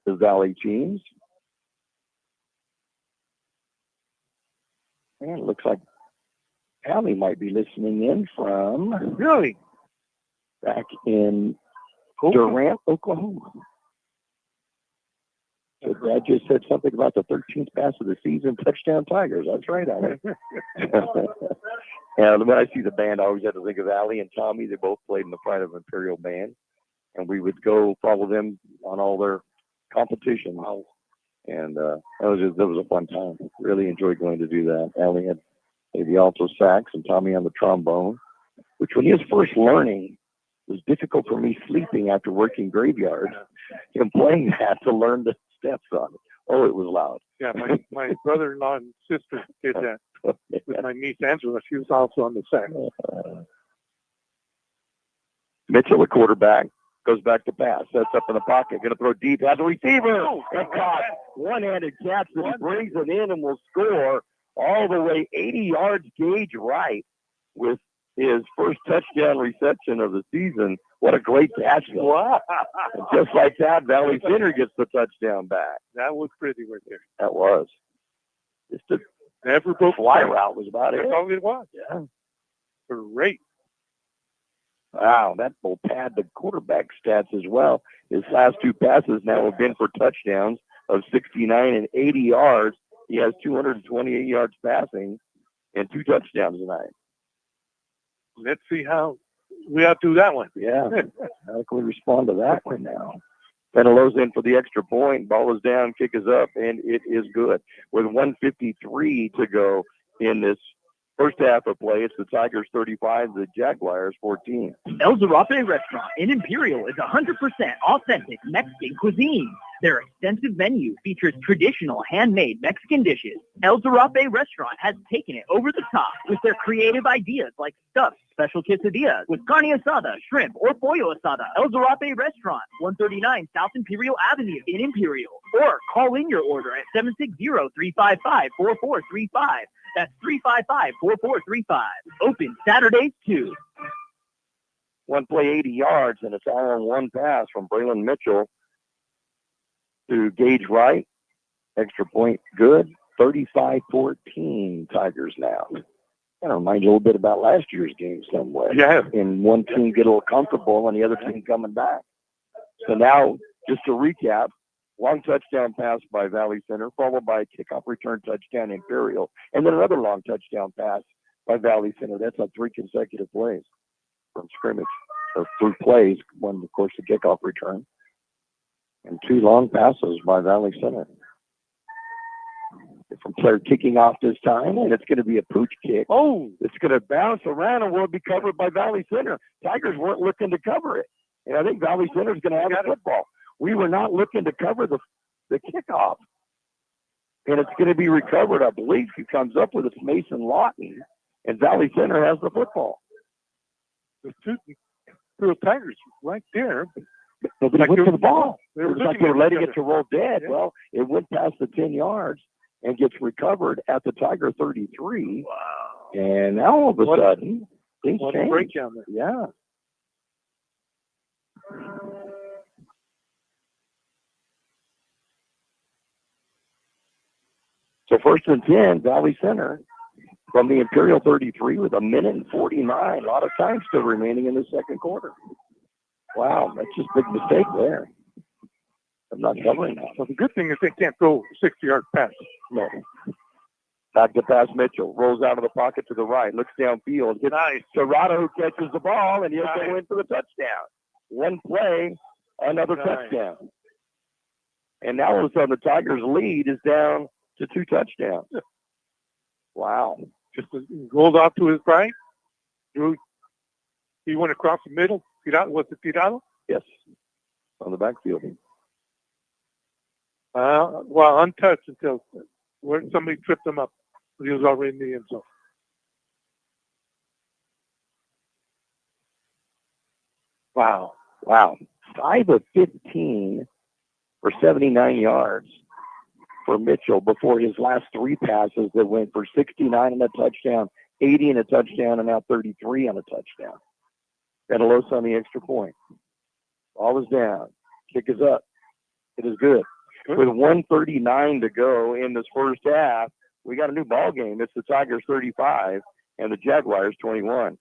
Speaker 2: the Valley teams. And it looks like Allie might be listening in from
Speaker 3: Really?
Speaker 2: back in Durant, Oklahoma. So Brad just said something about the 13th pass of the season, touchdown Tigers. That's right, Allie. And when I see the band, I always have to think of Allie and Tommy. They both played in the Pride of Imperial band, and we would go follow them on all their competitions. And that was a fun time. Really enjoyed going to do that. Allie had the alto sax and Tommy on the trombone, which when he was first learning was difficult for me sleeping after working graveyard and playing that to learn the steps on it. Oh, it was loud.
Speaker 3: Yeah, my brother-in-law and sister did that with my niece Angela. She was also on the sax.
Speaker 2: Mitchell, the quarterback, goes back to pass, sets up in the pocket, going to throw deep, has a receiver, and caught. One-handed catch that he brings it in and will score all the way 80 yards Gage right with his first touchdown reception of the season. What a great catch. Wow. And just like that, Valley Center gets the touchdown back.
Speaker 3: That was pretty right there.
Speaker 2: That was. Just a
Speaker 3: never broke
Speaker 2: fly route was about it.
Speaker 3: That's all it was.
Speaker 2: Yeah.
Speaker 3: Great.
Speaker 2: Wow, that will pad the quarterback stats as well. His last two passes now have been for touchdowns of 69 and 80 yards. He has 228 yards passing and 2 touchdowns tonight.
Speaker 3: Let's see how we outdo that one.
Speaker 2: Yeah. How can we respond to that one now? Penelow's in for the extra point. Ball is down, kick is up, and it is good. With 1:53 to go in this first half of play, it's the Tigers 35, the Jaguars 14.
Speaker 4: El Zarape Restaurant in Imperial is 100% authentic Mexican cuisine. Their extensive menu features traditional handmade Mexican dishes. El Zarape Restaurant has taken it over the top with their creative ideas like stuffed special quesadillas with carne asada, shrimp, or pollo asada. El Zarape Restaurant, 139 South Imperial Avenue in Imperial. Or call in your order at 760-355-4435. That's 355-4435. Open Saturdays too.
Speaker 2: One play, 80 yards, and it's all on one pass from Braylon Mitchell to Gage Wright. Extra point good. 35-14 Tigers now. Kind of remind you a little bit about last year's game somewhere.
Speaker 3: Yeah.
Speaker 2: And one team get a little comfortable and the other team coming back. So now, just to recap, long touchdown pass by Valley Center, followed by a kickoff return touchdown Imperial, and then another long touchdown pass by Valley Center. That's on 3 consecutive plays from scrimmage, or 3 plays, one, of course, the kickoff return, and 2 long passes by Valley Center. From player kicking off this time, and it's going to be a pooch kick. Oh, it's going to bounce around and will be covered by Valley Center. Tigers weren't looking to cover it, and I think Valley Center is going to have the football. We were not looking to cover the kickoff, and it's going to be recovered. I believe he comes up with it, Mason Lawton, and Valley Center has the football.
Speaker 3: The two Tigers right there.
Speaker 2: Nobody
Speaker 3: Like
Speaker 2: went
Speaker 3: they
Speaker 2: for
Speaker 3: were-
Speaker 2: the ball.
Speaker 3: They
Speaker 2: It
Speaker 3: were
Speaker 2: was like
Speaker 3: looking
Speaker 2: they were
Speaker 3: at
Speaker 2: letting
Speaker 3: each
Speaker 2: it to roll dead.
Speaker 3: Yeah.
Speaker 2: Well, it went past the 10 yards and gets recovered at the Tiger 33.
Speaker 3: Wow.
Speaker 2: And now all of a
Speaker 3: What-
Speaker 2: sudden, things
Speaker 3: What a
Speaker 2: change.
Speaker 3: breakdown there.
Speaker 2: Yeah. So first and 10, Valley Center from the Imperial 33 with 1:49. A lot of time still remaining in the second quarter. Wow, that's just a big mistake there. I'm not covering that.
Speaker 3: So the good thing is they can't throw 60-yard pass.
Speaker 2: No. Back to pass Mitchell. Rolls out of the pocket to the right. Looks downfield. Hits
Speaker 3: Nice.
Speaker 2: Serrato, who catches the ball, and he'll
Speaker 3: Nice.
Speaker 2: go in for the touchdown. One play, another
Speaker 3: Nice.
Speaker 2: touchdown. And now all of a sudden the Tigers' lead is down to 2 touchdowns. Wow.
Speaker 3: Just rolled off to his right. Drew. He went across the middle. Was it Tirado?
Speaker 2: Yes. On the backfield.
Speaker 3: Well, untouched until where somebody tripped him up. He was already in the end zone.
Speaker 2: Wow. 5 of 15 for 79 yards for Mitchell before his last 3 passes that went for 69 and a touchdown, 80 and a touchdown, and now 33 on a touchdown. Benelosa on the extra point. Ball is down. Kick is up. It is good. With 1:39 to go in this first half, we got a new ball game. It's the Tigers 35 and the Jaguars 21.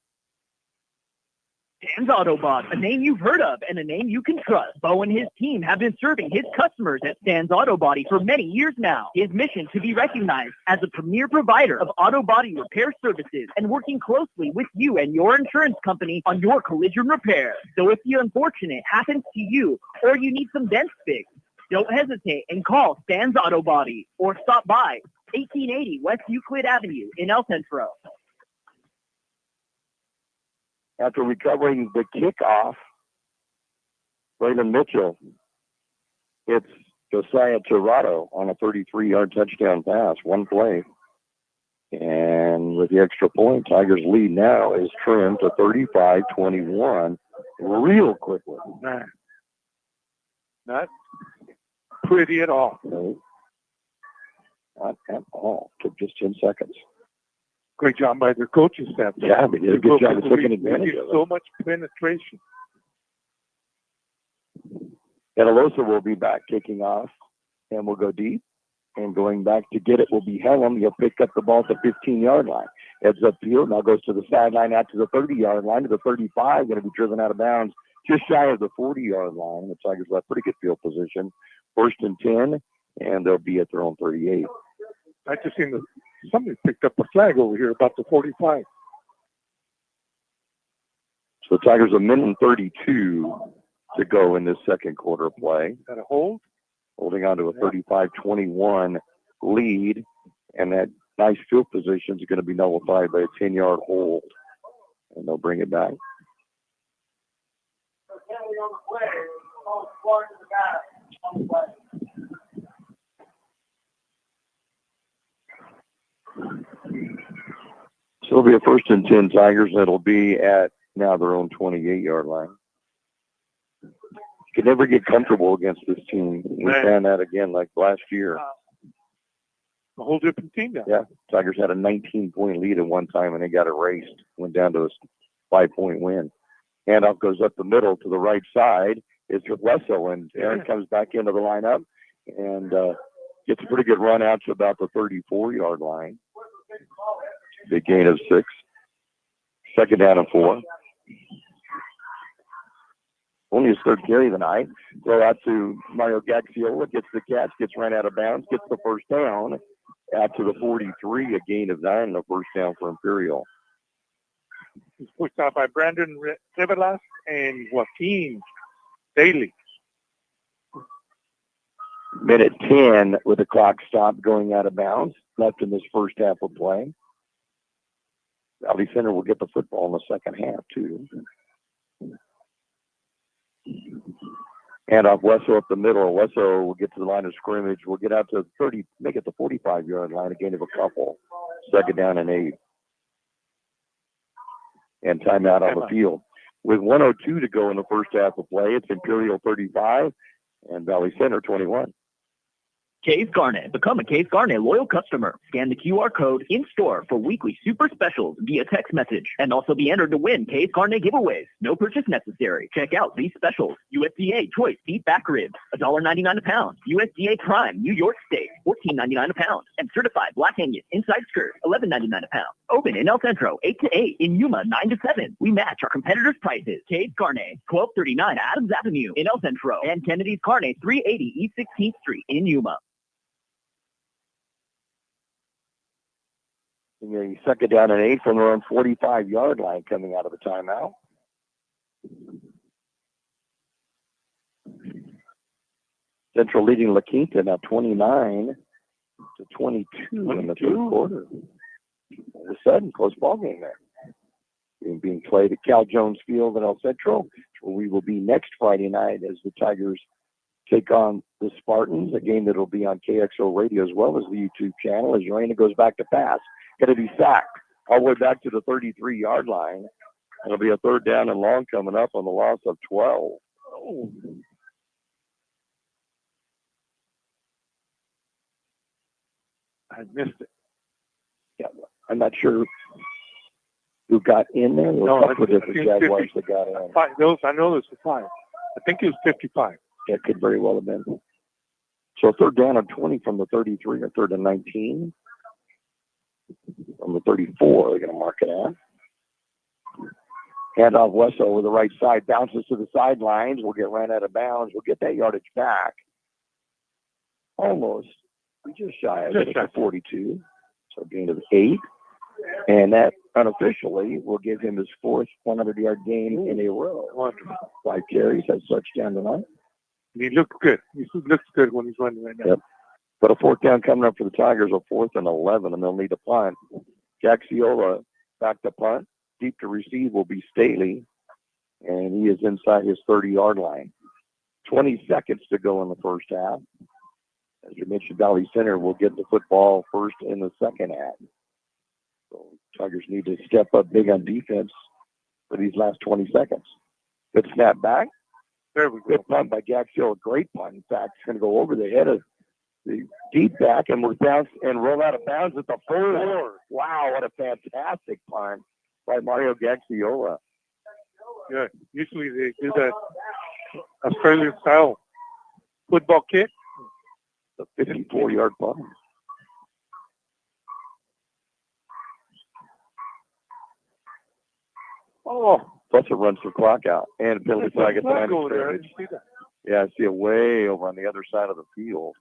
Speaker 4: Stan's Autobot, a name you've heard of and a name you can trust. Bo and his team have been serving his customers at Stan's Auto Body for many years now. His mission to be recognized as a premier provider of auto body repair services and working closely with you and your insurance company on your collision repair. So if the unfortunate happens to you or you need some dents fixed, don't hesitate and call Stan's Auto Body or stop by 1880 West Euclid Avenue in El Centro.
Speaker 2: After recovering the kickoff, Braylon Mitchell hits Josiah Tirado on a 33-yard touchdown pass, one play. And with the extra point, Tigers' lead now is trimmed to 35-21 real quickly.
Speaker 3: Man. Not pretty at all.
Speaker 2: No, not at all. Took just 10 seconds.
Speaker 3: Great job by their coaching staff.
Speaker 2: Yeah, they did a good job of taking advantage of it.
Speaker 3: So much penetration.
Speaker 2: Benelosa will be back kicking off, and we'll go deep. And going back to get it will be Helen. He'll pick up the ball at the 15-yard line. Heads upfield, now goes to the sideline out to the 30-yard line, to the 35, going to be driven out of bounds just shy of the 40-yard line. The Tigers will have pretty good field position. First and 10, and they'll be at their own 38.
Speaker 3: I just seen somebody picked up a flag over here about the 45.
Speaker 2: So the Tigers 1:32 to go in this second quarter play.
Speaker 3: Got a hold?
Speaker 2: Holding on to a 35-21 lead, and that nice field position is going to be nullified by a 10-yard hold, and they'll bring it back. So it'll be a first and 10 Tigers. That'll be at now their own 28-yard line. You can never get comfortable against this team. We found that again like last year.
Speaker 3: A whole different team now.
Speaker 2: Yeah, Tigers had a 19-point lead at one time, and they got erased. Went down to a 5-point win. Handoff goes up the middle to the right side. It's with Wesso, and Aaron comes back into the lineup and gets a pretty good run out to about the 34-yard line. Big gain of 6. Second down and 4. Only his third carry of the night. Throw out to Mario Gaxiola, gets the catch, gets run out of bounds, gets the first down out to the 43, a gain of 9 and a first down for Imperial.
Speaker 3: He's pushed out by Brandon Revelas and Joaquin Daly.
Speaker 2: Minute 10 with the clock stopped going out of bounds, left in this first half of play. Valley Center will get the football in the second half, too. And off Wesso up the middle. Wesso will get to the line of scrimmage. We'll get out to 30, make it the 45-yard line, a gain of a couple. Second down and 8. And timeout on the field. With 1:02 to go in the first half of play, it's Imperial 35 and Valley Center 21.
Speaker 4: Case Garnet. Become a Case Garnet loyal customer. Scan the QR code in-store for weekly super specials via text message and also be entered to win Case Garnet giveaways. No purchase necessary. Check out these specials. USDA Choice Beef Back Ribs, $1.99 a pound. USDA Prime New York Steak, $14.99 a pound. And Certified Black Angus Inside Skirt, $11.99 a pound. Open in El Centro, 8 to 8. In Yuma, 9 to 7. We match our competitors' prices. Case Garnet, 1239 Adams Avenue in El Centro. And Kennedy's Carne, 380 East 16th Street in Yuma.
Speaker 2: And you second down and 8 from their own 45-yard line coming out of the timeout. Central leading La Quinta now 29-22 in the third quarter. All of a sudden, close ball game there. Being played at Cal Jones Field in El Centro, where we will be next Friday night as the Tigers take on the Spartans, a game that will be on KXO radio as well as the YouTube channel as Urena goes back to pass. Going to be sacked all the way back to the 33-yard line. It'll be a third down and long coming up on the loss of 12. Oh.
Speaker 3: I missed it.
Speaker 2: Yeah, I'm not sure who got in there. There were a couple of different Jaguars that got in.
Speaker 3: I know this was 5. I think it was 55.
Speaker 2: That could very well have been. So third down and 20 from the 33 or third and 19. From the 34, they're going to mark it out. Hand off Wesso over the right side, bounces to the sidelines. We'll get ran out of bounds. We'll get that yardage back. Almost. We just shy of it at 42. So gain of 8. And that unofficially will give him his 4th 100-yard game in a row. 5 carries, has touchdown tonight.
Speaker 3: He looks good. He looks good when he's running right now.
Speaker 2: Yep. But a 4th down coming up for the Tigers, a 4th and 11, and they'll need a punt. Jack Ciola back to punt. Deep to receive will be Staley, and he is inside his 30-yard line. 20 seconds to go in the first half. As you mentioned, Valley Center will get the football first in the second half. So Tigers need to step up big on defense for these last 20 seconds. Good snap back.
Speaker 3: There we go.
Speaker 2: Good punt by Jack Ciola. Great punt. In fact, it's going to go over the head of the deep back, and we're bounce and roll out of bounds at the 4. Wow, what a fantastic punt by Mario Gaxiola.
Speaker 3: Yeah, usually they do that Australian style football kick.
Speaker 2: The 54-yard punt. Oh, plus it runs the clock out and penalty flag at the line of scrimmage. Yeah, I see it way over on the other side of the field.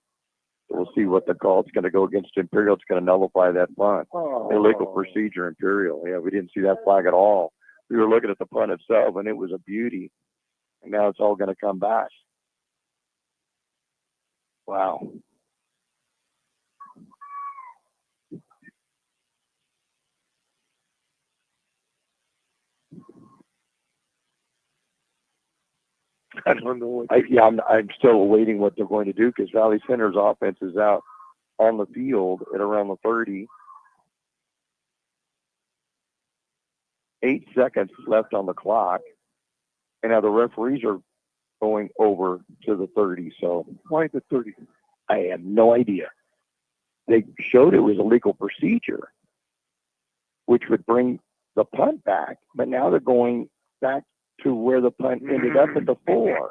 Speaker 2: So we'll see what the call. It's going to go against Imperial. It's going to nullify that punt. Illegal procedure, Imperial. Yeah, we didn't see that flag at all. We were looking at the punt itself, and it was a beauty. And now it's all going to come back. Wow.
Speaker 3: I don't know.
Speaker 2: I'm still awaiting what they're going to do because Valley Center's offense is out on the field at around the 30. 8 seconds left on the clock. And now the referees are going over to the 30. So
Speaker 3: why the 30?
Speaker 2: I have no idea. They showed it was a legal procedure, which would bring the punt back. But now they're going back to where the punt ended up at the 4.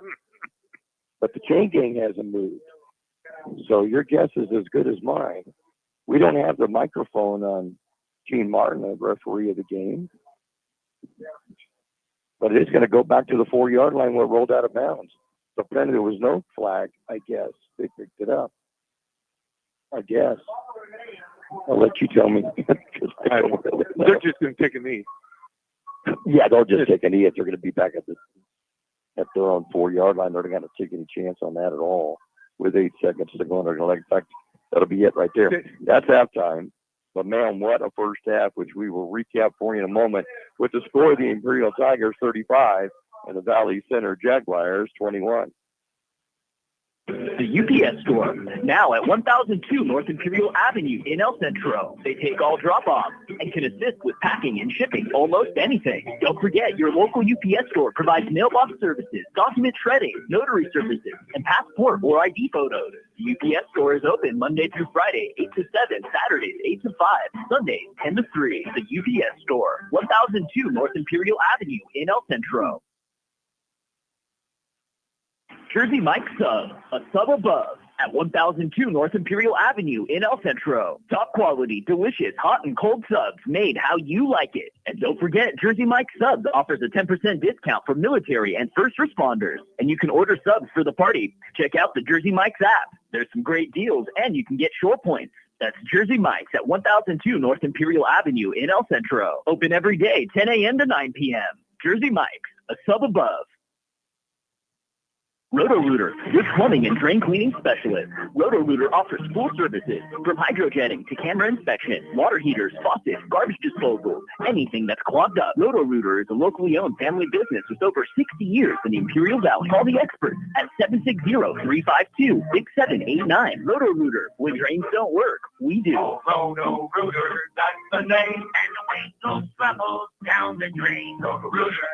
Speaker 2: But the chain gang hasn't moved. So your guess is as good as mine. We don't have the microphone on Gene Martin, the referee of the game. But it is going to go back to the 4-yard line where it rolled out of bounds. So apparently there was no flag, I guess. They picked it up. I guess. I'll let you tell me.
Speaker 3: They're just going to take a knee.
Speaker 2: Yeah, they'll just take a knee if they're going to be back at their own 4-yard line. They're not going to take any chance on that at all. With 8 seconds to go, in fact, that'll be it right there. That's halftime. But man, what a first half, which we will recap for you in a moment. With the score, the Imperial Tigers 35 and the Valley Center Jaguars 21.
Speaker 4: The UPS Store, now at 1002 North Imperial Avenue in El Centro. They take all drop-offs and can assist with packing and shipping almost anything. Don't forget, your local UPS store provides mailbox services, document shredding, notary services, and passport or ID photos. The UPS Store is open Monday through Friday, 8 to 7, Saturdays, 8 to 5, Sundays, 10 to 3. The UPS Store, 1002 North Imperial Avenue in El Centro. Jersey Mike Sub, a sub above, at 1002 North Imperial Avenue in El Centro. Top quality, delicious, hot and cold subs made how you like it. And don't forget, Jersey Mike Subs offers a 10% discount for military and first responders. And you can order subs for the party. Check out the Jersey Mike's app. There's some great deals, and you can get shore points. That's Jersey Mike's at 1002 North Imperial Avenue in El Centro. Open every day, 10 a.m. to 9 p.m. Jersey Mike's, a sub above. Roto-Rooter, your plumbing and drain cleaning specialist. Roto-Rooter offers full services from hydrojetting to camera inspection, water heaters, faucets, garbage disposal, anything that's clogged up. Roto-Rooter is a locally owned family business with over 60 years in the Imperial Valley. Call the experts at 760-352-6789. Roto-Rooter, when drains don't work, we do.
Speaker 5: Roto-Rooter, that's the name, and the weight goes travels down the drain. Roto-Rooter,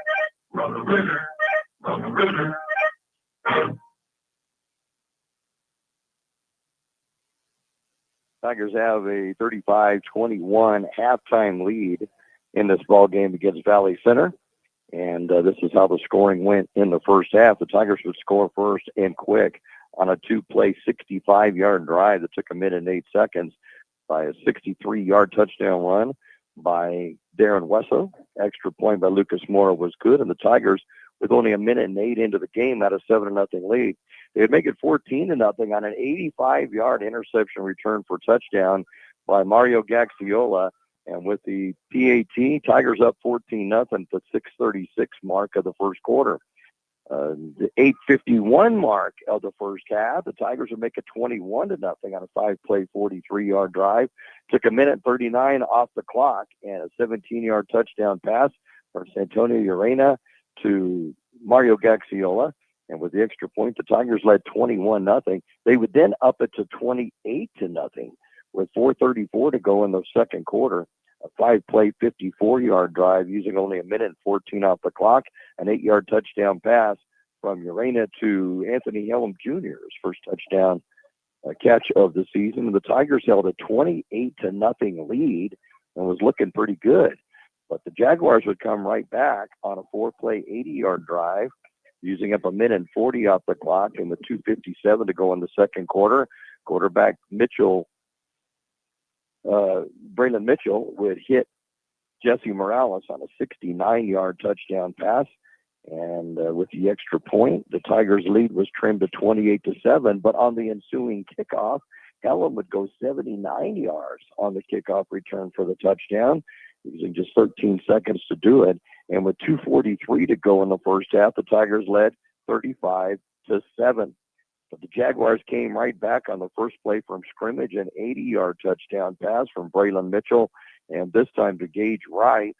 Speaker 5: Roto-Rooter, Roto-Rooter.
Speaker 2: Tigers have a 35-21 halftime lead in this ball game against Valley Center. And this is how the scoring went in the first half. The Tigers would score first and quick on a two-play 65-yard drive that took a minute and 8 seconds by a 63-yard touchdown run by Darren Wesso. Extra point by Lucas Mora was good, and the Tigers, with only a minute and 8 into the game, had a 7-0 lead. They would make it 14-0 on an 85-yard interception return for touchdown by Mario Gaxiola. And with the PAT, Tigers up 14-0 at the 6:36 mark of the first quarter. The 8:51 mark of the first half, the Tigers would make it 21-0 on a 5-play, 43-yard drive. Took a minute and 39 off the clock and a 17-yard touchdown pass from Santonio Urena to Mario Gaxiola. And with the extra point, the Tigers led 21-0. They would then up it to 28-0 with 4:34 to go in the second quarter. A 5-play, 54-yard drive using only a minute and 14 off the clock. An 8-yard touchdown pass from Urena to Anthony Helm Jr.'s first touchdown catch of the season. The Tigers held a 28-0 lead and was looking pretty good. But the Jaguars would come right back on a 4-play, 80-yard drive, using up a minute and 40 off the clock and with 2:57 to go in the second quarter. Quarterback Braylon Mitchell would hit Jesse Morales on a 69-yard touchdown pass. And with the extra point, the Tigers' lead was trimmed to 28-7. But on the ensuing kickoff, Helen would go 79 yards on the kickoff return for the touchdown, using just 13 seconds to do it. And with 2:43 to go in the first half, the Tigers led 35-7. But the Jaguars came right back on the first play from scrimmage, an 80-yard touchdown pass from Braylon Mitchell, and this time to Gage Wright.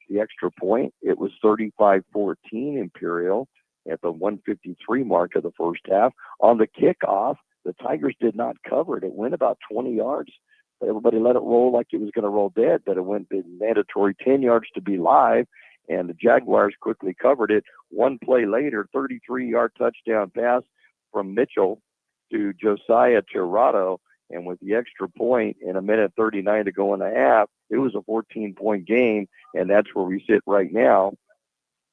Speaker 2: The extra point, it was 35-14 Imperial at the 1:53 mark of the first half. On the kickoff, the Tigers did not cover it. It went about 20 yards. Everybody let it roll like it was going to roll dead, but it went mandatory 10 yards to be live, and the Jaguars quickly covered it. One play later, 33-yard touchdown pass from Mitchell to Josiah Tirado, and with the extra point in a minute 39 to go in the half, it was a 14-point game, and that's where we sit right now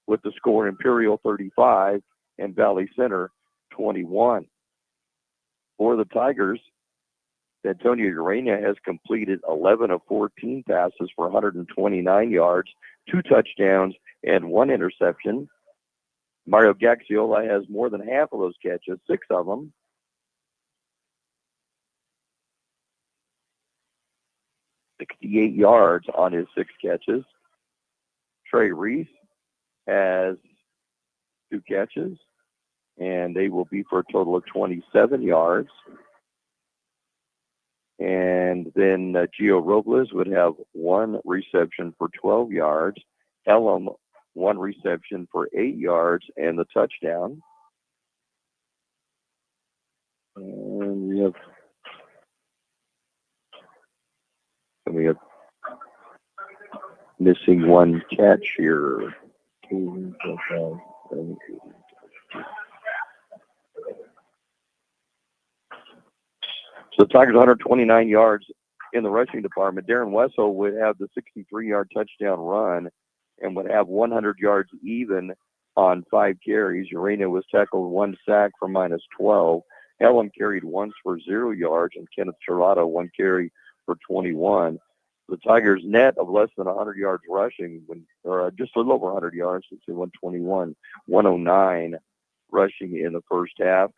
Speaker 2: with the score Imperial 35 and Valley Center 21. For the Tigers, Antonio Urena has completed 11 of 14 passes for 129 yards, 2 touchdowns, and 1 interception. Mario Gaxiola has more than half of those catches, 6 of them. $68 yards on his 6 catches. Trey Reese has 2 catches, and they will be for a total of 27 yards. And then Gio Robles would have 1 reception for 12 yards. Elam, 1 reception for 8 yards and the touchdown. And we have missing one catch here. 2, 4, 5, 7, 8. So the Tigers 129 yards in the rushing department. Darren Wessel would have the 63-yard touchdown run and would have 100 yards even on 5 carries. Urena was tackled 1 sack for -12. Helen carried once for 0 yards, and Kenneth Tirado 1 carry for 21. The Tigers' net of less than 100 yards rushing, or just a little over 100 yards, let's say 121, 109 rushing in the first half,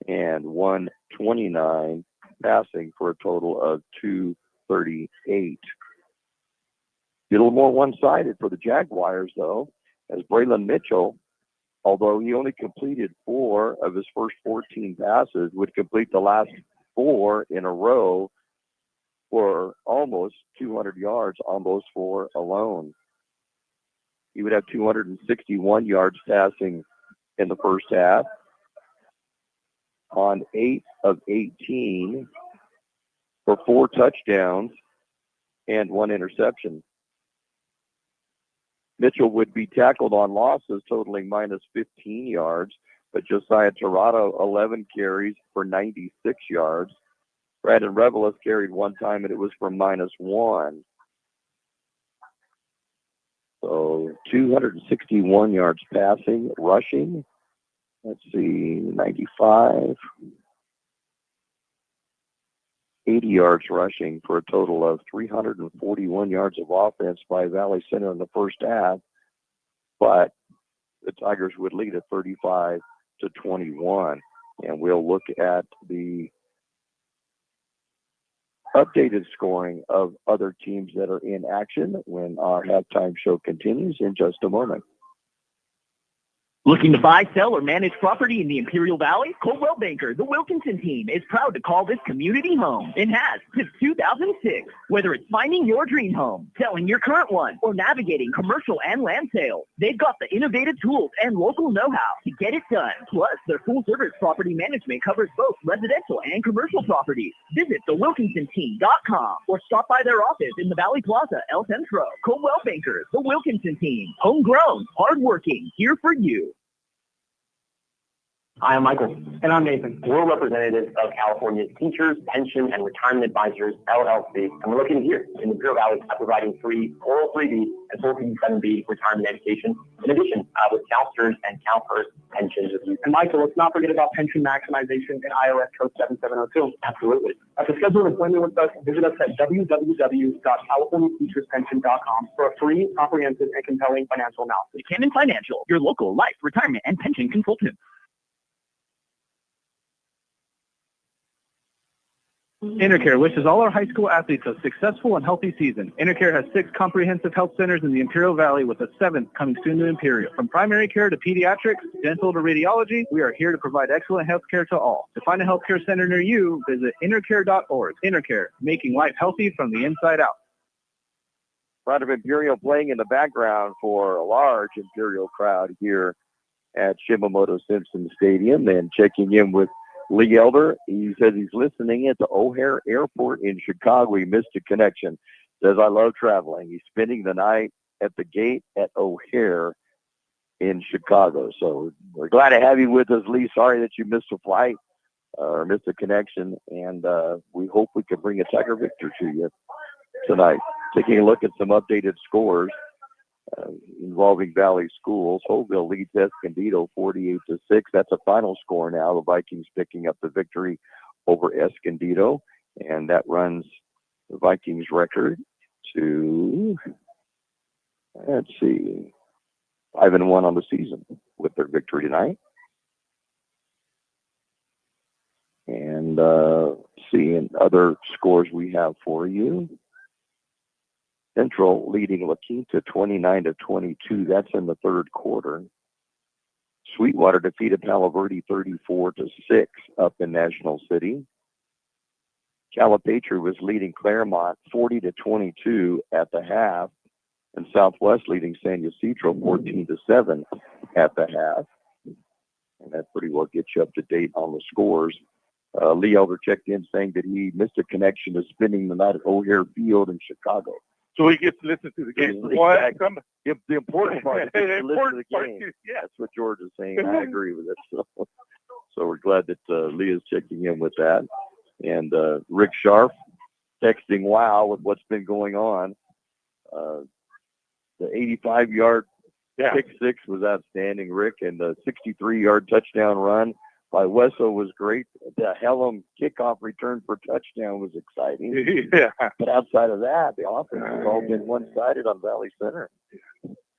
Speaker 2: and 129 passing for a total of 238. A little more one-sided for the Jaguars, though, as Braylon Mitchell, although he only completed 4 of his first 14 passes, would complete the last 4 in a row for almost 200 yards on those 4 alone. He would have 261 yards passing in the first half on 8 of 18 for 4 touchdowns and 1 interception. Mitchell would be tackled on losses totaling -15 yards, but Josiah Tirado 11 carries for 96 yards. Brandon Reveles carried 1 time, and it was for -1. So 261 yards passing, rushing. Let's see, 95. 80 yards rushing for a total of 341 yards of offense by Valley Center in the first half. But the Tigers would lead at 35-21. And we'll look at the updated scoring of other teams that are in action when our halftime show continues in just a moment.
Speaker 4: Looking to buy, sell, or manage property in the Imperial Valley? Coldwell Banker, the Wilkinson team, is proud to call this community home and has since 2006. Whether it's finding your dream home, selling your current one, or navigating commercial and land sales, they've got the innovative tools and local know-how to get it done. Plus, their full-service property management covers both residential and commercial properties. Visit thewilkinsonteam.com or stop by their office in the Valley Plaza, El Centro. Coldwell Banker, the Wilkinson team, homegrown, hardworking, here for you.
Speaker 8: Hi, I'm Michael.
Speaker 9: And I'm Nathan.
Speaker 8: We're representatives of California's Teachers, Pension, and Retirement Advisors, LLC, and we're located here in the Imperial Valley by providing free 403B and 457B retirement education, in addition with CalSTRS and CalPERS pension reviews.
Speaker 9: And Michael, let's not forget about pension maximization and IRS code 7702.
Speaker 8: Absolutely.
Speaker 9: To schedule an appointment with us, visit us at www.californiateacherspension.com for a free, comprehensive, and compelling financial analysis.
Speaker 4: Buchanan Financial, your local life, retirement, and pension consultant.
Speaker 6: Intercare wishes all our high school athletes a successful and healthy season. Intercare has 6 comprehensive health centers in the Imperial Valley, with a 7th coming soon to Imperial. From primary care to pediatrics, dental to radiology, we are here to provide excellent health care to all. To find a healthcare center near you, visit intercare.org. Intercare, making life healthy from the inside out.
Speaker 2: Round of Imperial playing in the background for a large Imperial crowd here at Shimamoto Simpson Stadium, and checking in with Lee Elder. He says he's listening at the O'Hare Airport in Chicago. He missed a connection. Says, I love traveling. He's spending the night at the gate at O'Hare in Chicago. So we're glad to have you with us, Lee. Sorry that you missed a flight or missed a connection. And we hope we can bring a Tiger victory to you tonight. Taking a look at some updated scores involving Valley Schools. Holville leads Escondido 48-6. That's a final score now. The Vikings picking up the victory over Escondido, and that runs the Vikings record to, let's see, 5-1 on the season with their victory tonight. And seeing other scores we have for you. Central leading La Quinta 29-22. That's in the third quarter. Sweetwater defeated Palo Verde 34-6 up in National City. Calipatri was leading Claremont 40-22 at the half, and Southwest leading San Ysidro 14-7 at the half. And that pretty well gets you up to date on the scores Lee Elder checked in saying that he missed a connection to spending the night at O'Hare Field in Chicago.
Speaker 3: So he gets to listen to the game.
Speaker 2: Exactly. The important part is to listen to the game.
Speaker 3: Yeah.
Speaker 2: That's what George is saying. I agree with it. So we're glad that Lee is checking in with that. And Rick Sharp texting, wow, with what's been going on. The 85-yard pick six was outstanding, Rick, and the 63-yard touchdown run by Wesso was great. The Hellam kickoff return for touchdown was exciting.
Speaker 3: Yeah.
Speaker 2: But outside of that, the offense has all been one-sided on Valley Center.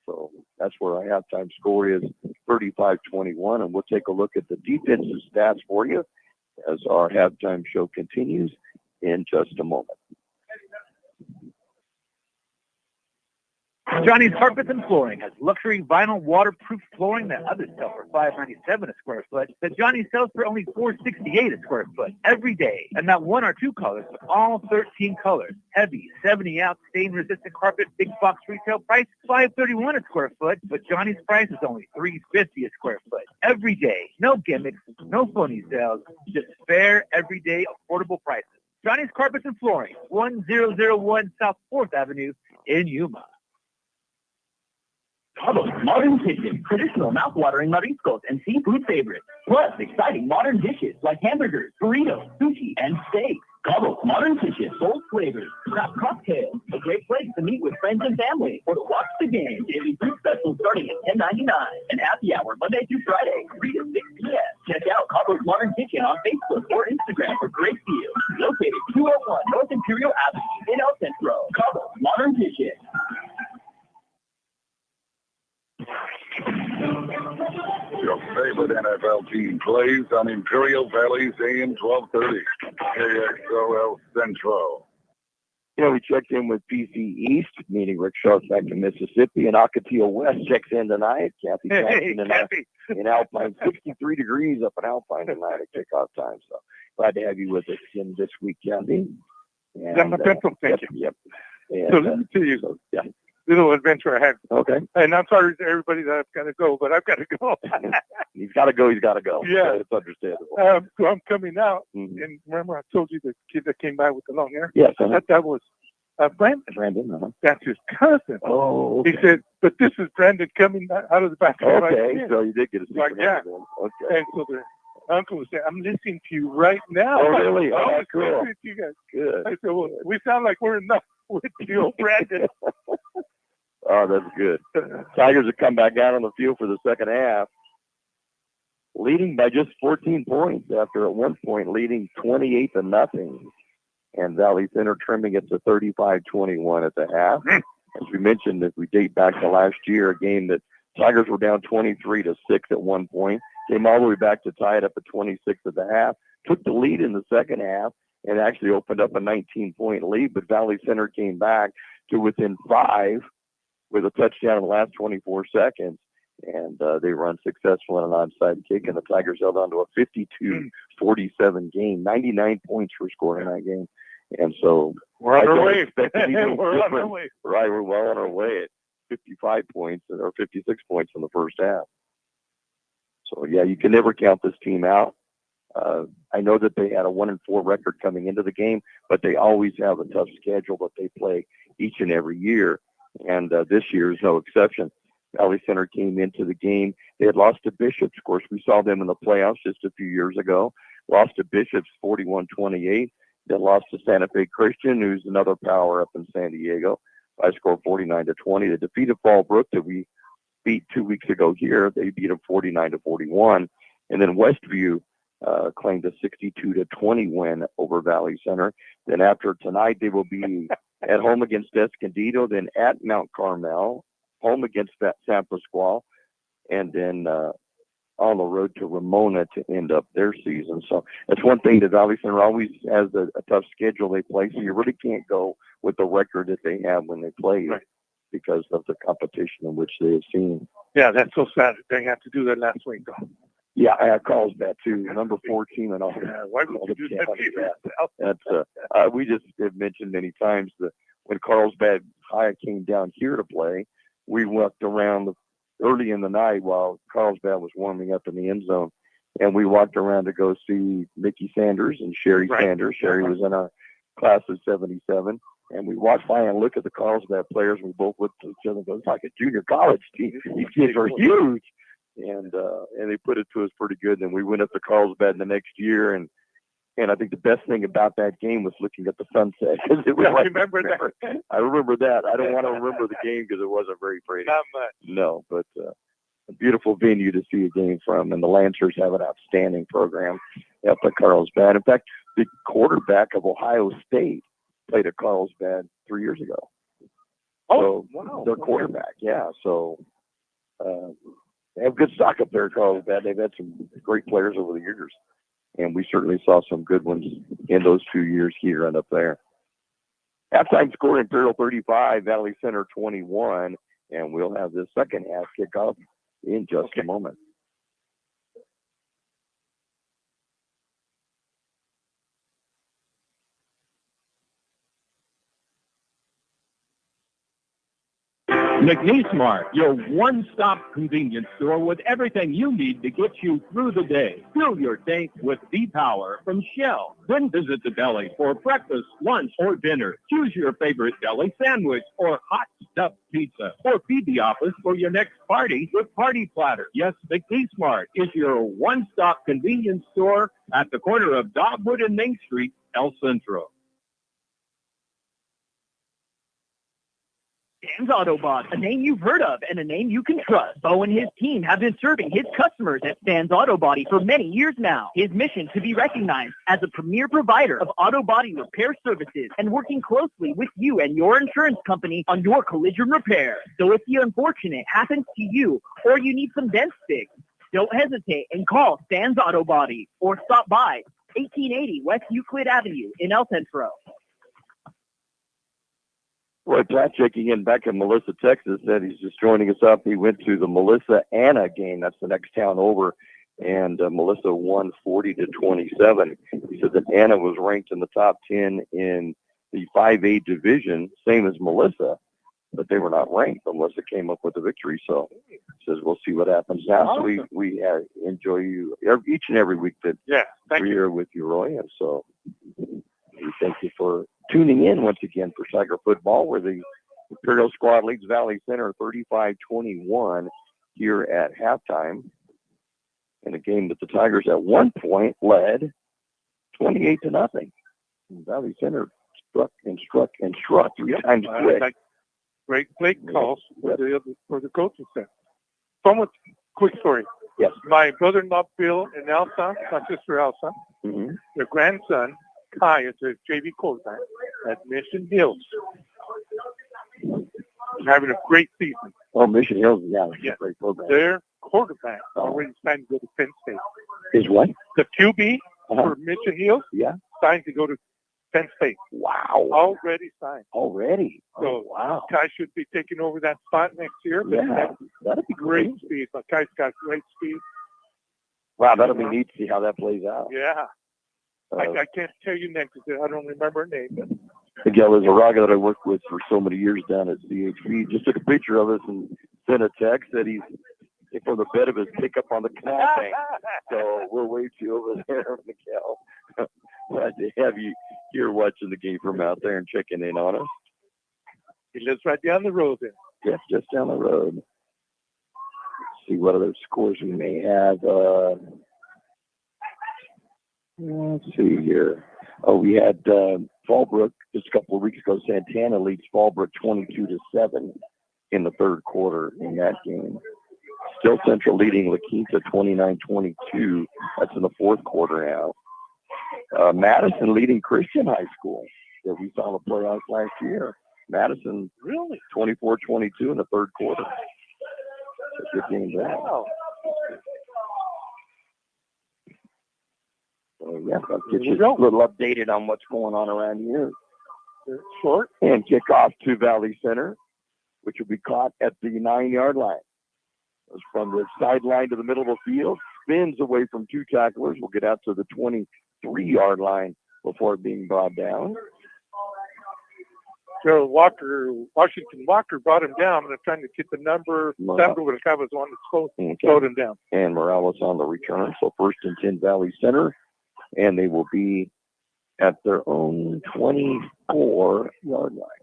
Speaker 2: So that's where our halftime score is 35-21, and we'll take a look at the defensive stats for you as our halftime show continues in just a moment.
Speaker 7: Johnny's Carpets and Flooring has luxury vinyl waterproof flooring that others sell for $5.97 a square foot that Johnny sells for only $4.68 a square foot every day. And not one or two colors, but all 13 colors. Heavy 70-ounce stain-resistant carpet, big box retail price $5.31 a square foot, but Johnny's price is only $3.50 a square foot every day. No gimmicks, no phony sales, just fair, everyday, affordable prices. Johnny's Carpets and Flooring, 1001 South 4th Avenue in Yuma.
Speaker 4: Cabo's Modern Kitchen, traditional mouth-watering mariscos and seafood favorites, plus exciting modern dishes like hamburgers, burritos, sushi, and steaks. Cabo's Modern Kitchen, bold flavors, craft cocktails, a great place to meet with friends and family, or to watch the game. Daily food specials starting at $10.99, and happy hour Monday through Friday, 3 to 6 p.m. Check out Cabo's Modern Kitchen on Facebook or Instagram for great deals. Located 201 North Imperial Avenue in El Centro. Cabo's Modern Kitchen.
Speaker 10: Your favorite NFL team plays on Imperial Valley's AM 1230, KXO El Centro.
Speaker 2: You know, we checked in with PC East, meeting Rick Sharp back in Mississippi, and Ocotillo West checks in tonight. Kathy Jackson in Alpine, 63 degrees up in Alpine tonight at kickoff time. So glad to have you with us in this week, Kathy.
Speaker 3: That's a pencil, thank you.
Speaker 2: Yep. And,
Speaker 3: so let me tell you,
Speaker 2: yeah.
Speaker 3: Little adventure I had.
Speaker 2: Okay.
Speaker 3: And I'm sorry to everybody that I've got to go, but I've got to go.
Speaker 2: He's got to go. He's got to go.
Speaker 3: Yeah.
Speaker 2: It's understandable.
Speaker 3: So I'm coming out, and remember I told you the kid that came by with the long hair?
Speaker 2: Yes.
Speaker 3: That was Brandon.
Speaker 2: Brandon,
Speaker 3: That's his cousin.
Speaker 2: Oh, okay.
Speaker 3: He said, but this is Brandon coming out of the back of
Speaker 2: okay, so you did get a secret
Speaker 3: yeah.
Speaker 2: Okay.
Speaker 3: And so the uncle was saying, I'm listening to you right now.
Speaker 2: Oh, really? Oh, cool.
Speaker 3: You guys.
Speaker 2: Good.
Speaker 3: I said, well, we sound like we're enough with you, Brandon.
Speaker 2: Oh, that's good. Tigers have come back out on the field for the second half, leading by just 14 points after at one point leading 28-0. And Valley Center trimming it to 35-21 at the half. As we mentioned, if we date back to last year, a game that Tigers were down 23-6 at one point, came all the way back to tie it up at 26 at the half, took the lead in the second half, and actually opened up a 19-point lead. But Valley Center came back to within 5 with a touchdown in the last 24 seconds. And they were unsuccessful in an onside kick, and the Tigers held on to a 52-47 game. 99 points were scored in that game. And so
Speaker 3: we're on our way.
Speaker 2: We're on our way. Right, we're well on our way at 55 points or 56 points in the first half. So, yeah, you can never count this team out. I know that they had a 1-4 record coming into the game, but they always have a tough schedule that they play each and every year. And this year is no exception. Valley Center came into the game. They had lost to Bishops. Of course, we saw them in the playoffs just a few years ago. Lost to Bishops 41-28. Then lost to Santa Fe Christian, who's another power up in San Diego, by a score of 49-20. They defeated Fallbrook that we beat 2 weeks ago here. They beat them 49-41. And then Westview claimed a 62-20 win over Valley Center. Then after tonight, they will be at home against Escondido, then at Mount Carmel, home against San Pasqual, and then on the road to Ramona to end up their season. So that's one thing that Valley Center always has a tough schedule they play, so you really can't go with the record that they have when they play because of the competition in which they have seen.
Speaker 3: Yeah, that's so sad that they have to do that last week, though.
Speaker 2: Yeah, I have calls that too. Number 14 and all.
Speaker 3: Yeah, why would you do that?
Speaker 2: That's we just have mentioned many times that when Carlsbad High came down here to play, we walked around early in the night while Carlsbad was warming up in the end zone, And we walked around to go see Micky Sanders and Sherry Sanders. Sherry was in our class of 77. And we walked by and looked at the Carlsbad players. We both looked at each other and go, it's like a junior college team. These kids are huge. And they put it to us pretty good. And we went up to Carlsbad the next year. And I think the best thing about that game was looking at the sunset. It was
Speaker 3: I remember that.
Speaker 2: I remember that. I don't want to remember the game because it wasn't very pretty.
Speaker 3: Not much.
Speaker 2: No, but a beautiful venue to see a game from. And the Lancers have an outstanding program up at Carlsbad. In fact, the quarterback of Ohio State played at Carlsbad 3 years ago.
Speaker 3: Oh,
Speaker 2: so
Speaker 3: wow.
Speaker 2: Their quarterback, yeah. So they have good stock up there at Carlsbad. They've had some great players over the years. And we certainly saw some good ones in those 2 years here and up there. Halftime score, Imperial 35, Valley Center 21. And we'll have this second half kickoff in just a moment.
Speaker 1: McNeese Mart, your one-stop convenience store with everything you need to get you through the day. Fill your tank with V-Power from Shell. Then visit the deli for breakfast, lunch, or dinner. Choose your favorite deli sandwich or hot stuffed pizza. Or feed the office for your next party with Party Platter. Yes, McNeese Mart is your one-stop convenience store at the corner of Dogwood and Main Street, El Centro.
Speaker 4: Stan's Autobody, a name you've heard of and a name you can trust. Bo and his team have been serving his customers at Stan's Autobody for many years now. His mission to be recognized as a premier provider of auto body repair services and working closely with you and your insurance company on your collision repair. So if the unfortunate happens to you or you need some dents fixed, don't hesitate and call Stan's Autobody or stop by 1880 West Euclid Avenue in El Centro.
Speaker 2: Roy Platt checking in back in Melissa, Texas, said he's just joining us up. He went to the Melissa-Anna game. That's the next town over. And Melissa won 40-27. He said that Anna was ranked in the top 10 in the 5A division, same as Melissa, but they were not ranked. Melissa came up with the victory. So he says we'll see what happens now. So we enjoy you each and every week that we're here with you, Roy. And so we thank you for tuning in once again for Tiger football, where the Imperial squad leads Valley Center 35-21 here at halftime, in a game that the Tigers at one point led 28-0. Valley Center struck three times quick.
Speaker 3: Great play calls for the coaching staff. Somewhat quick story.
Speaker 2: Yes.
Speaker 3: My brother-in-law Bill and Elsa, my sister Elsa, their grandson Kai is a JV quarterback at Mission Hills. Having a great season.
Speaker 2: Oh, Mission Hills, a great program.
Speaker 3: Their quarterback already signed to go to Penn State.
Speaker 2: Is what?
Speaker 3: The QB for Mission Hills signed to go to Penn State.
Speaker 2: Wow.
Speaker 3: Already signed.
Speaker 2: Already?
Speaker 3: So Kai should be taking over that spot next year. But
Speaker 2: that'd be
Speaker 3: great speed. But Kai's got great speed.
Speaker 2: Wow, that'll be neat to see how that plays out.
Speaker 3: Yeah. I can't tell you next because I don't remember her name. But
Speaker 2: Miguel is a Raga that I worked with for so many years down at CHB. Just took a picture of us and sent a text that he's from the bed of his pickup on the canal bank. So we'll wait you over there, Miguel. Glad to have you here watching the game from out there and checking in on us.
Speaker 3: He lives right down the road there.
Speaker 2: Yes, just down the road. Let's see what other scores we may have. Let's see here. Oh, we had Fallbrook just a couple of weeks ago. Santana leads Fallbrook 22-7 in the third quarter in that game. Still Central leading La Quinta 29-22. That's in the fourth quarter now. Madison leading Christian High School that we saw in the playoffs last year. Madison
Speaker 3: really
Speaker 2: 24-22 in the third quarter. That's a good game there.
Speaker 3: Wow.
Speaker 2: So, I'll get you a little updated on what's going on around here.
Speaker 3: Short.
Speaker 2: And kickoff to Valley Center, which will be caught at the 9-yard line. It's from the sideline to the middle of the field, spins away from two tacklers. We'll get out to the 23-yard line before being brought down.
Speaker 3: So Washington Walker brought him down, and I'm trying to get the number. That was the one that slowed him down.
Speaker 2: And Morales on the return. So 1st and 10 Valley Center, and they will be at their own 24-yard line.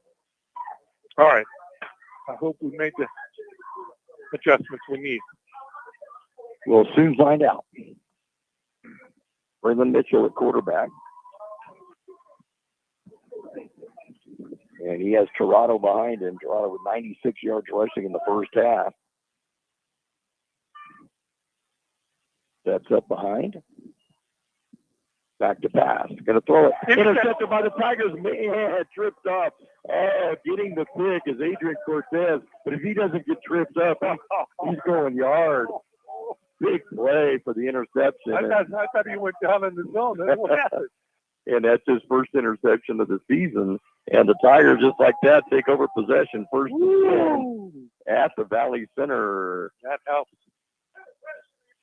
Speaker 3: All right. I hope we made the adjustments we need.
Speaker 2: We'll soon find out. Braylon Mitchell at quarterback. And he has Toronto behind him. Toronto with 96 yards rushing in the first half. Steps up behind. Back to pass. Going to throw it. Intercepted by the Tigers. Man, tripped up. Oh, getting the pick is Adrian Cortez. But if he doesn't get tripped up, he's going yard. Big play for the interception.
Speaker 3: I thought he went down in the zone. That's what happened.
Speaker 2: And that's his first interception of the season. And the Tigers, just like that, take over possession. 1st and 10 at the Valley Center.
Speaker 3: That helps.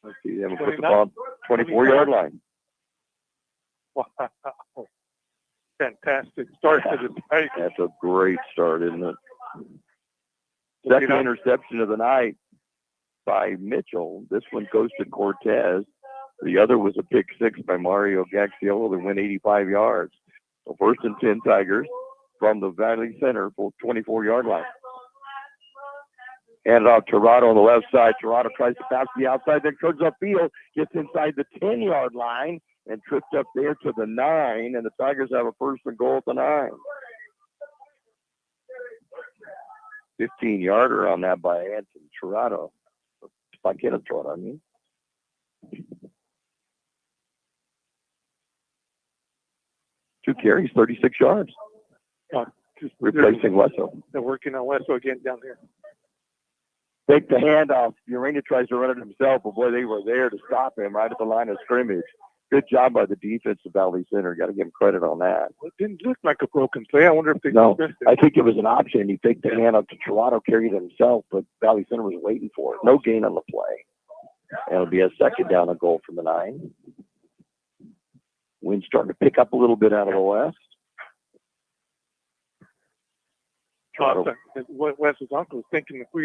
Speaker 2: Let's see them put the ball 24-yard line.
Speaker 3: Wow. Fantastic start to the night.
Speaker 2: That's a great start, isn't it? Second interception of the night by Mitchell. This one goes to Cortez. The other was a pick 6 by Mario Gaxiolo that went 85 yards. So 1st and 10 Tigers from the Valley Center for 24-yard line. Hand it off to Toronto on the left side. Toronto tries to pass the outside, then goes upfield, gets inside the 10-yard line, and tripped up there to the 9, and the Tigers have a 1st and goal at the 9. 15-yarder on that by Anthony Toronto. By Kenneth Toronto, I mean. Two carries, 36 yards. Replacing Wesso.
Speaker 3: They're working on Wesso again down there.
Speaker 2: Take the handoff. Urania tries to run it himself, but boy, they were there to stop him right at the line of scrimmage. Good job by the defense of Valley Center. Got to give him credit on that.
Speaker 3: It didn't look like a broken play. I wonder if they
Speaker 2: No,
Speaker 3: missed it.
Speaker 2: I think it was an option. He faked the handoff to Toronto, carried it himself, but Valley Center was waiting for it. No gain on the play. And it'll be a 2nd down and goal from the 9. Wind's starting to pick up a little bit out of the west.
Speaker 3: Wes's uncle is thinking if we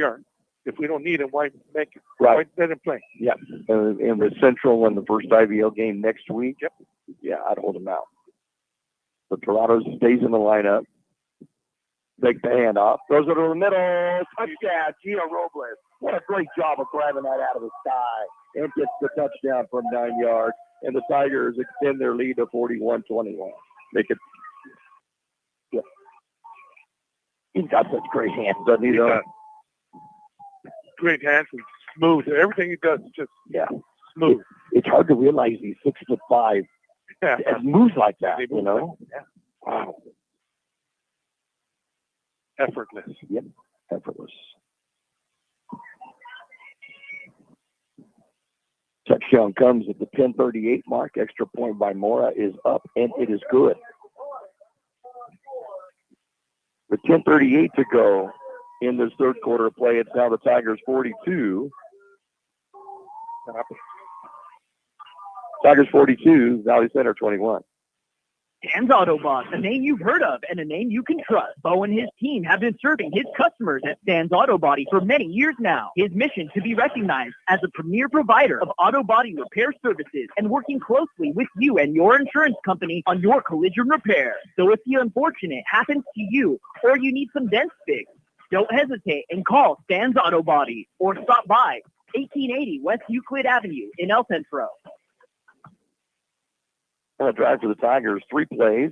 Speaker 3: don't need him, why make it?
Speaker 2: Right.
Speaker 3: Why let him play?
Speaker 2: Yeah. And with Central in the first IVL game next week, yeah, I'd hold him out. But Toronto stays in the lineup. Take the handoff. Throws it over the middle. Touchdown, Gio Robles. What a great job of grabbing that out of the sky. And gets the touchdown from 9 yards. And the Tigers extend their lead to 41-21. Make it. Yeah. He's got such great hands, doesn't he?
Speaker 3: Great hands and smooth. Everything he does is just smooth.
Speaker 2: It's hard to realize he's 6'5".
Speaker 3: Yeah.
Speaker 2: And moves like that, you know?
Speaker 3: Yeah.
Speaker 2: Wow.
Speaker 3: Effortless.
Speaker 2: Yep. Effortless. Touchdown comes at the 10:38 mark. Extra point by Mora is up, and it is good. With 10:38 to go in this third quarter of play, it's now the Tigers 42. Tigers 42, Valley Center 21.
Speaker 4: Dan's Autobot, a name you've heard of and a name you can trust. Bo and his team have been serving his customers at Dan's Auto Body for many years now. His mission to be recognized as a premier provider of auto body repair services and working closely with you and your insurance company on your collision repair. So if the unfortunate happens to you or you need some dents fixed, don't hesitate and call Dan's Auto Body or stop by 1880 West Euclid Avenue in El Centro.
Speaker 2: On a drive for the Tigers, 3 plays,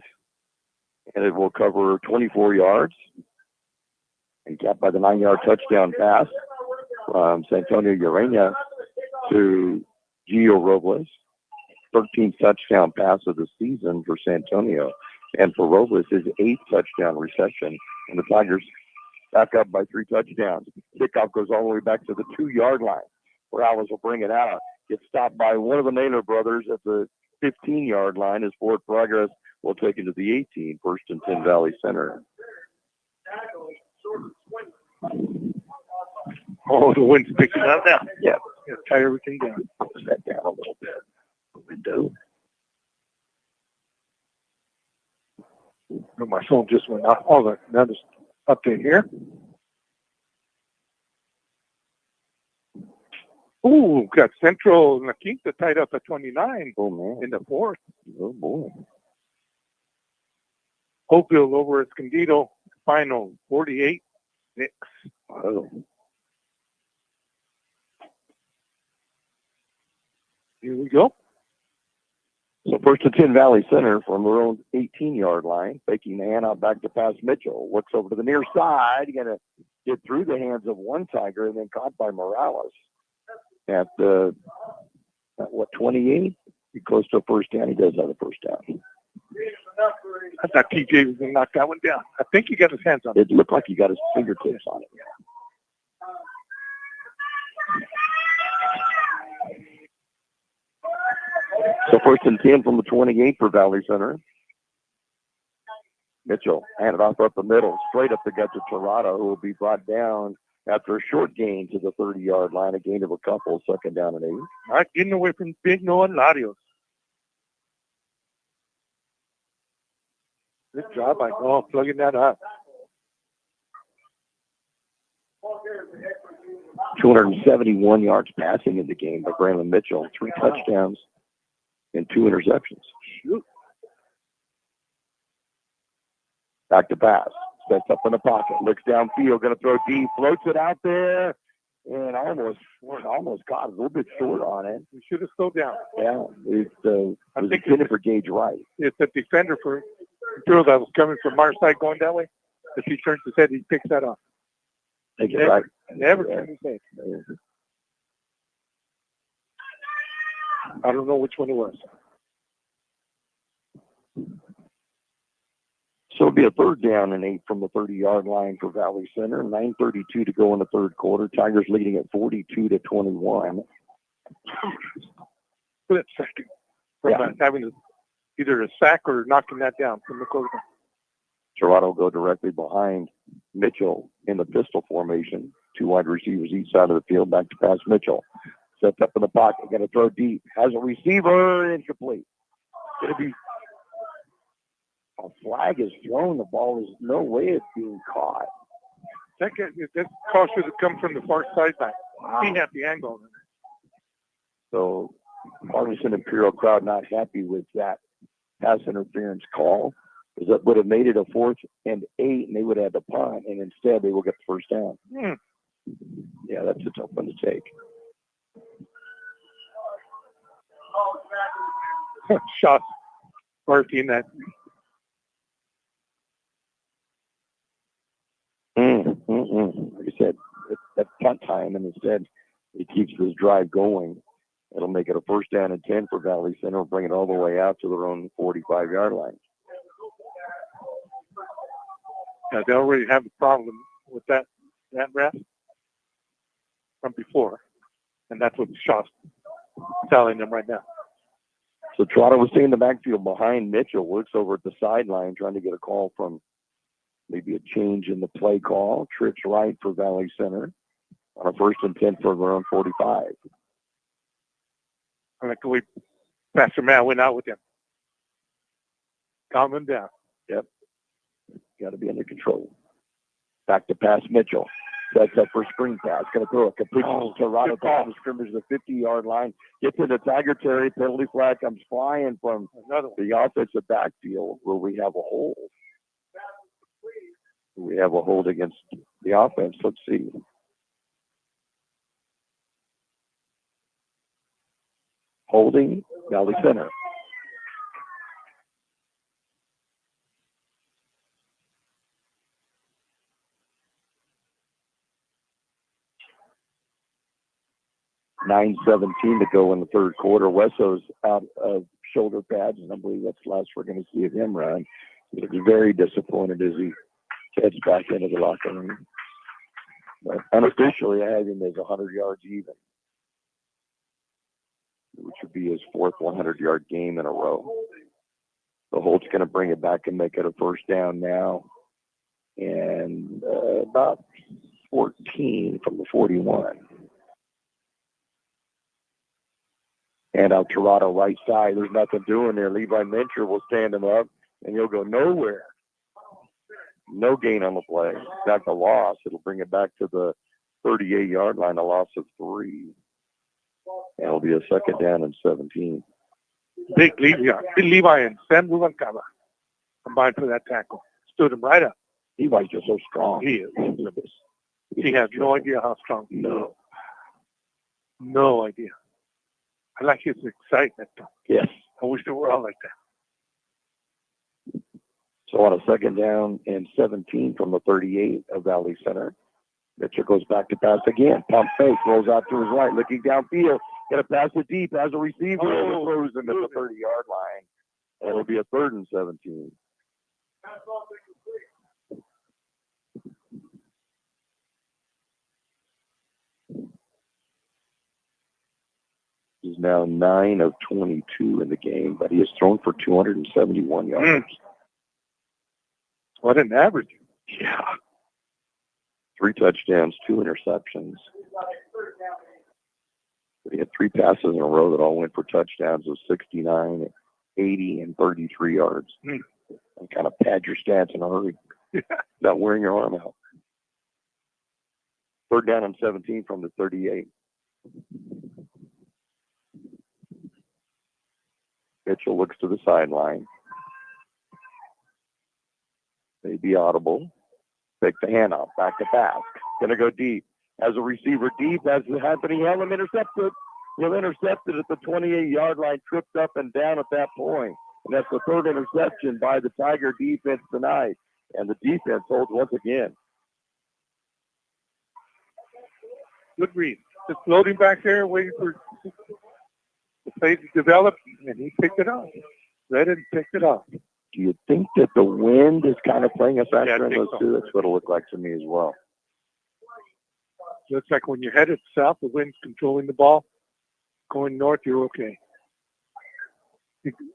Speaker 2: and it will cover 24 yards. And capped by the 9-yard touchdown pass from Santonio Urania to Gio Robles. 13th touchdown pass of the season for Santonio. And for Robles, his 8th touchdown reception. And the Tigers back up by 3 touchdowns. Kickoff goes all the way back to the 2-yard line. Morales will bring it out. Gets stopped by one of the Naylor brothers at the 15-yard line as forward progress will take it to the 18, 1st and 10 Valley Center.
Speaker 3: Oh, the wind's picking up now.
Speaker 2: Yeah.
Speaker 3: Tie everything down.
Speaker 2: Push that down a little bit. Window.
Speaker 3: My phone just went off. Oh, another update here. Ooh, got Central La Quinta tied up at 29 in the fourth.
Speaker 2: Oh, boy.
Speaker 3: Hopeville over Escondido, final 48-6.
Speaker 2: Wow.
Speaker 3: Here we go.
Speaker 2: So first and 10 Valley Center from their own 18-yard line, faking the handout back to pass Mitchell. Works over to the near side. Going to get through the hands of one Tiger and then caught by Morales at 28? He close to a first down. He does have a first down.
Speaker 3: I thought TJ was going to knock that one down. I think he got his hands on it.
Speaker 2: It looked like he got his fingertips on it. So first and 10 from the 28 for Valley Center. Mitchell handed off up the middle, straight up the gut to Torado, who will be brought down after a short gain to the 30-yard line, a gain of a couple, second down and 8.
Speaker 3: Not getting away from Big Noah Larios. Good job by Noah plugging that up.
Speaker 2: 271 yards passing in the game by Braylon Mitchell, 3 touchdowns and 2 interceptions.
Speaker 3: Shoot.
Speaker 2: Back to pass. Sets up in the pocket. Looks downfield. Going to throw deep. Floats it out there. And almost caught a little bit short on it.
Speaker 3: We should have slowed down.
Speaker 2: Yeah. It was intended for Gage Wright.
Speaker 3: It's a defender for Imperial that was coming from our side going that way. If he turns his head, he picks that up.
Speaker 2: Take it right.
Speaker 3: Never turn his head. I don't know which one it was.
Speaker 2: So it'll be a third down and 8 from the 30-yard line for Valley Center. 9:32 to go in the third quarter. Tigers leading at 42-21.
Speaker 3: Split second from having either a sack or knocking that down from the quarterback.
Speaker 2: Toronto go directly behind Mitchell in the pistol formation. 2 wide receivers each side of the field. Back to pass Mitchell. Sets up in the pocket. Going to throw deep. Has a receiver. Incomplete. Going to be a flag is thrown. The ball is no way it's being caught.
Speaker 3: That call should have come from the far sideline.
Speaker 2: Wow.
Speaker 3: He had the angle.
Speaker 2: So Arlington Imperial crowd not happy with that pass interference call, because that would have made it a 4th and 8, and they would have had to punt, and instead they will get the first down. Yeah, that's a tough one to take.
Speaker 3: Shots working that.
Speaker 2: Like I said, that's punt time, and instead it keeps this drive going. It'll make it a first down and 10 for Valley Center. Bring it all the way out to their own 45-yard line.
Speaker 3: Yeah, they already have a problem with that ref from before, and that's what Shaw's telling them right now.
Speaker 2: So Trotter was staying in the backfield behind Mitchell. Looks over at the sideline, trying to get a call from maybe a change in the play call. Trips right for Valley Center on a first and 10 for their own 45.
Speaker 3: I like the way Pastor Matt went out with him. Calm him down.
Speaker 2: Yep. Got to be under control. Back to pass Mitchell. Sets up for screen pass. Going to throw a complete to Toronto down the scrimmage, the 50-yard line. Gets into Tiger territory. Penalty flag comes flying from the offensive backfield where we have a hold. We have a hold against the offense. Let's see. Holding Valley Center. .9:17 to go in the third quarter. Wesso's out of shoulder pads, and I believe that's the last we're going to see of him run. He looks very disappointed as he heads back into the locker room. But unofficially, I have him as 100 yards even, which would be his 4th 100-yard game in a row. So Holt's going to bring it back and make it a first down now. And about 14 from the 41. And out Toronto right side. There's nothing doing there. Levi Mincher will stand him up, and he'll go nowhere. No gain on the play. In fact, a loss. It'll bring it back to the 38-yard line, a loss of 3. And it'll be a second down and 17.
Speaker 3: Big Levi and Sam Ruvancava combined for that tackle. Stood him right up.
Speaker 2: Levi's just so strong.
Speaker 3: He is. He has no idea how strong he is. No idea. I like his excitement, though.
Speaker 2: Yes.
Speaker 3: I wish they were all like that.
Speaker 2: So on a second down and 17 from the 38 of Valley Center, Mitchell goes back to pass again. Pump fake, rolls out to his right, looking downfield. Going to pass it deep as a receiver. Throws into the 30-yard line. And it'll be a 3rd and 17. He's now 9 of 22 in the game, but he has thrown for 271 yards.
Speaker 3: What an average.
Speaker 2: Yeah. 3 touchdowns, 2 interceptions. But he had 3 passes in a row that all went for touchdowns of 69, 80, and 33 yards. And kind of pad your stats in a hurry. Not wearing your arm out. 3rd down and 17 from the 38. Mitchell looks to the sideline. Maybe audible. Take the handoff. Back to pass. Going to go deep. As a receiver deep, as it happening, he held him intercepted. He'll intercept it at the 28-yard line, tripped up and down at that point. And that's the 3rd interception by the Tiger defense tonight. And the defense holds once again.
Speaker 3: Good read. Just floating back there, waiting for the play to develop, and he picked it up. Read it and picked it up.
Speaker 2: Do you think that the wind is kind of playing a factor
Speaker 3: Yeah, I
Speaker 2: in
Speaker 3: think
Speaker 2: those
Speaker 3: so.
Speaker 2: two? That's what it looked like to me as well.
Speaker 3: Looks like when you're headed south, the wind's controlling the ball. Going north, you're okay.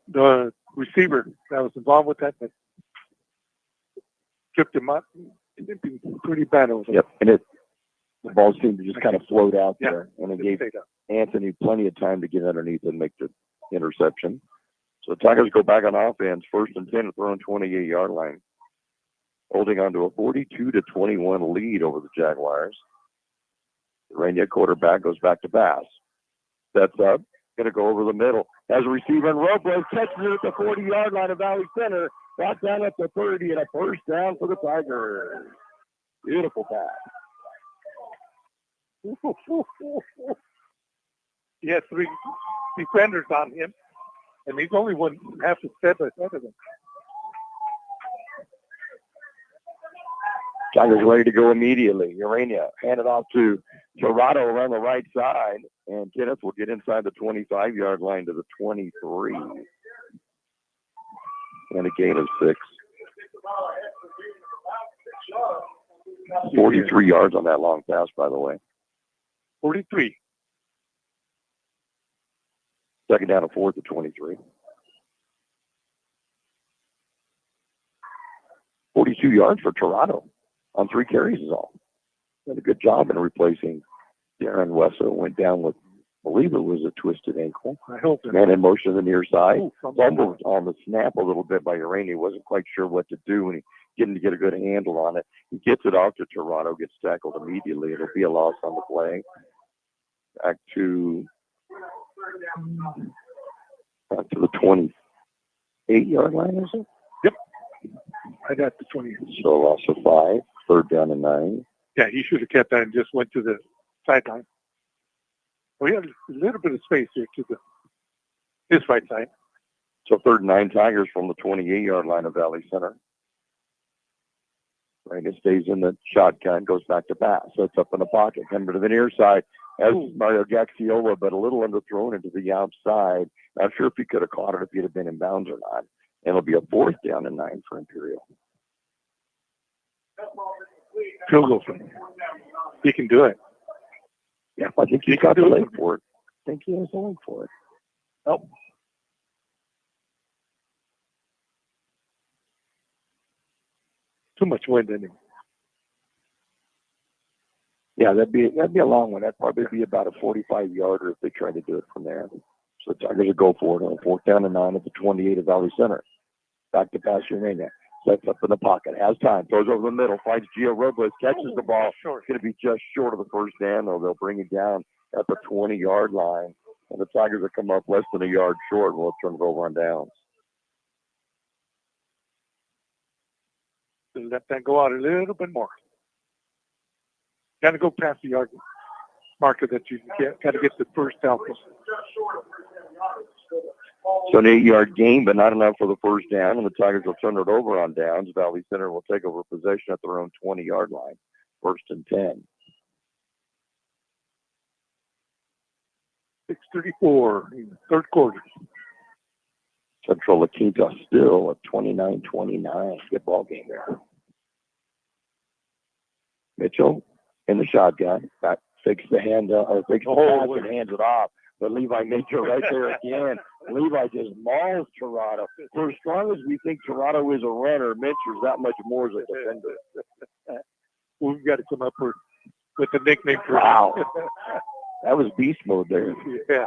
Speaker 3: The receiver that was involved with that tripped him up. It'd be pretty bad over there.
Speaker 2: Yep, and the ball seemed to just kind of float out there, and it
Speaker 3: Just
Speaker 2: gave
Speaker 3: stayed up.
Speaker 2: Anthony plenty of time to get underneath and make the interception. So the Tigers go back on offense, 1st and 10 at their own 28-yard line, holding on to a 42-21 lead over the Jaguars. The Rainier quarterback goes back to pass. Sets up, going to go over the middle. Has a receiver in Robles, catches it at the 40-yard line of Valley Center. Brought down at the 30 and a 1st down for the Tigers. Beautiful pass.
Speaker 3: He has 3 defenders on him, and he's only one half a step ahead of him.
Speaker 2: Tigers ready to go immediately. Urania hand it off to Torado around the right side, and Kenneth will get inside the 25-yard line to the 23. And a gain of 6. 43 yards on that long pass, by the way.
Speaker 3: 43.
Speaker 2: 2nd down and 4th at 23. 42 yards for Toronto on 3 carries is all. Did a good job in replacing Darren Wesso. Went down with, I believe it was a twisted ankle.
Speaker 3: I hope it.
Speaker 2: Man in motion to the near side.
Speaker 3: Ooh,
Speaker 2: Fumbled on the snap a little bit by Urania. Wasn't quite sure what to do, and he didn't get a good handle on it. He gets it off to Toronto, gets tackled immediately. It'll be a loss on the play. Back to the 28-yard line, is it?
Speaker 3: Yep. I got the 20.
Speaker 2: So a loss of 5. 3rd down and 9.
Speaker 3: Yeah, he should have kept that and just went to the sideline. We had a little bit of space here to his right side.
Speaker 2: So 3rd and 9 Tigers from the 28-yard line of Valley Center. Raina stays in the shotgun, goes back to pass. Sets up in the pocket. Coming to the near side as Mario Gaxiola, but a little underthrown into the outside. Not sure if he could have caught it if he'd have been in bounds or not. And it'll be a 4th down and 9 for Imperial.
Speaker 3: Field goal for him. He can do it.
Speaker 2: Yeah, I think he's got the leg for it. I think he has the leg for it.
Speaker 3: Oh. Too much wind in him.
Speaker 2: Yeah, that'd be a long one. That'd probably be about a 45-yarder if they tried to do it from there. So the Tigers will go for it on 4th down and 9 at the 28 of Valley Center. Back to pass Urania. Sets up in the pocket, has time, throws over the middle, finds Gio Robles, catches the ball. It's going to be just short of the first down, though. They'll bring it down at the 20-yard line. And the Tigers will come up less than a yard short. We'll turn it over on downs.
Speaker 3: Let that go out a little bit more. Got to go past the yard marker that you got to get the first down.
Speaker 2: So an 8-yard gain, but not enough for the first down, and the Tigers will turn it over on downs. Valley Center will take over possession at their own 20-yard line. 1st and 10.
Speaker 3: 6:34 in the third quarter.
Speaker 2: Central La Quinta still at 29-29. Good ball game there. Mitchell in the shotgun. Back, fakes the hand, fakes the pass and hands it off. But Levi Mitchell right there again. Levi just mauls Toronto. For as strong as we think Toronto is a runner, Mitchell's that much more as a defender.
Speaker 3: We've got to come up with a nickname for
Speaker 2: wow. That was beast mode there.
Speaker 3: Yeah.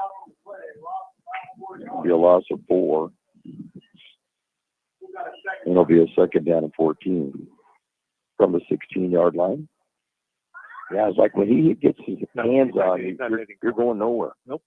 Speaker 2: Be a loss of 4. And it'll be a 2nd down and 14 from the 16-yard line. Yeah, it's like when he gets his hands on you, you're going nowhere.
Speaker 3: Nope.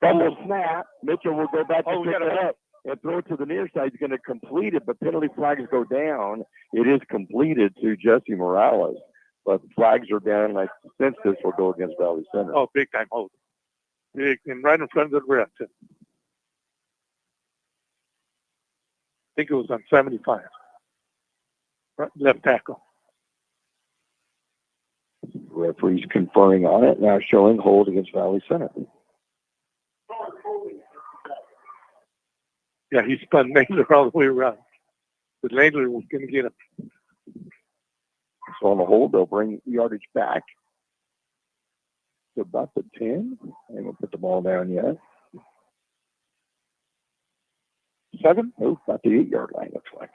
Speaker 2: Fumble snap. Mitchell will go back to pick it up and throw it to the near side. He's going to complete it, but penalty flags go down. It is completed to Jesse Morales, but flags are down. And I sense this will go against Valley Center.
Speaker 3: Oh, big time hold. Big, and right in front of the ref. I think it was on 75. Right, left tackle.
Speaker 2: Referee's conferring on it, now showing hold against Valley Center.
Speaker 3: Yeah, he spun Naylor all the way around. But Naylor was going to get him.
Speaker 2: So on the hold, they'll bring yardage back to about the 10. They won't put the ball down yet.
Speaker 3: 7?
Speaker 2: Oh, about the 8-yard line, looks like.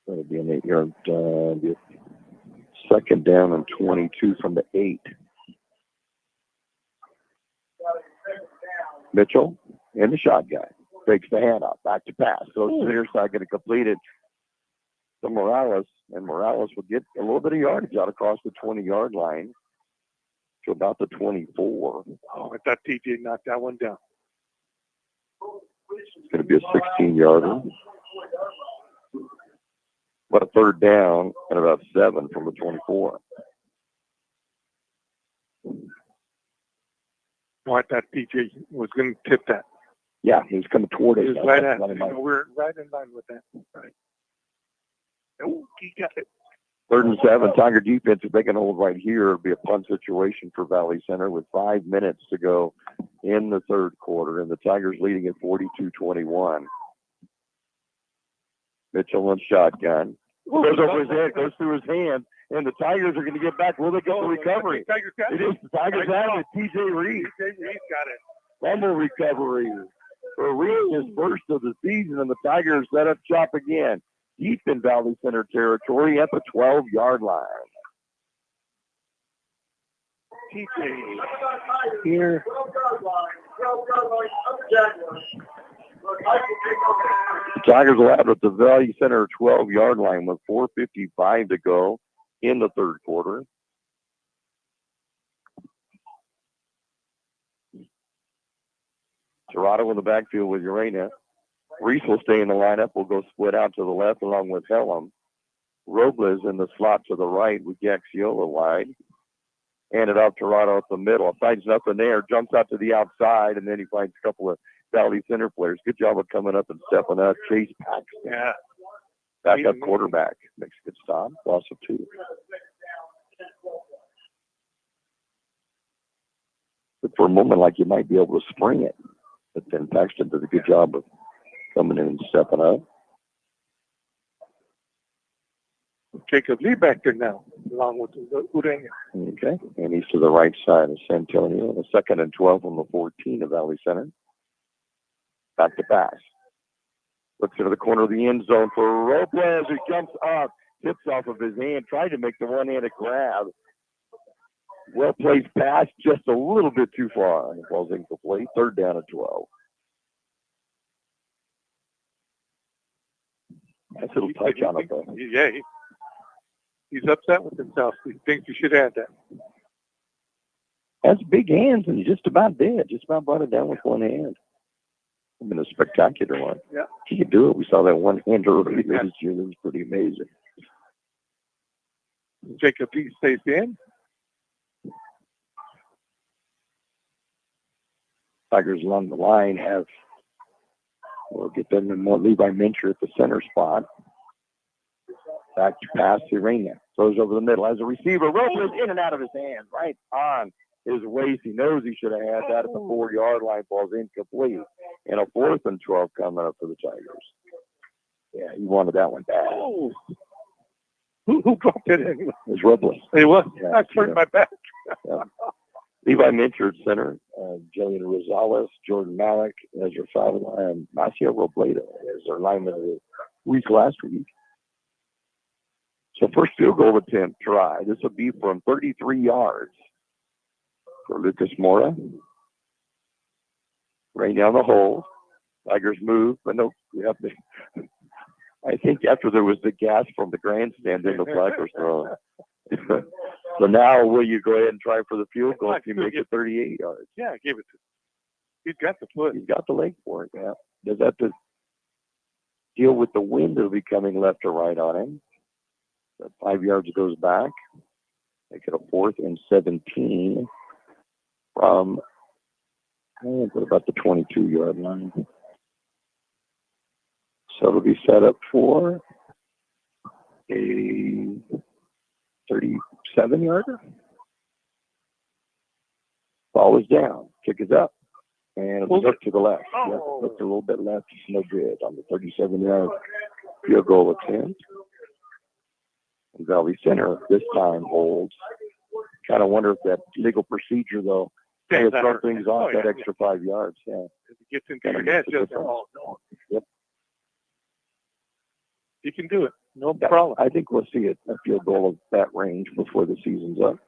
Speaker 2: That'll be an 8-yard, 2nd down and 22 from the 8. Mitchell in the shotgun. Fakes the handoff. Back to pass. Goes to the near side, going to complete it to Morales. And Morales will get a little bit of yardage out across the 20-yard line to about the 24.
Speaker 3: Oh, I thought TJ knocked that one down.
Speaker 2: It's going to be a 16-yarder. But a 3rd down and about 7 from the 24.
Speaker 3: Oh, I thought TJ was going to tip that.
Speaker 2: Yeah, he was coming toward us.
Speaker 3: We're right in line with that. Right. Oh, he got it.
Speaker 2: 3rd and 7. Tiger defense, if they can hold right here, it'll be a punt situation for Valley Center with 5 minutes to go in the 3rd quarter. And the Tigers leading at 42-21. Mitchell on shotgun. Goes over his head, goes through his hand, and the Tigers are going to get back. Will they get the recovery? It is the Tigers have it. TJ Reed.
Speaker 3: TJ Reed got it.
Speaker 2: Fumble recovery for Reed, his first of the season, and the Tigers set up shop again. Deep in Valley Center territory at the 12-yard line.
Speaker 3: TJ here.
Speaker 2: Tigers will have at the Valley Center 12-yard line with 4:55 to go in the 3rd quarter. Toronto in the backfield with Urena. Reese will stay in the lineup. We'll go split out to the left along with Hellam. Robles in the slot to the right with Gaxiola wide. Handed off Toronto up the middle. Finds nothing there. Jumps out to the outside, and then he finds a couple of Valley Center players. Good job of coming up and stepping up. Chase Paxton.
Speaker 3: Yeah.
Speaker 2: Backup quarterback. Makes a good stop. Loss of 2. But for a moment, like you might be able to spring it. But then Paxton did a good job of coming in and stepping up.
Speaker 3: Jacob Lee back there now, along with Urena.
Speaker 2: Okay. And he's to the right side of San Antonio. The 2nd and 12 on the 14 of Valley Center. Back to pass. Looks into the corner of the end zone for Robles, who jumps up, tips off of his hand, tried to make the one-handed grab. Well-placed pass, just a little bit too far. It falls incomplete. 3rd down and 12. Nice little touch on it, though.
Speaker 3: Yeah, he's upset with himself. He thinks he should add that.
Speaker 2: That's big hands, and he just about did. Just about brought it down with one hand. I mean, a spectacular one.
Speaker 3: Yeah.
Speaker 2: He could do it. We saw that one hand earlier this year. That was pretty amazing.
Speaker 3: Jacob Lee stays in.
Speaker 2: Tigers along the line we'll get them in more Levi Mincher at the center spot. Back to pass to Rainier. Throws over the middle as a receiver. Robles in and out of his hands, right on his waist. He knows he should have had that at the 4-yard line. Ball's incomplete. And a 4th and 12 coming up for the Tigers. Yeah, he wanted that one back.
Speaker 3: Oh. Who dropped it anyway?
Speaker 2: It was Robles.
Speaker 3: It was.
Speaker 2: Yeah,
Speaker 3: I turned my back.
Speaker 2: Yeah. Levi Mincher at center. Jillian Rosales, Jordan Malik, Ezra Favela, and Macio Robledo as their lineman of the week last week. So first field goal attempt try. This will be from 33 yards for Lucas Mora. Right down the hole. Tigers move, but no, we have to. I think after there was the gas from the grandstand, then the flag was thrown. So now, will you go ahead and try for the field goal if you make it 38 yards?
Speaker 3: Yeah, give it to him. He's got the foot.
Speaker 2: He's got the leg for it, yeah. Does that have to deal with the wind that'll be coming left or right on him? So 5 yards goes back. Make it a 4th and 17 from about the 22-yard line. So it'll be set up for a 37-yarder. Ball is down. Kick is up. And it'll look to the left. Yep, look a little bit left. It's no good on the 37-yard field goal attempt. And Valley Center this time holds. Kind of wonder if that legal procedure, though, may have thrown things off that extra 5 yards. Yeah.
Speaker 3: If it gets into your head, just no.
Speaker 2: Yep.
Speaker 3: You can do it. No problem.
Speaker 2: I think we'll see a field goal of that range before the season's up.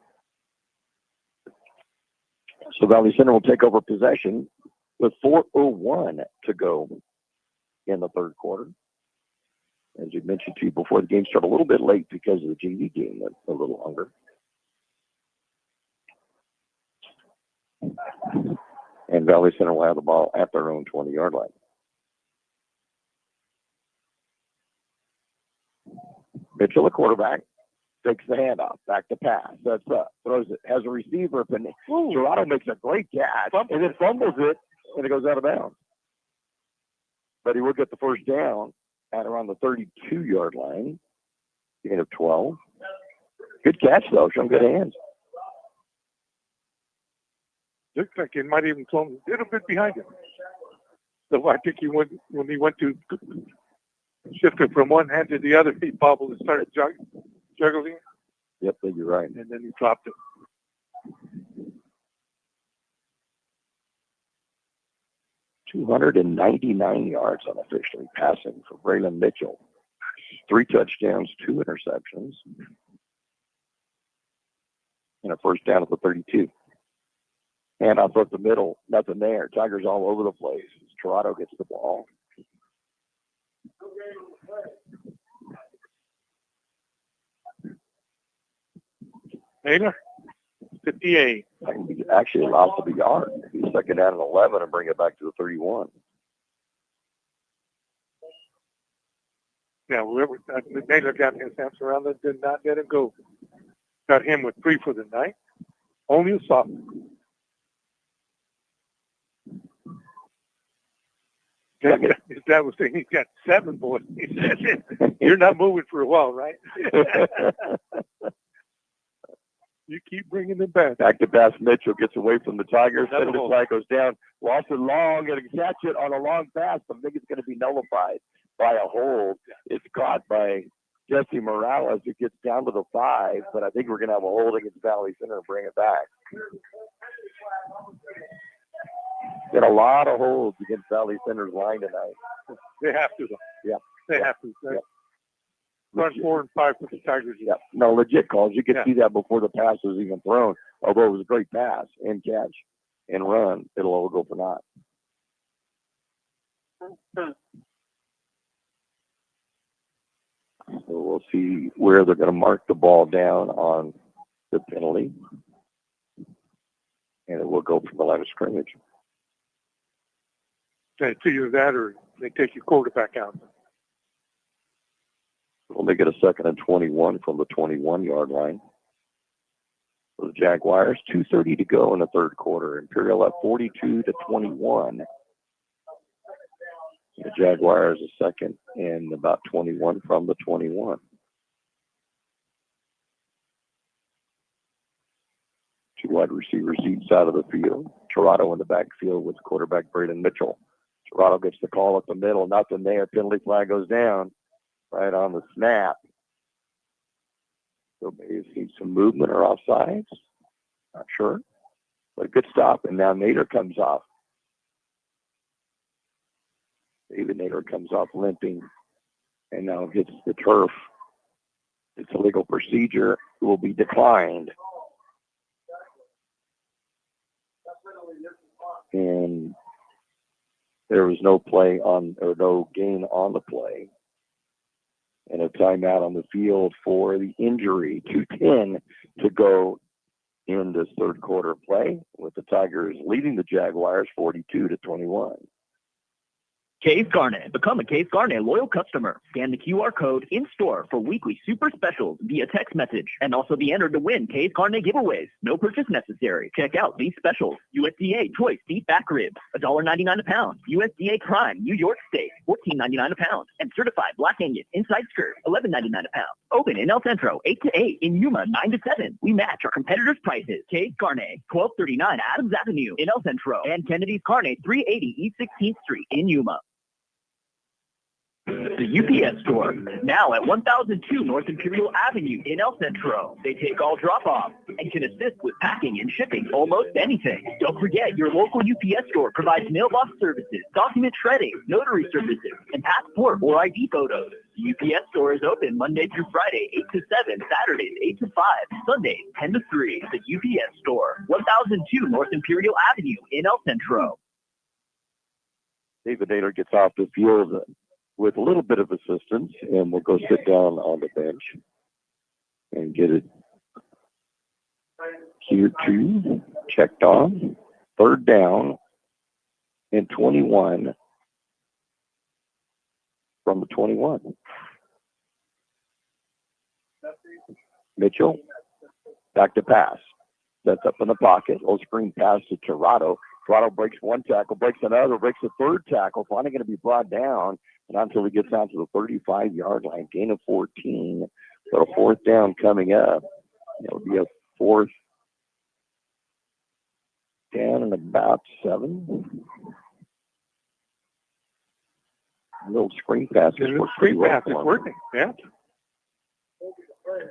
Speaker 2: So Valley Center will take over possession with 4:01 to go in the third quarter. As we mentioned to you before, the game started a little bit late because of the JV game went a little longer. And Valley Center will have the ball at their own 20-yard line. Mitchell, the quarterback, takes the handoff, back to pass, sets up, throws it, has a receiver, and Gerardo makes a great catch, and then fumbles it, and it goes out of bounds. But he will get the first down at around the 32-yard line, gain of 12. Good catch, though, showing good hands.
Speaker 3: Looks like it might even throw him a little bit behind him. So I think when he went to shift it from one hand to the other, he bobbled and started juggling.
Speaker 2: Yep, you're right.
Speaker 3: And then he dropped it.
Speaker 2: .299 yards unofficially passing for Braylon Mitchell. 3 touchdowns, 2 interceptions. And a first down at the 32. And up the middle, nothing there. Tigers all over the place. Toronto gets the ball.
Speaker 3: Naylor, 58.
Speaker 2: Actually allows to be yard. He's second down and 11 and bring it back to the 31.
Speaker 3: Yeah, whoever Naylor got his hands around it, did not let him go. Got him with 3 for the night. Only a sophomore. That was saying he's got 7 boys. He said, "You're not moving for a while, right?" You keep bringing them back.
Speaker 2: Back to pass. Mitchell gets away from the Tigers. Then the flag goes down. Lawson Long going to catch it on a long pass, but I think it's going to be nullified by a hold. It's caught by Jesse Morales, who gets down to the 5, but I think we're going to have a hold against Valley Center and bring it back. Get a lot of holds against Valley Center's line tonight.
Speaker 3: They have to.
Speaker 2: Yeah.
Speaker 3: They have to.
Speaker 2: Yeah.
Speaker 3: Run 4 and 5 for the Tigers.
Speaker 2: Yeah. No, legit calls. You could see that before the pass was even thrown. Although it was a great pass and catch and run, it'll all go for naught. we'll see where they're going to mark the ball down on the penalty. And it will go from the line of scrimmage.
Speaker 3: It's either that or they take your quarterback out.
Speaker 2: We'll make it a 2nd and 21 from the 21-yard line. For the Jaguars, 2:30 to go in the third quarter. Imperial up 42-21. The Jaguars a 2nd and about 21 from the 21. Two wide receivers each side of the field. Toronto in the backfield with quarterback Braden Mitchell. Toronto gets the call up the middle. Nothing there. Penalty flag goes down right on the snap. So maybe you've seen some movement or offsides. Not sure. But a good stop. And now Nader comes off. David Nader comes off limping and now hits the turf. It's a legal procedure. It will be declined. And there was no play on, or no gain on the play. And a timeout on the field for the injury. 2:10 to go in this third quarter play, with the Tigers leading the Jaguars 42-21.
Speaker 4: Case Garnet. Become a Case Garnet loyal customer. Scan the QR code in-store for weekly super specials via text message and also be entered to win Case Garnet giveaways. No purchase necessary. Check out these specials. USDA choice beef back ribs, $1.99 a pound. USDA Prime New York steak, $14.99 a pound. And certified Black Angus inside skirt, $11.99 a pound. Open in El Centro, 8 to 8. In Yuma, 9 to 7. We match our competitors' prices. Case Garnet, 1239 Adams Avenue in El Centro. And Kennedy's Carne, 380 East 16th Street in Yuma. The UPS store, now at 1002 North Imperial Avenue in El Centro. They take all drop-offs and can assist with packing and shipping almost anything. Don't forget, your local UPS store provides mailbox services, document shredding, notary services, and passport or ID photos. The UPS store is open Monday through Friday, 8 to 7, Saturdays, 8 to 5, Sundays, 10 to 3. The UPS store, 1002 North Imperial Avenue in El Centro.
Speaker 2: David Nader gets off the field with a little bit of assistance, and we'll go sit down on the bench and get it here too, checked on. Third down and 21 from the 21. Mitchell, back to pass. Sets up in the pocket. Old screen pass to Toronto. Toronto breaks one tackle, breaks another, breaks a third tackle. Finally going to be brought down. Not until he gets out to the 35-yard line. Gain of 14. So a fourth down coming up. It'll be a fourth down and about 7. A little screen pass.
Speaker 3: Screen pass is working. Yeah.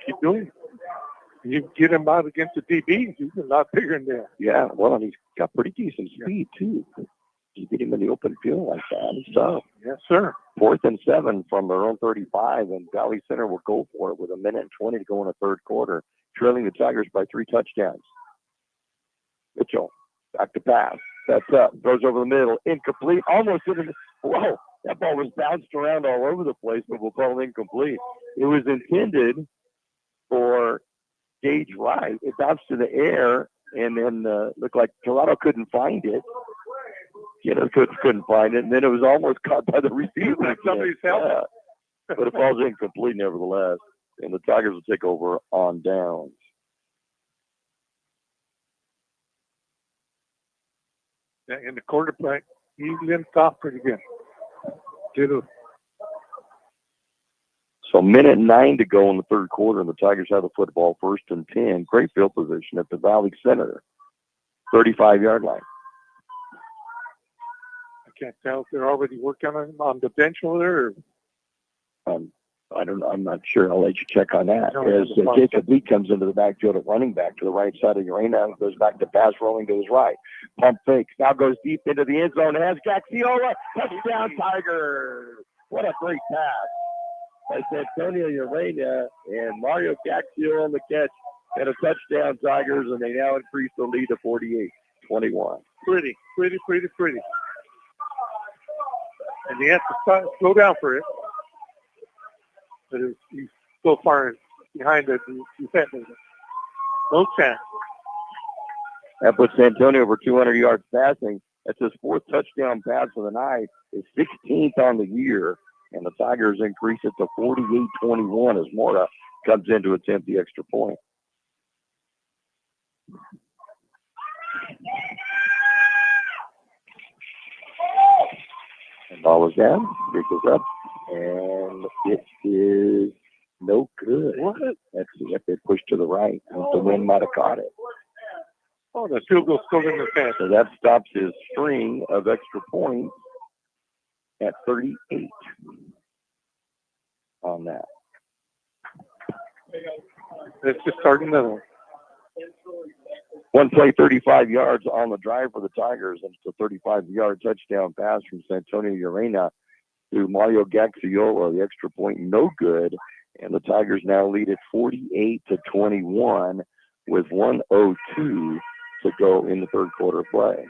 Speaker 3: Keep doing it. You get him out against the DBs, he's a lot bigger than that.
Speaker 2: Yeah, well, and he's got pretty decent speed, too. You get him in the open field like that and stuff.
Speaker 3: Yes, sir.
Speaker 2: 4th and 7 from their own 35, and Valley Center will go for it with 1:20 to go in the third quarter, trailing the Tigers by 3 touchdowns. Mitchell, back to pass. Sets up, throws over the middle, incomplete, almost in the, whoa, that ball was bounced around all over the place, but we'll call it incomplete. It was intended for Gage Wright. It bounced to the air, and then looked like Toronto couldn't find it. Couldn't find it, and then it was almost caught by the receiver.
Speaker 3: Somebody's help.
Speaker 2: Yeah. But it falls incomplete nevertheless, and the Tigers will take over on downs.
Speaker 3: Yeah, and the quarterback, he limped off pretty good.
Speaker 2: So 1:09 to go in the third quarter, and the Tigers have the football 1st and 10. Great field position at the Valley Center, 35-yard line.
Speaker 3: I can't tell if they're already working on the bench over there. Or...
Speaker 2: I don't know. I'm not sure. I'll let you check on that. As Jacob Lee comes into the backfield at running back to the right side of Urena, goes back to pass, rolling to his right. Pump fakes. Now goes deep into the end zone. Has Gaxiola. Touchdown, Tigers. What a great pass by Antonio Urena, and Mario Gaxiola on the catch, and a touchdown, Tigers, and they now increase the lead to 48-21.
Speaker 3: Pretty. And he has to slow down for it. But he so far behind the defenders. No chance.
Speaker 2: That puts Antonio over 200 yards passing. That's his 4th touchdown pass of the night. His 16th on the year. And the Tigers increase it to 48-21 as Mora comes in to attempt the extra point. And ball is down. Kick is up. And it is no good.
Speaker 3: What?
Speaker 2: That's if they push to the right. The wind might have caught it.
Speaker 3: Oh, the field goal still in the fence.
Speaker 2: So that stops his string of extra points at 38 on that.
Speaker 3: It's just starting to.
Speaker 2: One play, 35 yards on the drive for the Tigers. And it's a 35-yard touchdown pass from Santonio Urena to Mario Gaxiola. The extra point, no good. And the Tigers now lead at 48-21 with 1:02 to go in the third quarter play.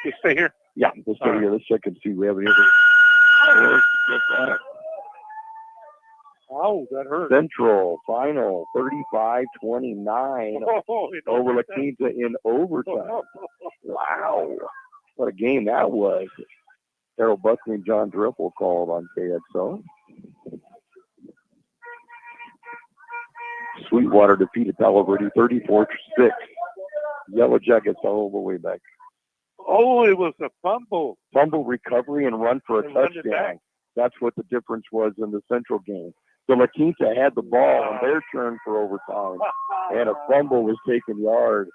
Speaker 3: You stay here.
Speaker 2: Yeah, let's stay here. Let's check and see if we have any other.
Speaker 3: Wow, that hurt.
Speaker 2: Central final 35-29 over La Quinta in overtime. Wow, what a game that was. Harold Buckley and John Dripple called on KXO. Sweetwater defeated Palo Verde 34-6. Yellow Jackets all the way back.
Speaker 3: Oh, it was a fumble.
Speaker 2: Fumble recovery and run for a touchdown. That's what the difference was in the Central game. So La Quinta had the ball on their turn for overtime, and a fumble was taken yard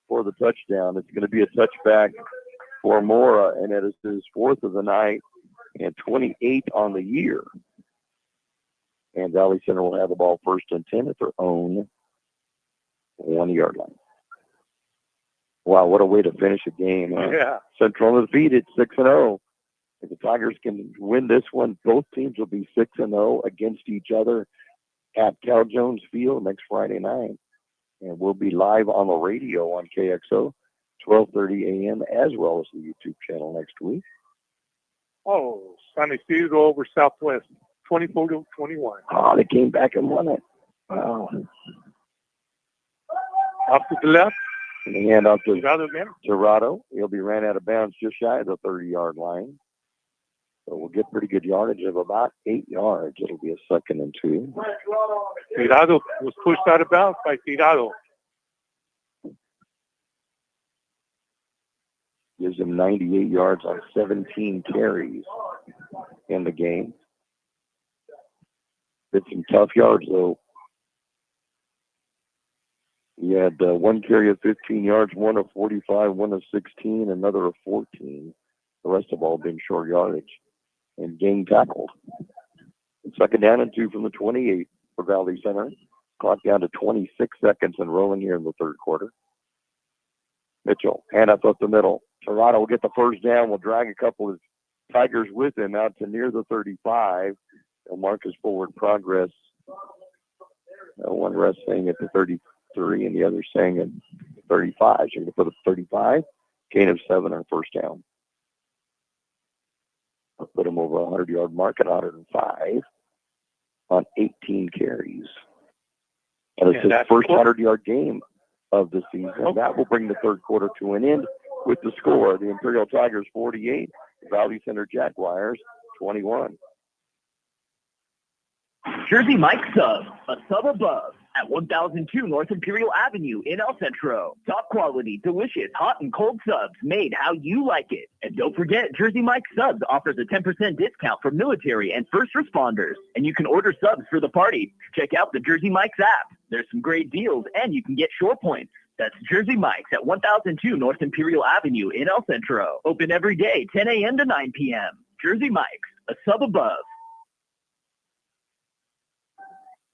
Speaker 2: for the touchdown. It's going to be a touchback for Mora, and it is his 4th of the night and 28 on the year. And Valley Center will have the ball 1st and 10 at their own 1-yard line. Wow, what a way to finish a game.
Speaker 3: Yeah.
Speaker 2: Central undefeated, 6-0. If the Tigers can win this one, both teams will be 6-0 against each other at Cal Jones Field next Friday night. And we'll be live on the radio on KXO, 12:30 a.m., as well as the YouTube channel next week.
Speaker 3: Oh, San Isidro over Southwest, 24-21.
Speaker 2: Oh, they came back and won it. Wow.
Speaker 3: Off to the left.
Speaker 2: And they hand off to
Speaker 3: Dorado.
Speaker 2: He'll be ran out of bounds just shy of the 30-yard line. So we'll get pretty good yardage of about 8 yards. It'll be a 2nd and 2.
Speaker 3: Tirado was pushed out of bounds by Tirado.
Speaker 2: Gives him 98 yards on 17 carries in the game. It's some tough yards, though. He had one carry of 15 yards, one of 45, one of 16, another of 14. The rest of all being short yardage and gang tackled. 2nd down and 2 from the 28 for Valley Center. Clock down to 26 seconds and rolling here in the third quarter. Mitchell, hand up the middle. Toronto will get the 1st down. Will drag a couple of Tigers with him out to near the 35. They'll mark his forward progress. One rest saying at the 33 and the other saying at 35. So you're going to put a 35, gain of 7 on 1st down. I'll put him over a 100-yard mark at 105 on 18 carries. And it's his first 100-yard game of the season. That will bring the third quarter to an end with the score. The Imperial Tigers 48, Valley Center Jaguars 21.
Speaker 4: Jersey Mike Sub, a sub above at 1002 North Imperial Avenue in El Centro. Top quality, delicious, hot and cold subs made how you like it. And don't forget, Jersey Mike Subs offers a 10% discount for military and first responders. And you can order subs for the party. Check out the Jersey Mike's app. There's some great deals, and you can get shore points. That's Jersey Mike's at 1002 North Imperial Avenue in El Centro. Open every day, 10 a.m. to 9 p.m. Jersey Mike's, a sub above.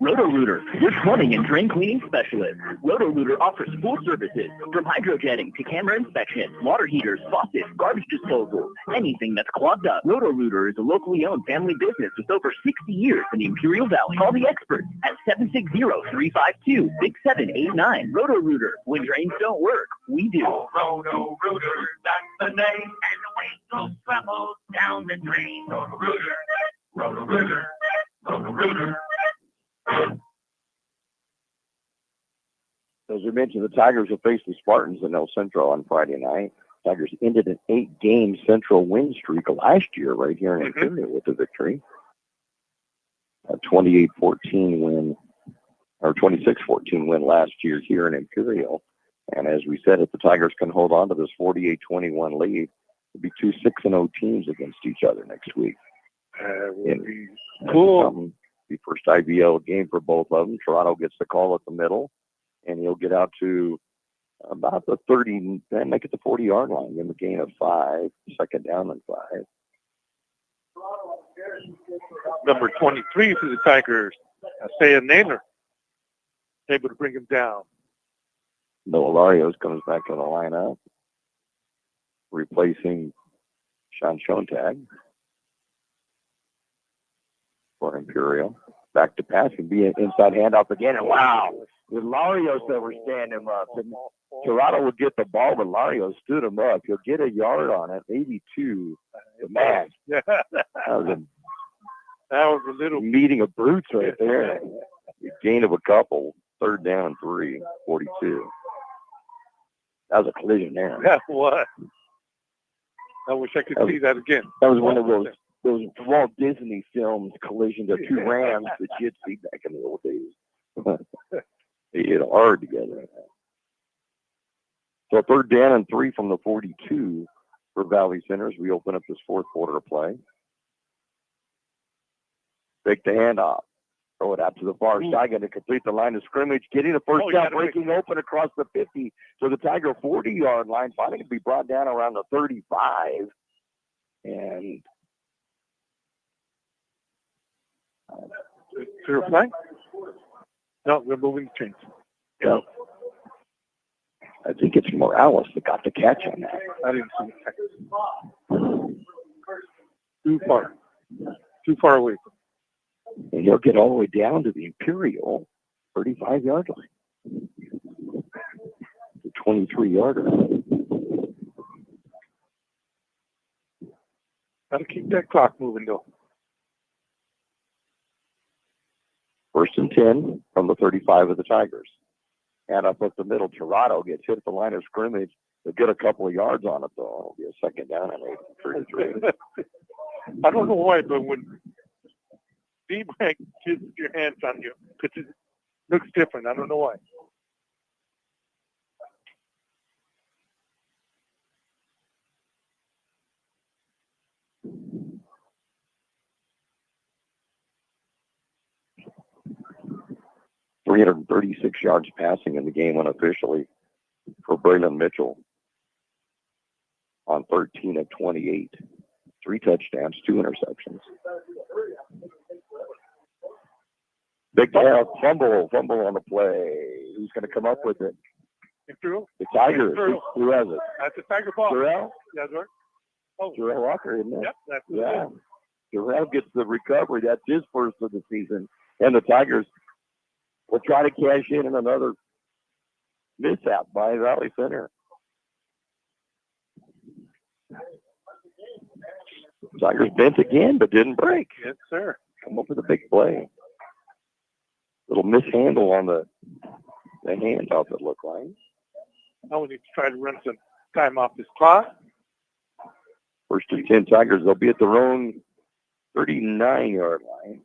Speaker 4: Roto-Rooter, your plumbing and drain cleaning specialist. Roto-Rooter offers full services from hydrojetting to camera inspection, water heaters, faucets, garbage disposal, anything that's clogged up. Roto-Rooter is a locally owned family business with over 60 years in the Imperial Valley. Call the experts at 760-352-6789. Roto-Rooter, when drains don't work, we do.
Speaker 5: Oh, Roto-Rooter, that's the name, and the weight goes travels down the drain. Roto-Rooter, Roto-Rooter, Rooter.
Speaker 2: As we mentioned, the Tigers will face the Spartans in El Centro on Friday night. Tigers ended an 8-game Central win streak last year right here in Imperial with a victory. A 28-14 win, or 26-14 win last year here in Imperial. And as we said, if the Tigers can hold on to this 48-21 lead, it'll be two 6-0 teams against each other next week.
Speaker 3: Would be cool.
Speaker 2: The first IBL game for both of them. Toronto gets the call at the middle, and he'll get out to about the 30, then make it the 40-yard line. Give him a gain of 5, second down and 5.
Speaker 3: Number 23 for the Tigers, Isaiah Naylor, able to bring him down.
Speaker 2: Noah Larios comes back in the lineup, replacing Sean Schontag for Imperial. Back to pass and be an inside handoff again. And wow, with Larios that were standing him up. And Toronto would get the ball, but Larios stood him up. He'll get a yard on it, 82. The man.
Speaker 3: Yeah.
Speaker 2: That was
Speaker 3: a little
Speaker 2: meeting of brutes right there. A gain of a couple. Third down and 3, 42. That was a collision there.
Speaker 3: That was. I wish I could see that again.
Speaker 2: That was one of those Walt Disney films, collisions of two rams that you'd see back in the old days. They hit hard together. So third down and 3 from the 42 for Valley Centers. We open up this fourth quarter of play. Take the handoff. Throw it out to the far side, going to complete the line of scrimmage, getting the first down, breaking open across the 50 to the Tiger 40-yard line, finally to be brought down around the 35. And
Speaker 3: clear flag? No, we're moving the chains.
Speaker 2: Yeah. I think it's Morales that got the catch on that.
Speaker 3: I didn't see the catch. Too far away.
Speaker 2: And he'll get all the way down to the Imperial 35-yard line. The 23-yarder.
Speaker 3: Gotta keep that clock moving, though.
Speaker 2: First and 10 from the 35 of the Tigers. And up the middle, Toronto gets hit at the line of scrimmage. They'll get a couple of yards on it, though. It'll be a second down and 33.
Speaker 3: I don't know why, but when D-Bank gets your hands on you, because it looks different. I don't know why.
Speaker 2: .336 yards passing in the game unofficially for Braylon Mitchell on 13 of 28. 3 touchdowns, 2 interceptions. Big fumble on the play. Who's going to come up with it?
Speaker 3: Imperial?
Speaker 2: The Tigers. Who has it?
Speaker 3: That's a Tiger ball.
Speaker 2: Jarrell?
Speaker 3: Yeah, right. Oh,
Speaker 2: Jarrell Walker, isn't it?
Speaker 3: Yep, that's
Speaker 2: yeah. Jarrell gets the recovery. That's his first of the season. And the Tigers will try to cash in another mishap by Valley Center. Tigers bent again, but didn't break.
Speaker 3: Yes, sir.
Speaker 2: Come up with a big play. Little mishandle on the handoff, it looked like.
Speaker 3: Now we need to try to run some time off this clock.
Speaker 2: First and 10 Tigers. They'll be at their own 39-yard line.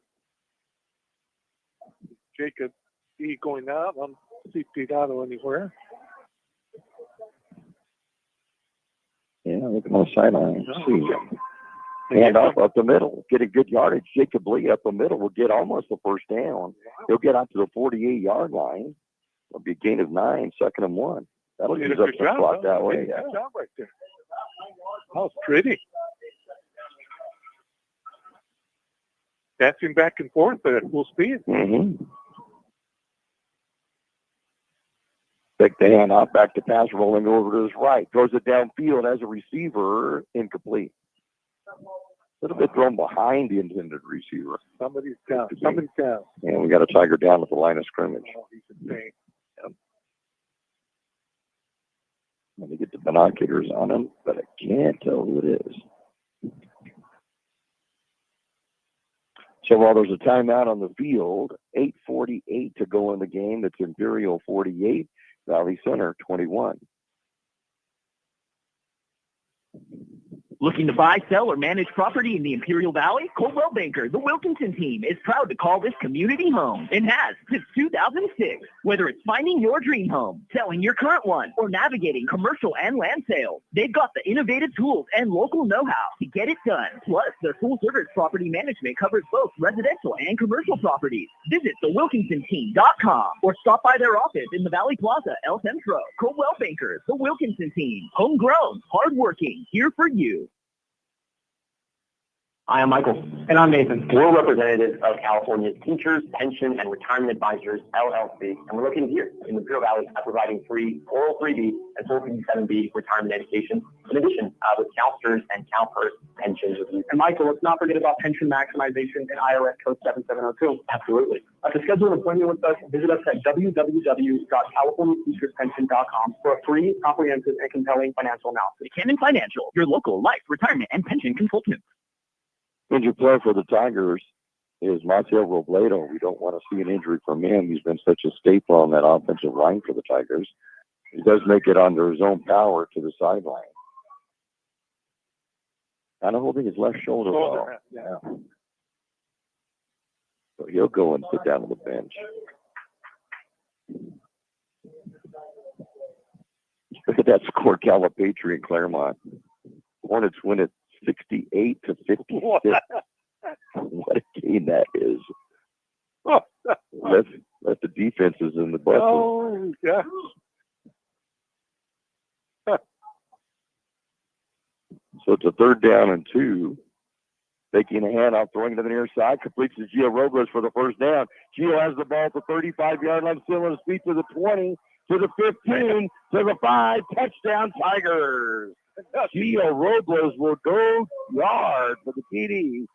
Speaker 3: Jacob E going out. I don't see Pidado anywhere.
Speaker 2: Yeah, look on the sideline. See. Hand off up the middle. Get a good yardage. Jacob Lee up the middle will get almost the first down. He'll get out to the 48-yard line. It'll be a gain of 9, second and 1. That'll use up the clock that way.
Speaker 3: Good job right there. That was pretty. Dancing back and forth at full speed.
Speaker 2: Mm-hmm. Take the hand off, back to pass, rolling over to his right. Throws it downfield as a receiver, incomplete. A little bit thrown behind the intended receiver.
Speaker 3: Somebody's down. Somebody's down.
Speaker 2: And we got a Tiger down at the line of scrimmage.
Speaker 3: Oh, he's insane.
Speaker 2: Yep. Let me get the binoculars on him, but I can't tell who it is. So while there's a timeout on the field, 8:48 to go in the game. It's Imperial 48, Valley Center 21.
Speaker 4: Looking to buy, sell, or manage property in the Imperial Valley? Coldwell Banker, the Wilkinson team, is proud to call this community home and has since 2006. Whether it's finding your dream home, selling your current one, or navigating commercial and land sales, they've got the innovative tools and local know-how to get it done. Plus, their full-service property management covers both residential and commercial properties. Visit thewilkinsonteam.com or stop by their office in the Valley Plaza, El Centro. Coldwell Banker, the Wilkinson team, homegrown, hardworking, here for you.
Speaker 8: Hi, I'm Michael.
Speaker 9: And I'm Nathan.
Speaker 8: We're representatives of California's Teachers, Pension, and Retirement Advisors, LLC, and we're located here in the Imperial Valley at providing free 403B and 457B retirement education, in addition with CalSTRS and CalPERS pensions review.
Speaker 9: And Michael, let's not forget about pension maximization and IRS code 7702.
Speaker 8: Absolutely.
Speaker 9: To schedule an appointment with us, visit us at www.californiateacherspension.com for a free, comprehensive, and compelling financial analysis.
Speaker 4: McKinnon Financial, your local life, retirement, and pension consultant.
Speaker 2: Injured player for the Tigers is Marcel Robledo. We don't want to see an injury from him. He's been such a staple on that offensive line for the Tigers. He does make it under his own power to the sideline. Kind of holding his left shoulder. Yeah. So he'll go and sit down on the bench. Look at that score, Calipatri and Claremont. Hornets win it 68-56. What a game that is. Let the defenses in the butt.
Speaker 3: Oh, yeah.
Speaker 2: So it's a 3rd down and 2. Taking a handoff, throwing to the near side, completes to Gio Robles for the first down. Gio has the ball at the 35-yard line, still on his feet to the 20, to the 15, to the 5. Touchdown, Tigers. Gio Robles will go yard for the TD,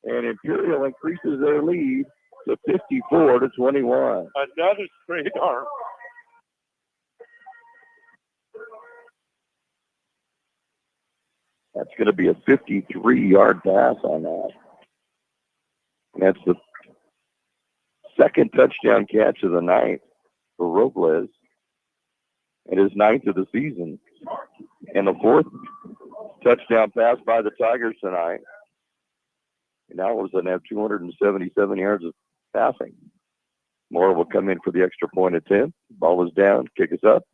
Speaker 2: and Imperial increases their lead to 54-21.
Speaker 3: Another straight arm.
Speaker 2: That's going to be a 53-yard pass on that. And that's the 2nd touchdown catch of the night for Robles, and his 9th of the season. And the 4th touchdown pass by the Tigers tonight. And now all of a sudden have 277 yards of passing. Moore will come in for the extra point attempt. Ball is down, kick is up.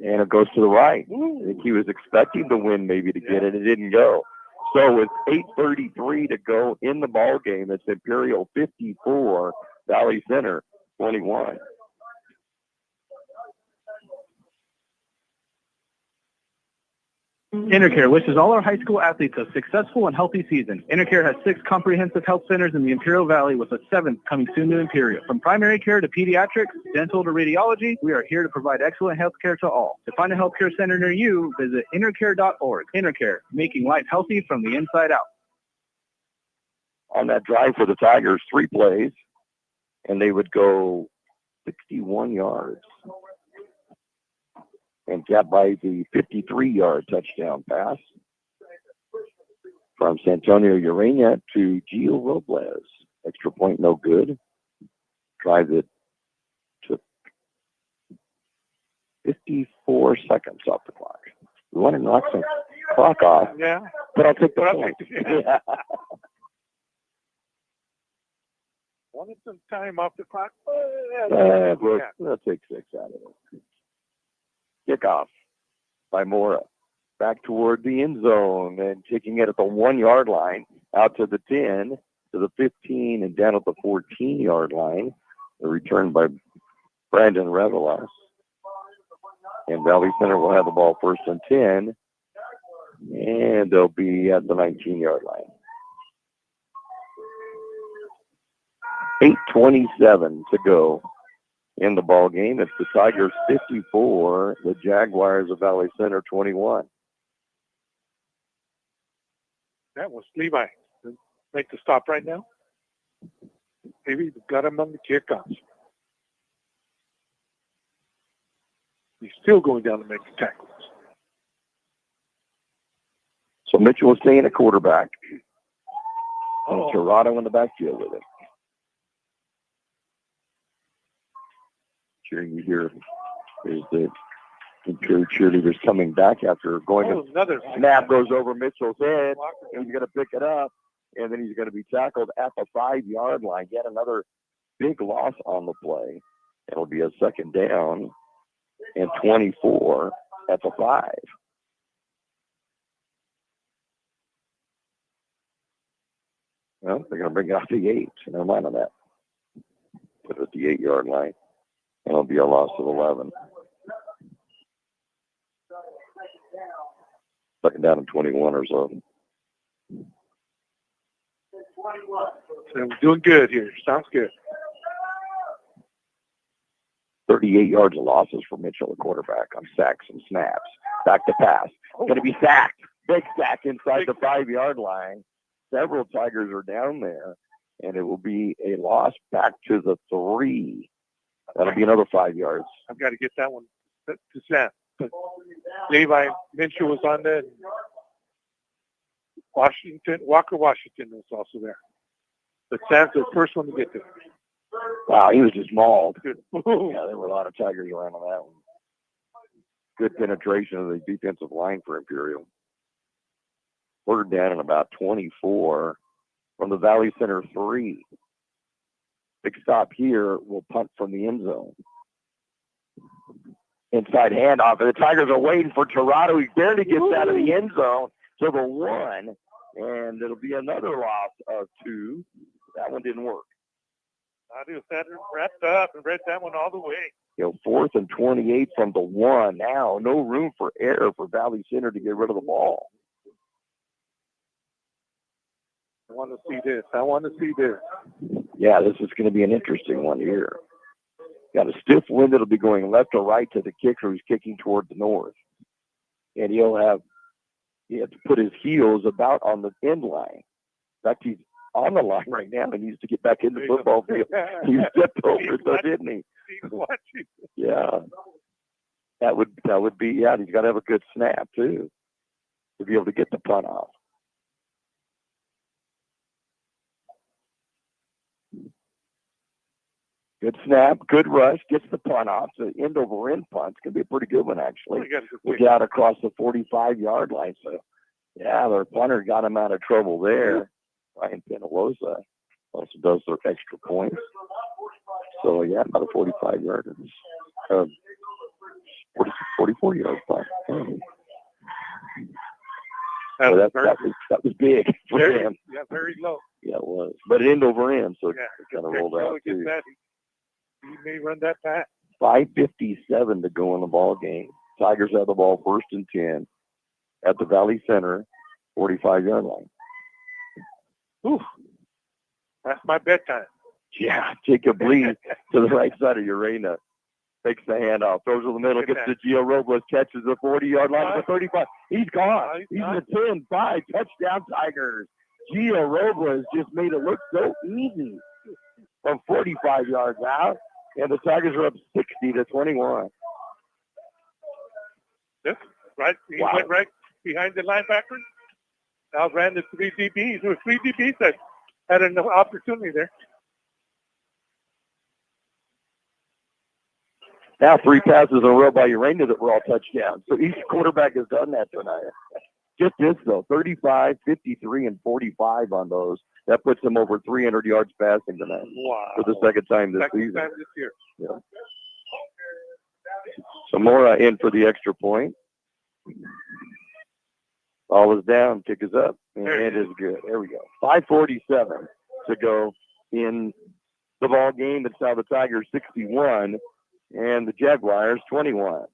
Speaker 2: And it goes to the right. I think he was expecting the win maybe to get it. It didn't go. So with 8:33 to go in the ball game, it's Imperial 54, Valley Center 21.
Speaker 6: Intercare wishes all our high school athletes a successful and healthy season. Intercare has 6 comprehensive health centers in the Imperial Valley, with a 7th coming soon to Imperial. From primary care to pediatrics, dental to radiology, we are here to provide excellent health care to all. To find a healthcare center near you, visit intercare.org. Intercare, making life healthy from the inside out.
Speaker 2: On that drive for the Tigers, 3 plays, and they would go 61 yards. And capped by the 53-yard touchdown pass from Santonio Urania to Gio Robles. Extra point, no good. Drive it to 54 seconds off the clock. We want to knock some clock off, but I'll take the point. Yeah.
Speaker 3: Wanted some time off the clock.
Speaker 2: We'll take 6 out of it. Kickoff by Mora. Back toward the end zone and taking it at the 1-yard line, out to the 10, to the 15, and down at the 14-yard line. The return by Brandon Revelas. And Valley Center will have the ball 1st and 10, and they'll be at the 19-yard line. 8:27 to go in the ball game. It's the Tigers 54, the Jaguars of Valley Center 21.
Speaker 3: That was Levi. Make the stop right now. Maybe got him on the kickoff. He's still going down to make the tackles.
Speaker 2: So Mitchell is staying at quarterback. And Toronto in the backfield with it. Cheering you here is the Imperial cheerleaders coming back after going to
Speaker 3: another
Speaker 2: snap goes over Mitchell's head, and he's going to pick it up, and then he's going to be tackled at the 5-yard line. Yet another big loss on the play. It'll be a second down and 24 at the 5. Well, they're going to bring out the 8. Never mind on that. Put it at the 8-yard line. And it'll be a loss of 11. Second down and 21 or so.
Speaker 3: So we're doing good here. Sounds good.
Speaker 2: 38 yards of losses for Mitchell, the quarterback, on sacks and snaps. Back to pass. Going to be sacked. Big sack inside the 5-yard line. Several Tigers are down there, and it will be a loss back to the 3. That'll be another 5 yards.
Speaker 3: I've got to get that one to Sam. But Levi Minshew was on there. Walker Washington was also there. But Sam's the first one to get there.
Speaker 2: Wow, he was just mauled. Yeah, there were a lot of Tigers around on that one. Good penetration of the defensive line for Imperial. Third down and about 24 from the Valley Center 3. Big stop here. Will punt from the end zone. Inside handoff, and the Tigers are waiting for Toronto. He barely gets out of the end zone to the 1, and it'll be another loss of 2. That one didn't work.
Speaker 3: Audio Saturn wrapped up and read that one all the way.
Speaker 2: 4th and 28 from the 1. Now, no room for error for Valley Center to get rid of the ball.
Speaker 3: I want to see this.
Speaker 2: Yeah, this is going to be an interesting one here. Got a stiff wind that'll be going left or right to the kicker who's kicking toward the north. And he has to put his heels about on the end line. In fact, he's on the line right now. He needs to get back in the football field. He stepped over it, though, didn't he?
Speaker 3: He's watching.
Speaker 2: Yeah. That would be, yeah, he's got to have a good snap, too, to be able to get the punt off. Good snap, good rush, gets the punt off. So end-over-end punt's going to be a pretty good one, actually. We got across the 45-yard line. So, yeah, their punter got him out of trouble there. Ryan Penaloza also does their extra points. So, yeah, about a 45-yard, 44-yard punt. So that was big for him.
Speaker 3: Yeah, very low.
Speaker 2: Yeah, it was. But end over end, so it kind of rolled out, too.
Speaker 3: He may run that back.
Speaker 2: 5:57 to go in the ball game. Tigers have the ball 1st and 10 at the Valley Center 45-yard line.
Speaker 3: Ooh, that's my bedtime.
Speaker 2: Yeah, Jacob Lee to the right side of Urena. Takes the handoff, throws in the middle, gets to Gio Robles, catches the 40-yard line for 35. He's gone. He's in the 10-5 touchdown Tigers. Gio Robles just made it look so easy from 45 yards out, and the Tigers are up 60-21.
Speaker 3: Yep, right. He went right behind the linebacker. Now ran the 3 DBs. There were 3 DBs that had an opportunity there.
Speaker 2: Now 3 passes in a row by Urena that were all touchdowns. So each quarterback has done that tonight. Just this, though, 35, 53, and 45 on those. That puts them over 300 yards passing tonight.
Speaker 3: Wow.
Speaker 2: For the second time this season.
Speaker 3: Second time this year.
Speaker 2: Yeah. Samora in for the extra point. Ball is down, kick is up, and it is good. There we go. 5:47 to go in the ball game. It's now the Tigers 61 and the Jaguars 21.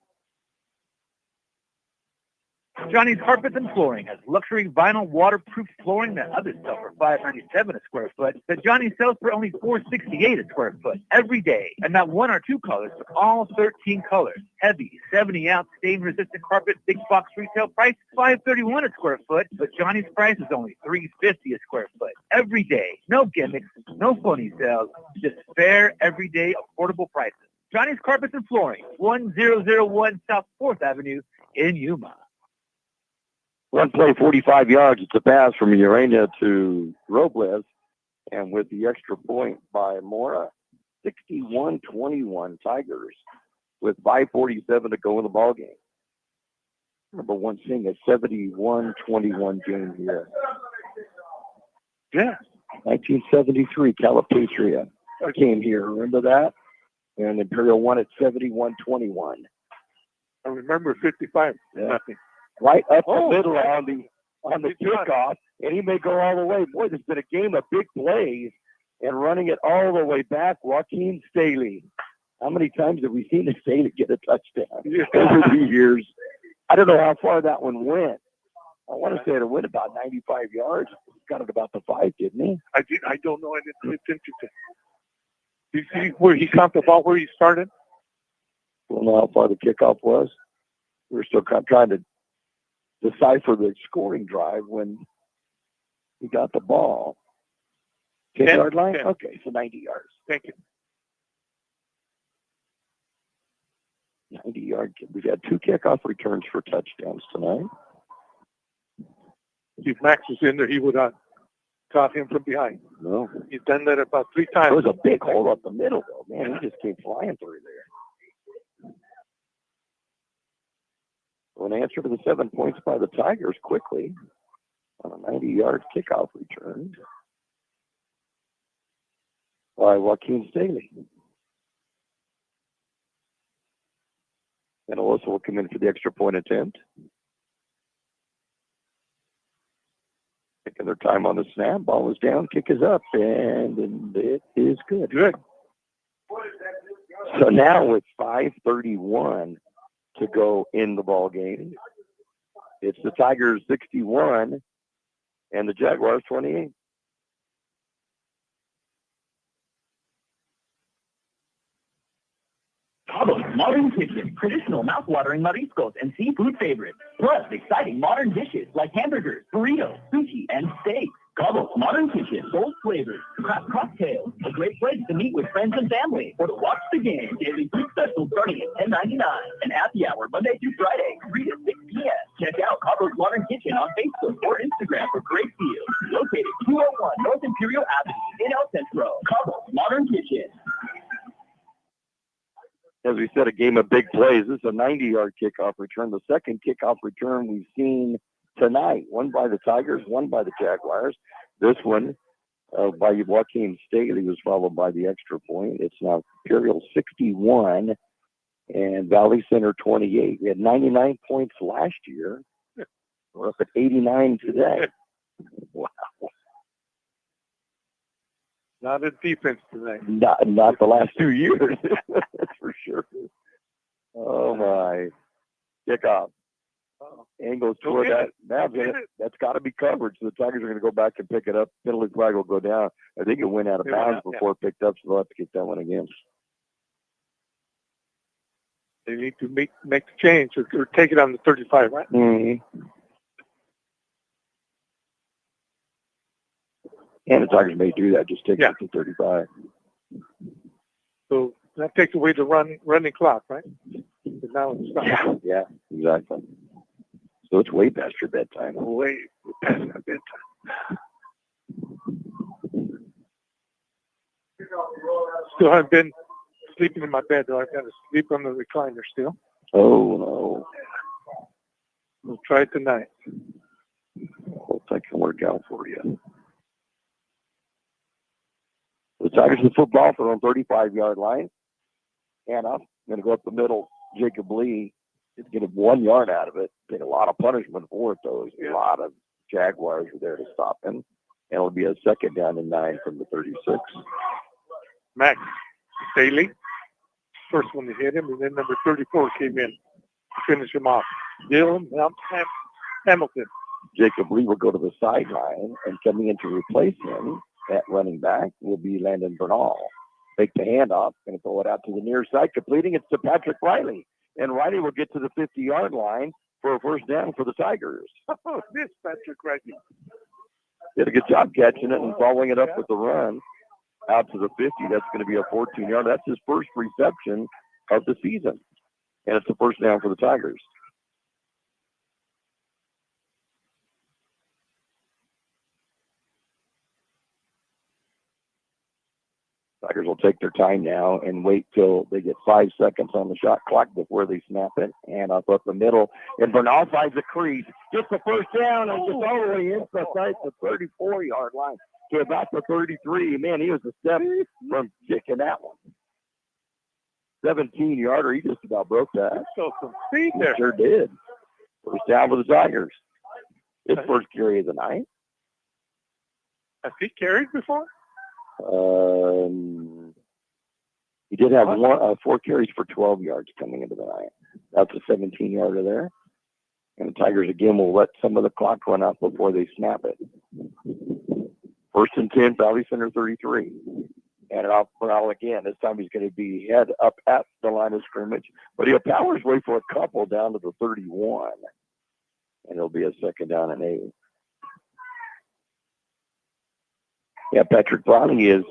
Speaker 7: Johnny's Carpets and Flooring has luxury vinyl waterproof flooring that others sell for $5.97 a square foot that Johnny sells for only $4.68 a square foot every day. And not 1 or 2 colors, but all 13 colors. Heavy 70-ounce stain-resistant carpet, big box retail price $5.31 a square foot, but Johnny's price is only $3.50 a square foot every day. No gimmicks, no phony sales, just fair, everyday, affordable prices. Johnny's Carpets and Flooring, 1001 South 4th Avenue in Yuma.
Speaker 2: One play, 45 yards. It's a pass from Urania to Robles. And with the extra point by Mora, 61-21 Tigers with 5:47 to go in the ball game. Remember one seeing a 71-21 game here.
Speaker 3: Yeah.
Speaker 2: 1973, Calipatria came here. Remember that? And Imperial won at 71-21.
Speaker 3: I remember 55.
Speaker 2: Yeah.
Speaker 3: Nothing.
Speaker 2: Right up the middle on the kickoff, and he may go all the way. Boy, there's been a game of big plays and running it all the way back. Joaquin Staley. How many times have we seen Staley get a touchdown over the years? I don't know how far that one went. I want to say it went about 95 yards. Got it about the 5, didn't he?
Speaker 3: I don't know. It's interesting. Do you see where he counted the ball, where he started?
Speaker 2: Don't know how far the kickoff was. We're still trying to decipher the scoring drive when he got the ball. 10-yard line?
Speaker 3: 10.
Speaker 2: Okay, so 90 yards.
Speaker 3: Thank you.
Speaker 2: 90-yard. We've had 2 kickoff returns for touchdowns tonight.
Speaker 3: If Max was in there, he would have caught him from behind.
Speaker 2: No.
Speaker 3: He's done that about 3 times.
Speaker 2: There was a big hole up the middle, though. Man, he just came flying through there. So an answer to the 7 points by the Tigers quickly on a 90-yard kickoff return by Joaquin Staley. And Alyssa will come in for the extra point attempt. Taking their time on the snap. Ball is down, kick is up, and it is good.
Speaker 3: Good.
Speaker 2: So now with 5:31 to go in the ball game, it's the Tigers 61 and the Jaguars 28.
Speaker 4: Cabo's Modern Kitchen, traditional mouth-watering mariscos and seafood favorites, plus exciting modern dishes like hamburgers, burritos, sushi, and steaks. Cabo's Modern Kitchen, bold flavors, craft cocktails, a great place to meet with friends and family, or to watch the game. Daily food specials starting at $10.99, and happy hour Monday through Friday, 3 to 6 p.m. Check out Cabo's Modern Kitchen on Facebook or Instagram for great deals. Located 201 North Imperial Avenue in El Centro. Cabo's Modern Kitchen.
Speaker 2: As we said, a game of big plays. This is a 90-yard kickoff return. The second kickoff return we've seen tonight. One by the Tigers, one by the Jaguars. This one by Joaquin Staley was followed by the extra point. It's now Imperial 61 and Valley Center 28. We had 99 points last year. We're up at 89 today. Wow.
Speaker 3: Not a defense tonight.
Speaker 2: Not the last 2 years. That's for sure. Oh my. Kickoff. Angles toward that. Now that's got to be covered. So the Tigers are going to go back and pick it up. Penalty flag will go down. I think it went out of bounds before it picked up, so they'll have to get that one again.
Speaker 3: They need to make the change or take it on the 35, right?
Speaker 2: Mm-hmm. And the Tigers may do that, just take it to 35.
Speaker 3: So that takes away the running clock, right? But now it's not.
Speaker 2: Yeah, exactly. So it's way past your bedtime.
Speaker 3: Way past my bedtime. Still haven't been sleeping in my bed, though. I've got to sleep on the recliner still.
Speaker 2: Oh, no.
Speaker 3: We'll try it tonight.
Speaker 2: Hope that can work out for you. The Tigers in football for on 35-yard line. And I'm going to go up the middle. Jacob Lee is get 1 yard out of it. Take a lot of punishment for it, though. A lot of Jaguars are there to stop him. And it'll be a 2nd down and 9 from the 36.
Speaker 3: Max Staley, first one to hit him, and then number 34 came in to finish him off. Dylan Hamilton.
Speaker 2: Jacob Lee will go to the sideline, and coming in to replace him at running back will be Landon Bernal. Take the handoff, going to throw it out to the near side, completing it to Patrick Riley. And Riley will get to the 50-yard line for a 1st down for the Tigers.
Speaker 3: Oh, this Patrick Riley.
Speaker 2: Did a good job catching it and following it up with the run out to the 50. That's going to be a 14-yard. That's his first reception of the season. And it's a 1st down for the Tigers. Tigers will take their time now and wait till they get 5 seconds on the shot clock before they snap it. And up the middle. And Bernal finds a crease. Gets the first down and gets all the way inside the 34-yard line to about the 33. Man, he was a step from kicking that one. 17-yarder. He just about broke that.
Speaker 3: So some speed there.
Speaker 2: He sure did. First down for the Tigers. His first carry of the night.
Speaker 3: Has he carried before?
Speaker 2: He did have 4 carries for 12 yards coming into the night. That's a 17-yarder there. And the Tigers again will let some of the clock run out before they snap it. First and 10, Valley Center 33. And off Bernal again. This time he's going to be head up at the line of scrimmage. But he'll power his way for a couple down to the 31. And it'll be a second down and 8. Yeah, Patrick Browning is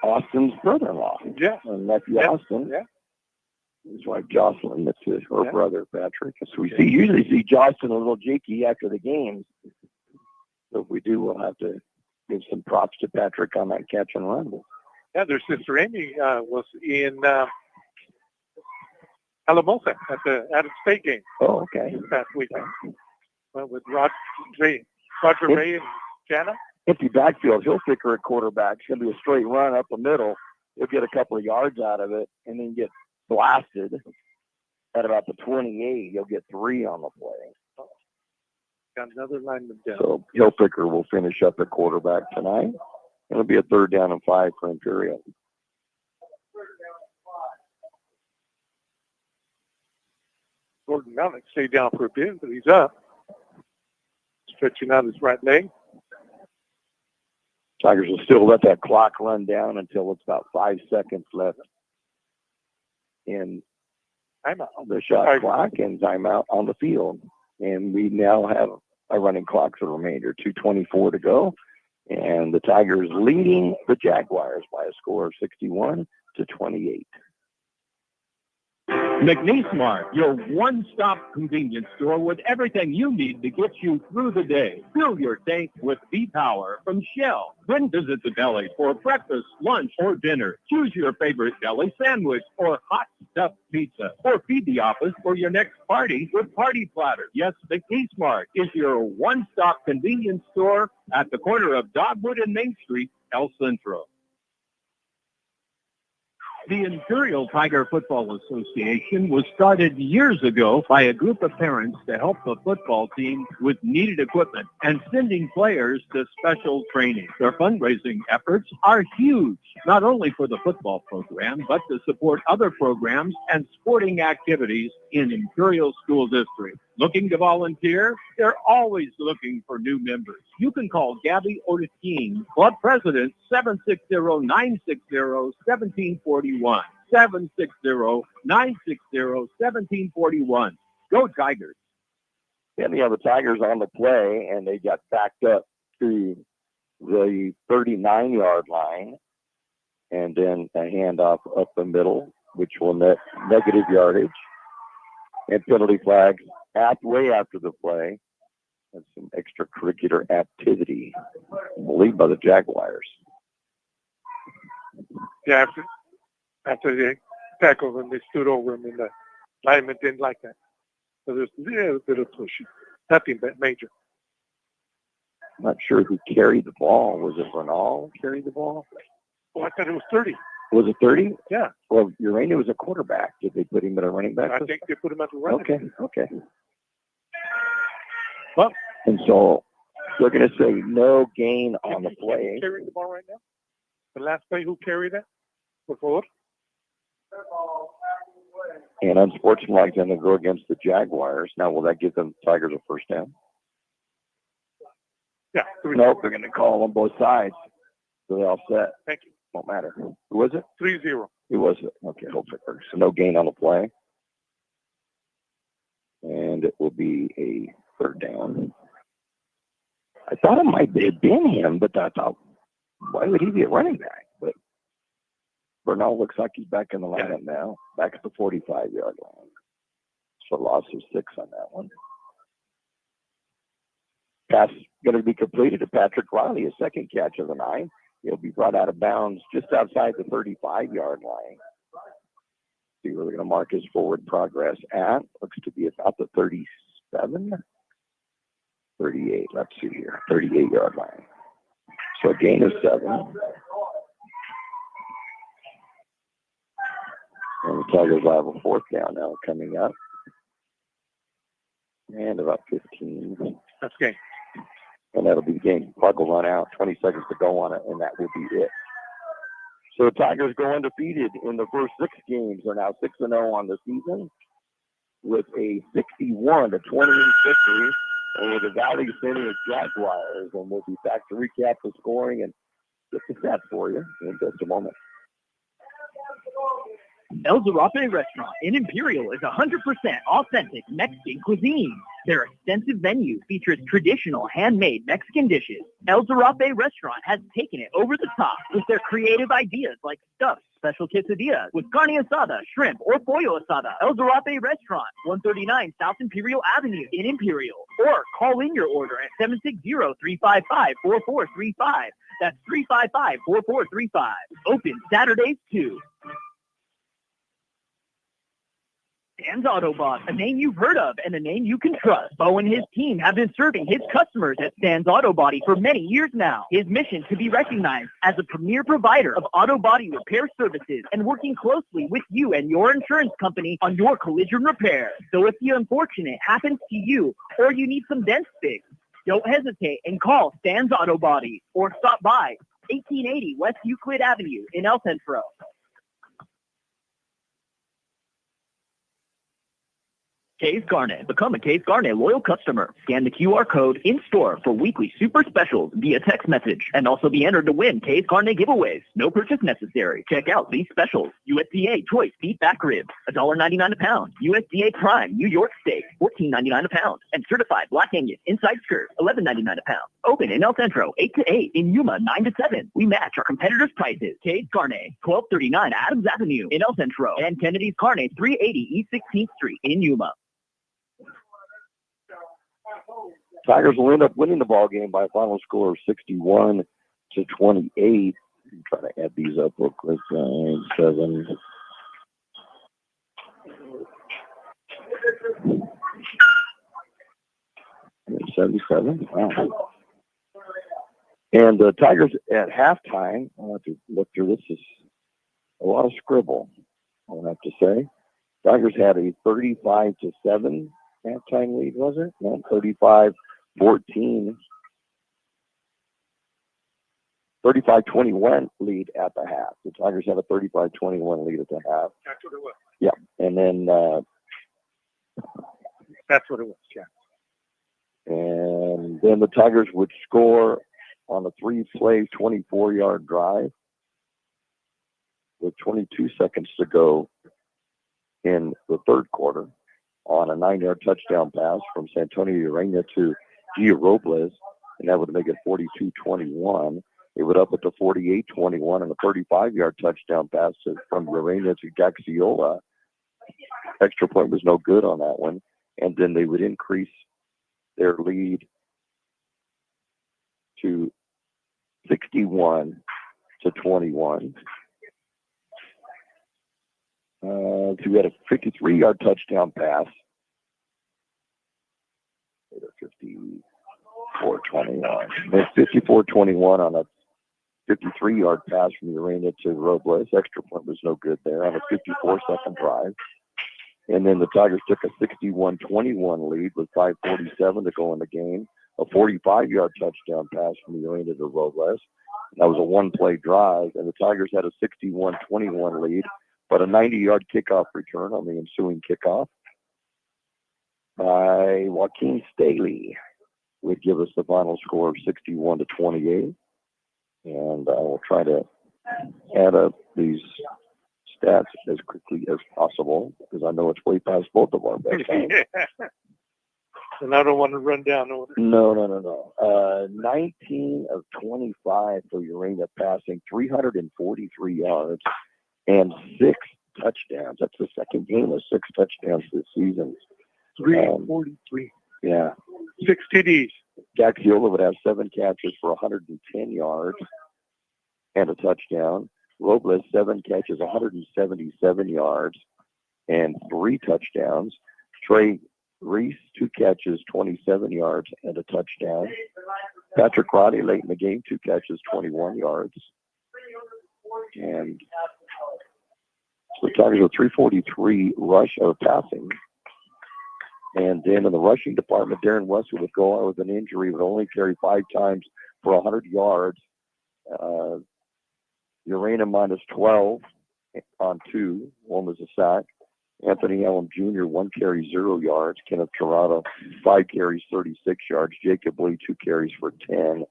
Speaker 2: Austin's brother-in-law.
Speaker 3: Yeah.
Speaker 2: Nephew Austin.
Speaker 3: Yeah.
Speaker 2: His wife Jocelyn. That's her brother, Patrick. So we usually see Jocelyn a little jakey after the games. So if we do, we'll have to give some props to Patrick on that catch and run.
Speaker 3: Yeah, their sister Amy was in Alamosa at the Adams State game.
Speaker 2: Oh, okay.
Speaker 3: This past weekend. With Roger Ray and Jana.
Speaker 2: Empty backfield, he'll figure a quarterback. It's going to be a straight run up the middle. He'll get a couple of yards out of it and then get blasted at about the 28. He'll get 3 on the play.
Speaker 3: Got another lineman down.
Speaker 2: So Hilfiger will finish up at quarterback tonight. It'll be a 3rd down and 5 for Imperial.
Speaker 3: Gordon Malik stayed down for a bit, but he's up. Stretching out his right leg.
Speaker 2: Tigers will still let that clock run down until it's about 5 seconds left in the shot clock and timeout on the field. And we now have a running clock for the remainder, 2:24 to go. And the Tigers leading the Jaguars by a score of 61-28.
Speaker 1: McNeese Mart, your one-stop convenience store with everything you need to get you through the day. Fill your tank with V-Power from Shell. Then visit the deli for breakfast, lunch, or dinner. Choose your favorite deli sandwich or hot stuffed pizza. Or feed the office for your next party with party platters. Yes, McNeese Mart is your one-stop convenience store at the corner of Dogwood and Main Street, El Centro. The Imperial Tiger Football Association was started years ago by a group of parents to help the football team with needed equipment and sending players to special training. Their fundraising efforts are huge, not only for the football program, but to support other programs and sporting activities in Imperial School District. Looking to volunteer? They're always looking for new members. You can call Gabby Odekin, Club President, 760-960-1741. 760-960-1741. Go Tigers.
Speaker 2: Then we have the Tigers on the play, and they got backed up to the 39-yard line, and then a handoff up the middle, which will net negative yardage, and penalty flags way after the play, and some extracurricular activity, I believe, by the Jaguars.
Speaker 3: Yeah, after they tackled him, they stood over him, and the lineman didn't like that. So there's a little bit of pushing. Nothing but major.
Speaker 2: I'm not sure who carried the ball. Was it Bernal who carried the ball?
Speaker 3: Oh, I thought it was 30.
Speaker 2: Was it 30?
Speaker 3: Yeah.
Speaker 2: Well, Urania was a quarterback. Did they put him at a running back?
Speaker 3: I think they put him at the running back.
Speaker 2: Okay.
Speaker 3: Well,
Speaker 2: and so they're going to say no gain on the play.
Speaker 3: Who's carrying the ball right now? The last play, who carried that? Before?
Speaker 2: And unsportsmanlike, then they'll go against the Jaguars. Now, will that give them Tigers a first down?
Speaker 3: Yeah.
Speaker 2: Nope, they're going to call on both sides. So they're all set.
Speaker 3: Thank you.
Speaker 2: Won't matter. Who was it?
Speaker 3: 3-0.
Speaker 2: Who was it? Okay, Hilfiger. So no gain on the play. And it will be a third down. I thought it might have been him, but I thought, why would he be a running back? But Bernal looks like he's back in the lineup now, back at the 45-yard line. So loss of 6 on that one. Pass going to be completed to Patrick Riley, a second catch of the night. He'll be brought out of bounds just outside the 35-yard line. See where they're going to mark his forward progress at. Looks to be about the 37, 38. Let's see here, 38-yard line. So a gain of 7. And the Tigers will have a 4th down now coming up. And about 15.
Speaker 3: That's okay.
Speaker 2: And that'll be the game. Clock will run out. 20 seconds to go on it, and that will be it. So the Tigers go undefeated in the first 6 games. They're now 6-0 on the season with a 61-20 victory over the Valley City Jaguars. And we'll be back to recap the scoring and get the stats for you in just a moment.
Speaker 4: El Zarape Restaurant in Imperial is 100% authentic Mexican cuisine. Their extensive menu features traditional handmade Mexican dishes. El Zarape Restaurant has taken it over the top with their creative ideas like stuffed special quesadillas with carne asada, shrimp, or pollo asada. El Zarape Restaurant, 139 South Imperial Avenue in Imperial. Or call in your order at 760-355-4435. That's 355-4435. Open Saturdays too. Stan's Autobot, a name you've heard of and a name you can trust. Bo and his team have been serving his customers at Stan's Auto Body for many years now. His mission to be recognized as a premier provider of auto body repair services and working closely with you and your insurance company on your collision repair. So if the unfortunate happens to you or you need some dents fixed, don't hesitate and call Stan's Auto Body or stop by 1880 West Euclid Avenue in El Centro. K's Garnet. Become a K's Garnet loyal customer. Scan the QR code in-store for weekly super specials via text message and also be entered to win K's Garnet giveaways. No purchase necessary. Check out these specials. USDA Choice Beef Back Ribs, $1.99 a pound. USDA Prime New York Steak, $14.99 a pound. And Certified Black Angus Inside Skirt, $11.99 a pound. Open in El Centro, 8 to 8. In Yuma, 9 to 7. We match our competitors' prices. K's Garnet, 1239 Adams Avenue in El Centro. And Kennedy's Carne, 380 East 16th Street in Yuma.
Speaker 2: Tigers will end up winning the ball game by a final score of 61-28. Try to add these up real quick. 7. $77. Wow. And the Tigers at halftime, I'll have to look through this. Is a lot of scribble, I'll have to say. Tigers had a 35-7 halftime lead, was it? No, 35-14. 35-21 lead at the half. The Tigers had a 35-21 lead at the half.
Speaker 3: That's what it was.
Speaker 2: Yeah, and then
Speaker 3: That's what it was, yeah.
Speaker 2: And then the Tigers would score on a 3-play, 24-yard drive with 22 seconds to go in the third quarter on a 9-yard touchdown pass from Santonio Urena to Gia Robles, and that would make it 42-21. They would up it to 48-21 and a 35-yard touchdown pass from Urena to Gaxiola. Extra point was no good on that one. And then they would increase their lead to 61-21. We had a 53-yard touchdown pass. 54-21. 54-21 on a 53-yard pass from Urena to Robles. Extra point was no good there on a 54-second drive. And then the Tigers took a 61-21 lead with 5:47 to go in the game. A 45-yard touchdown pass from Urena to Robles. That was a one-play drive, and the Tigers had a 61-21 lead, but a 90-yard kickoff return on the ensuing kickoff by Joaquin Staley would give us the final score of 61-28. And I will try to add up these stats as quickly as possible because I know it's way past both of our best times.
Speaker 3: And I don't want to run down order.
Speaker 2: No. 19 of 25 for Urena passing, 343 yards, and 6 touchdowns. That's the second game of 6 touchdowns this season.
Speaker 3: 343.
Speaker 2: Yeah.
Speaker 3: 6 TDs.
Speaker 2: Gaxiola would have 7 catches for 110 yards. and a touchdown. Robles, 7 catches, 177 yards, and 3 touchdowns. Trey Reese, 2 catches, 27 yards, and a touchdown. Patrick Roddy, late in the game, 2 catches, 21 yards. And so the Tigers with 343 rush or passing. And then in the rushing department, Darren Westwood would go out with an injury, would only carry 5 times for 100 yards. Urena minus 12 on 2. One was a sack. Anthony Ellam Jr., 1 carry, 0 yards. Kenneth Torado, 5 carries, 36 yards. Jacob Lee, 2 carries for 10.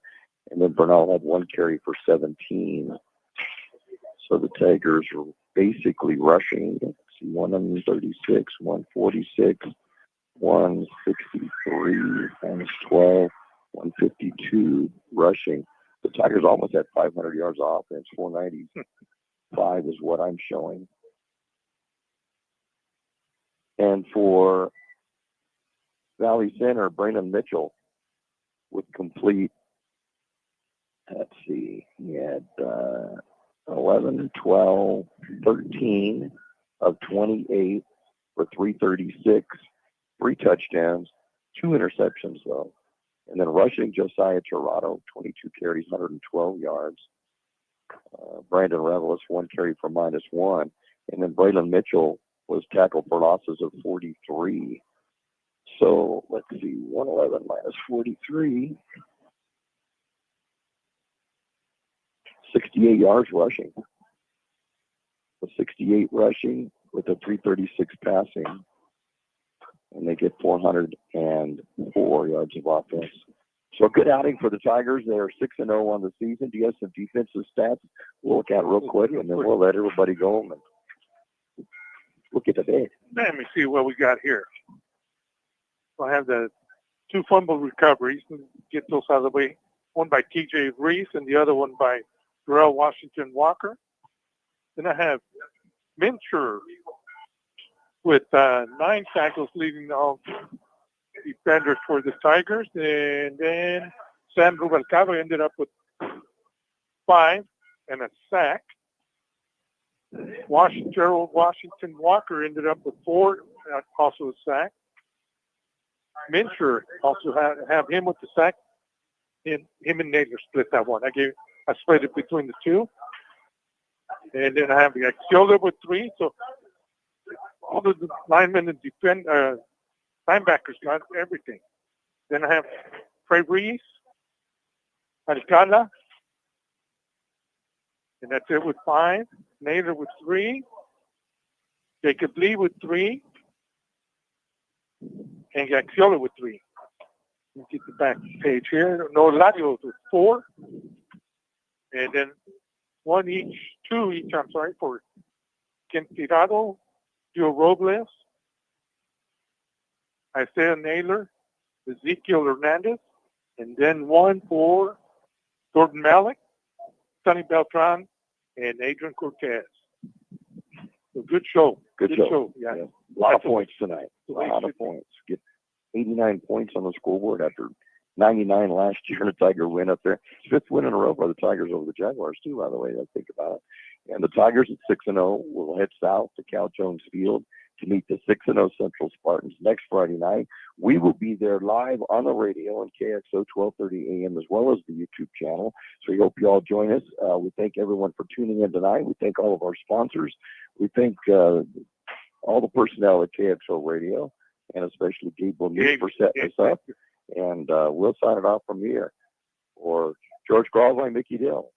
Speaker 2: And then Bernal had 1 carry for 17. So the Tigers were basically rushing. Let's see, 136, 146, 163, minus 12, 152 rushing. The Tigers almost had 500 yards of offense. 495 is what I'm showing. And for Valley Center, Brandon Mitchell would complete, let's see, he had 11, 12, 13 of 28 for 336, 3 touchdowns, 2 interceptions, though. And then rushing, Josiah Torado, 22 carries, 112 yards. Brandon Revelis, 1 carry for minus 1. And then Braylon Mitchell was tackled for losses of 43. So let's see, 111 minus 43. 68 yards rushing. The 68 rushing with a 336 passing. And they get 404 yards of offense. So a good outing for the Tigers. They're 6-0 on the season. Do you have some defensive stats we'll look at real quick, and then we'll let everybody go and look at the bed.
Speaker 3: Let me see what we got here. I have the 2 fumble recoveries. Get those out of the way. One by TJ Reese and the other one by Darrell Washington Walker. Then I have Mincher with 9 tackles, leading all defenders for the Tigers. And then Sam Rubalcaba ended up with 5 and a sack. Gerald Washington Walker ended up with 4, also a sack. Mincher also have him with the sack. Him and Naylor split that one. I split it between the 2. And then I have Axiola with 3. So all of the linemen and linebackers got everything. Then I have Trey Reese, Alcala, and that's it with 5. Naylor with 3. Jacob Lee with 3. And Axiola with 3. Let's get the back page here. No Larios with 4. And then 2 each, for Ken Tirado, Joe Robles, Isaiah Naylor, Ezekiel Hernandez, and then 1 for Jordan Malik, Sonny Beltran, and Adrian Cortez. So good show.
Speaker 2: Good show.
Speaker 3: Yeah.
Speaker 2: A lot of points tonight. A lot of points. Get 89 points on the scoreboard after 99 last year in a Tiger win up there. 5th win in a row by the Tigers over the Jaguars, too, by the way, I think about it. And the Tigers at 6-0 will head south to Cal Jones Field to meet the 6-0 Central Spartans next Friday night. We will be there live on the radio on KXO 1230 AM as well as the YouTube channel. So we hope you all join us. We thank everyone for tuning in tonight. We thank all of our sponsors. We thank all the personnel at KXO Radio, and especially Gabe Bonilla for setting us up. And we'll sign it off from here. For George Grijalva and Micky Dill,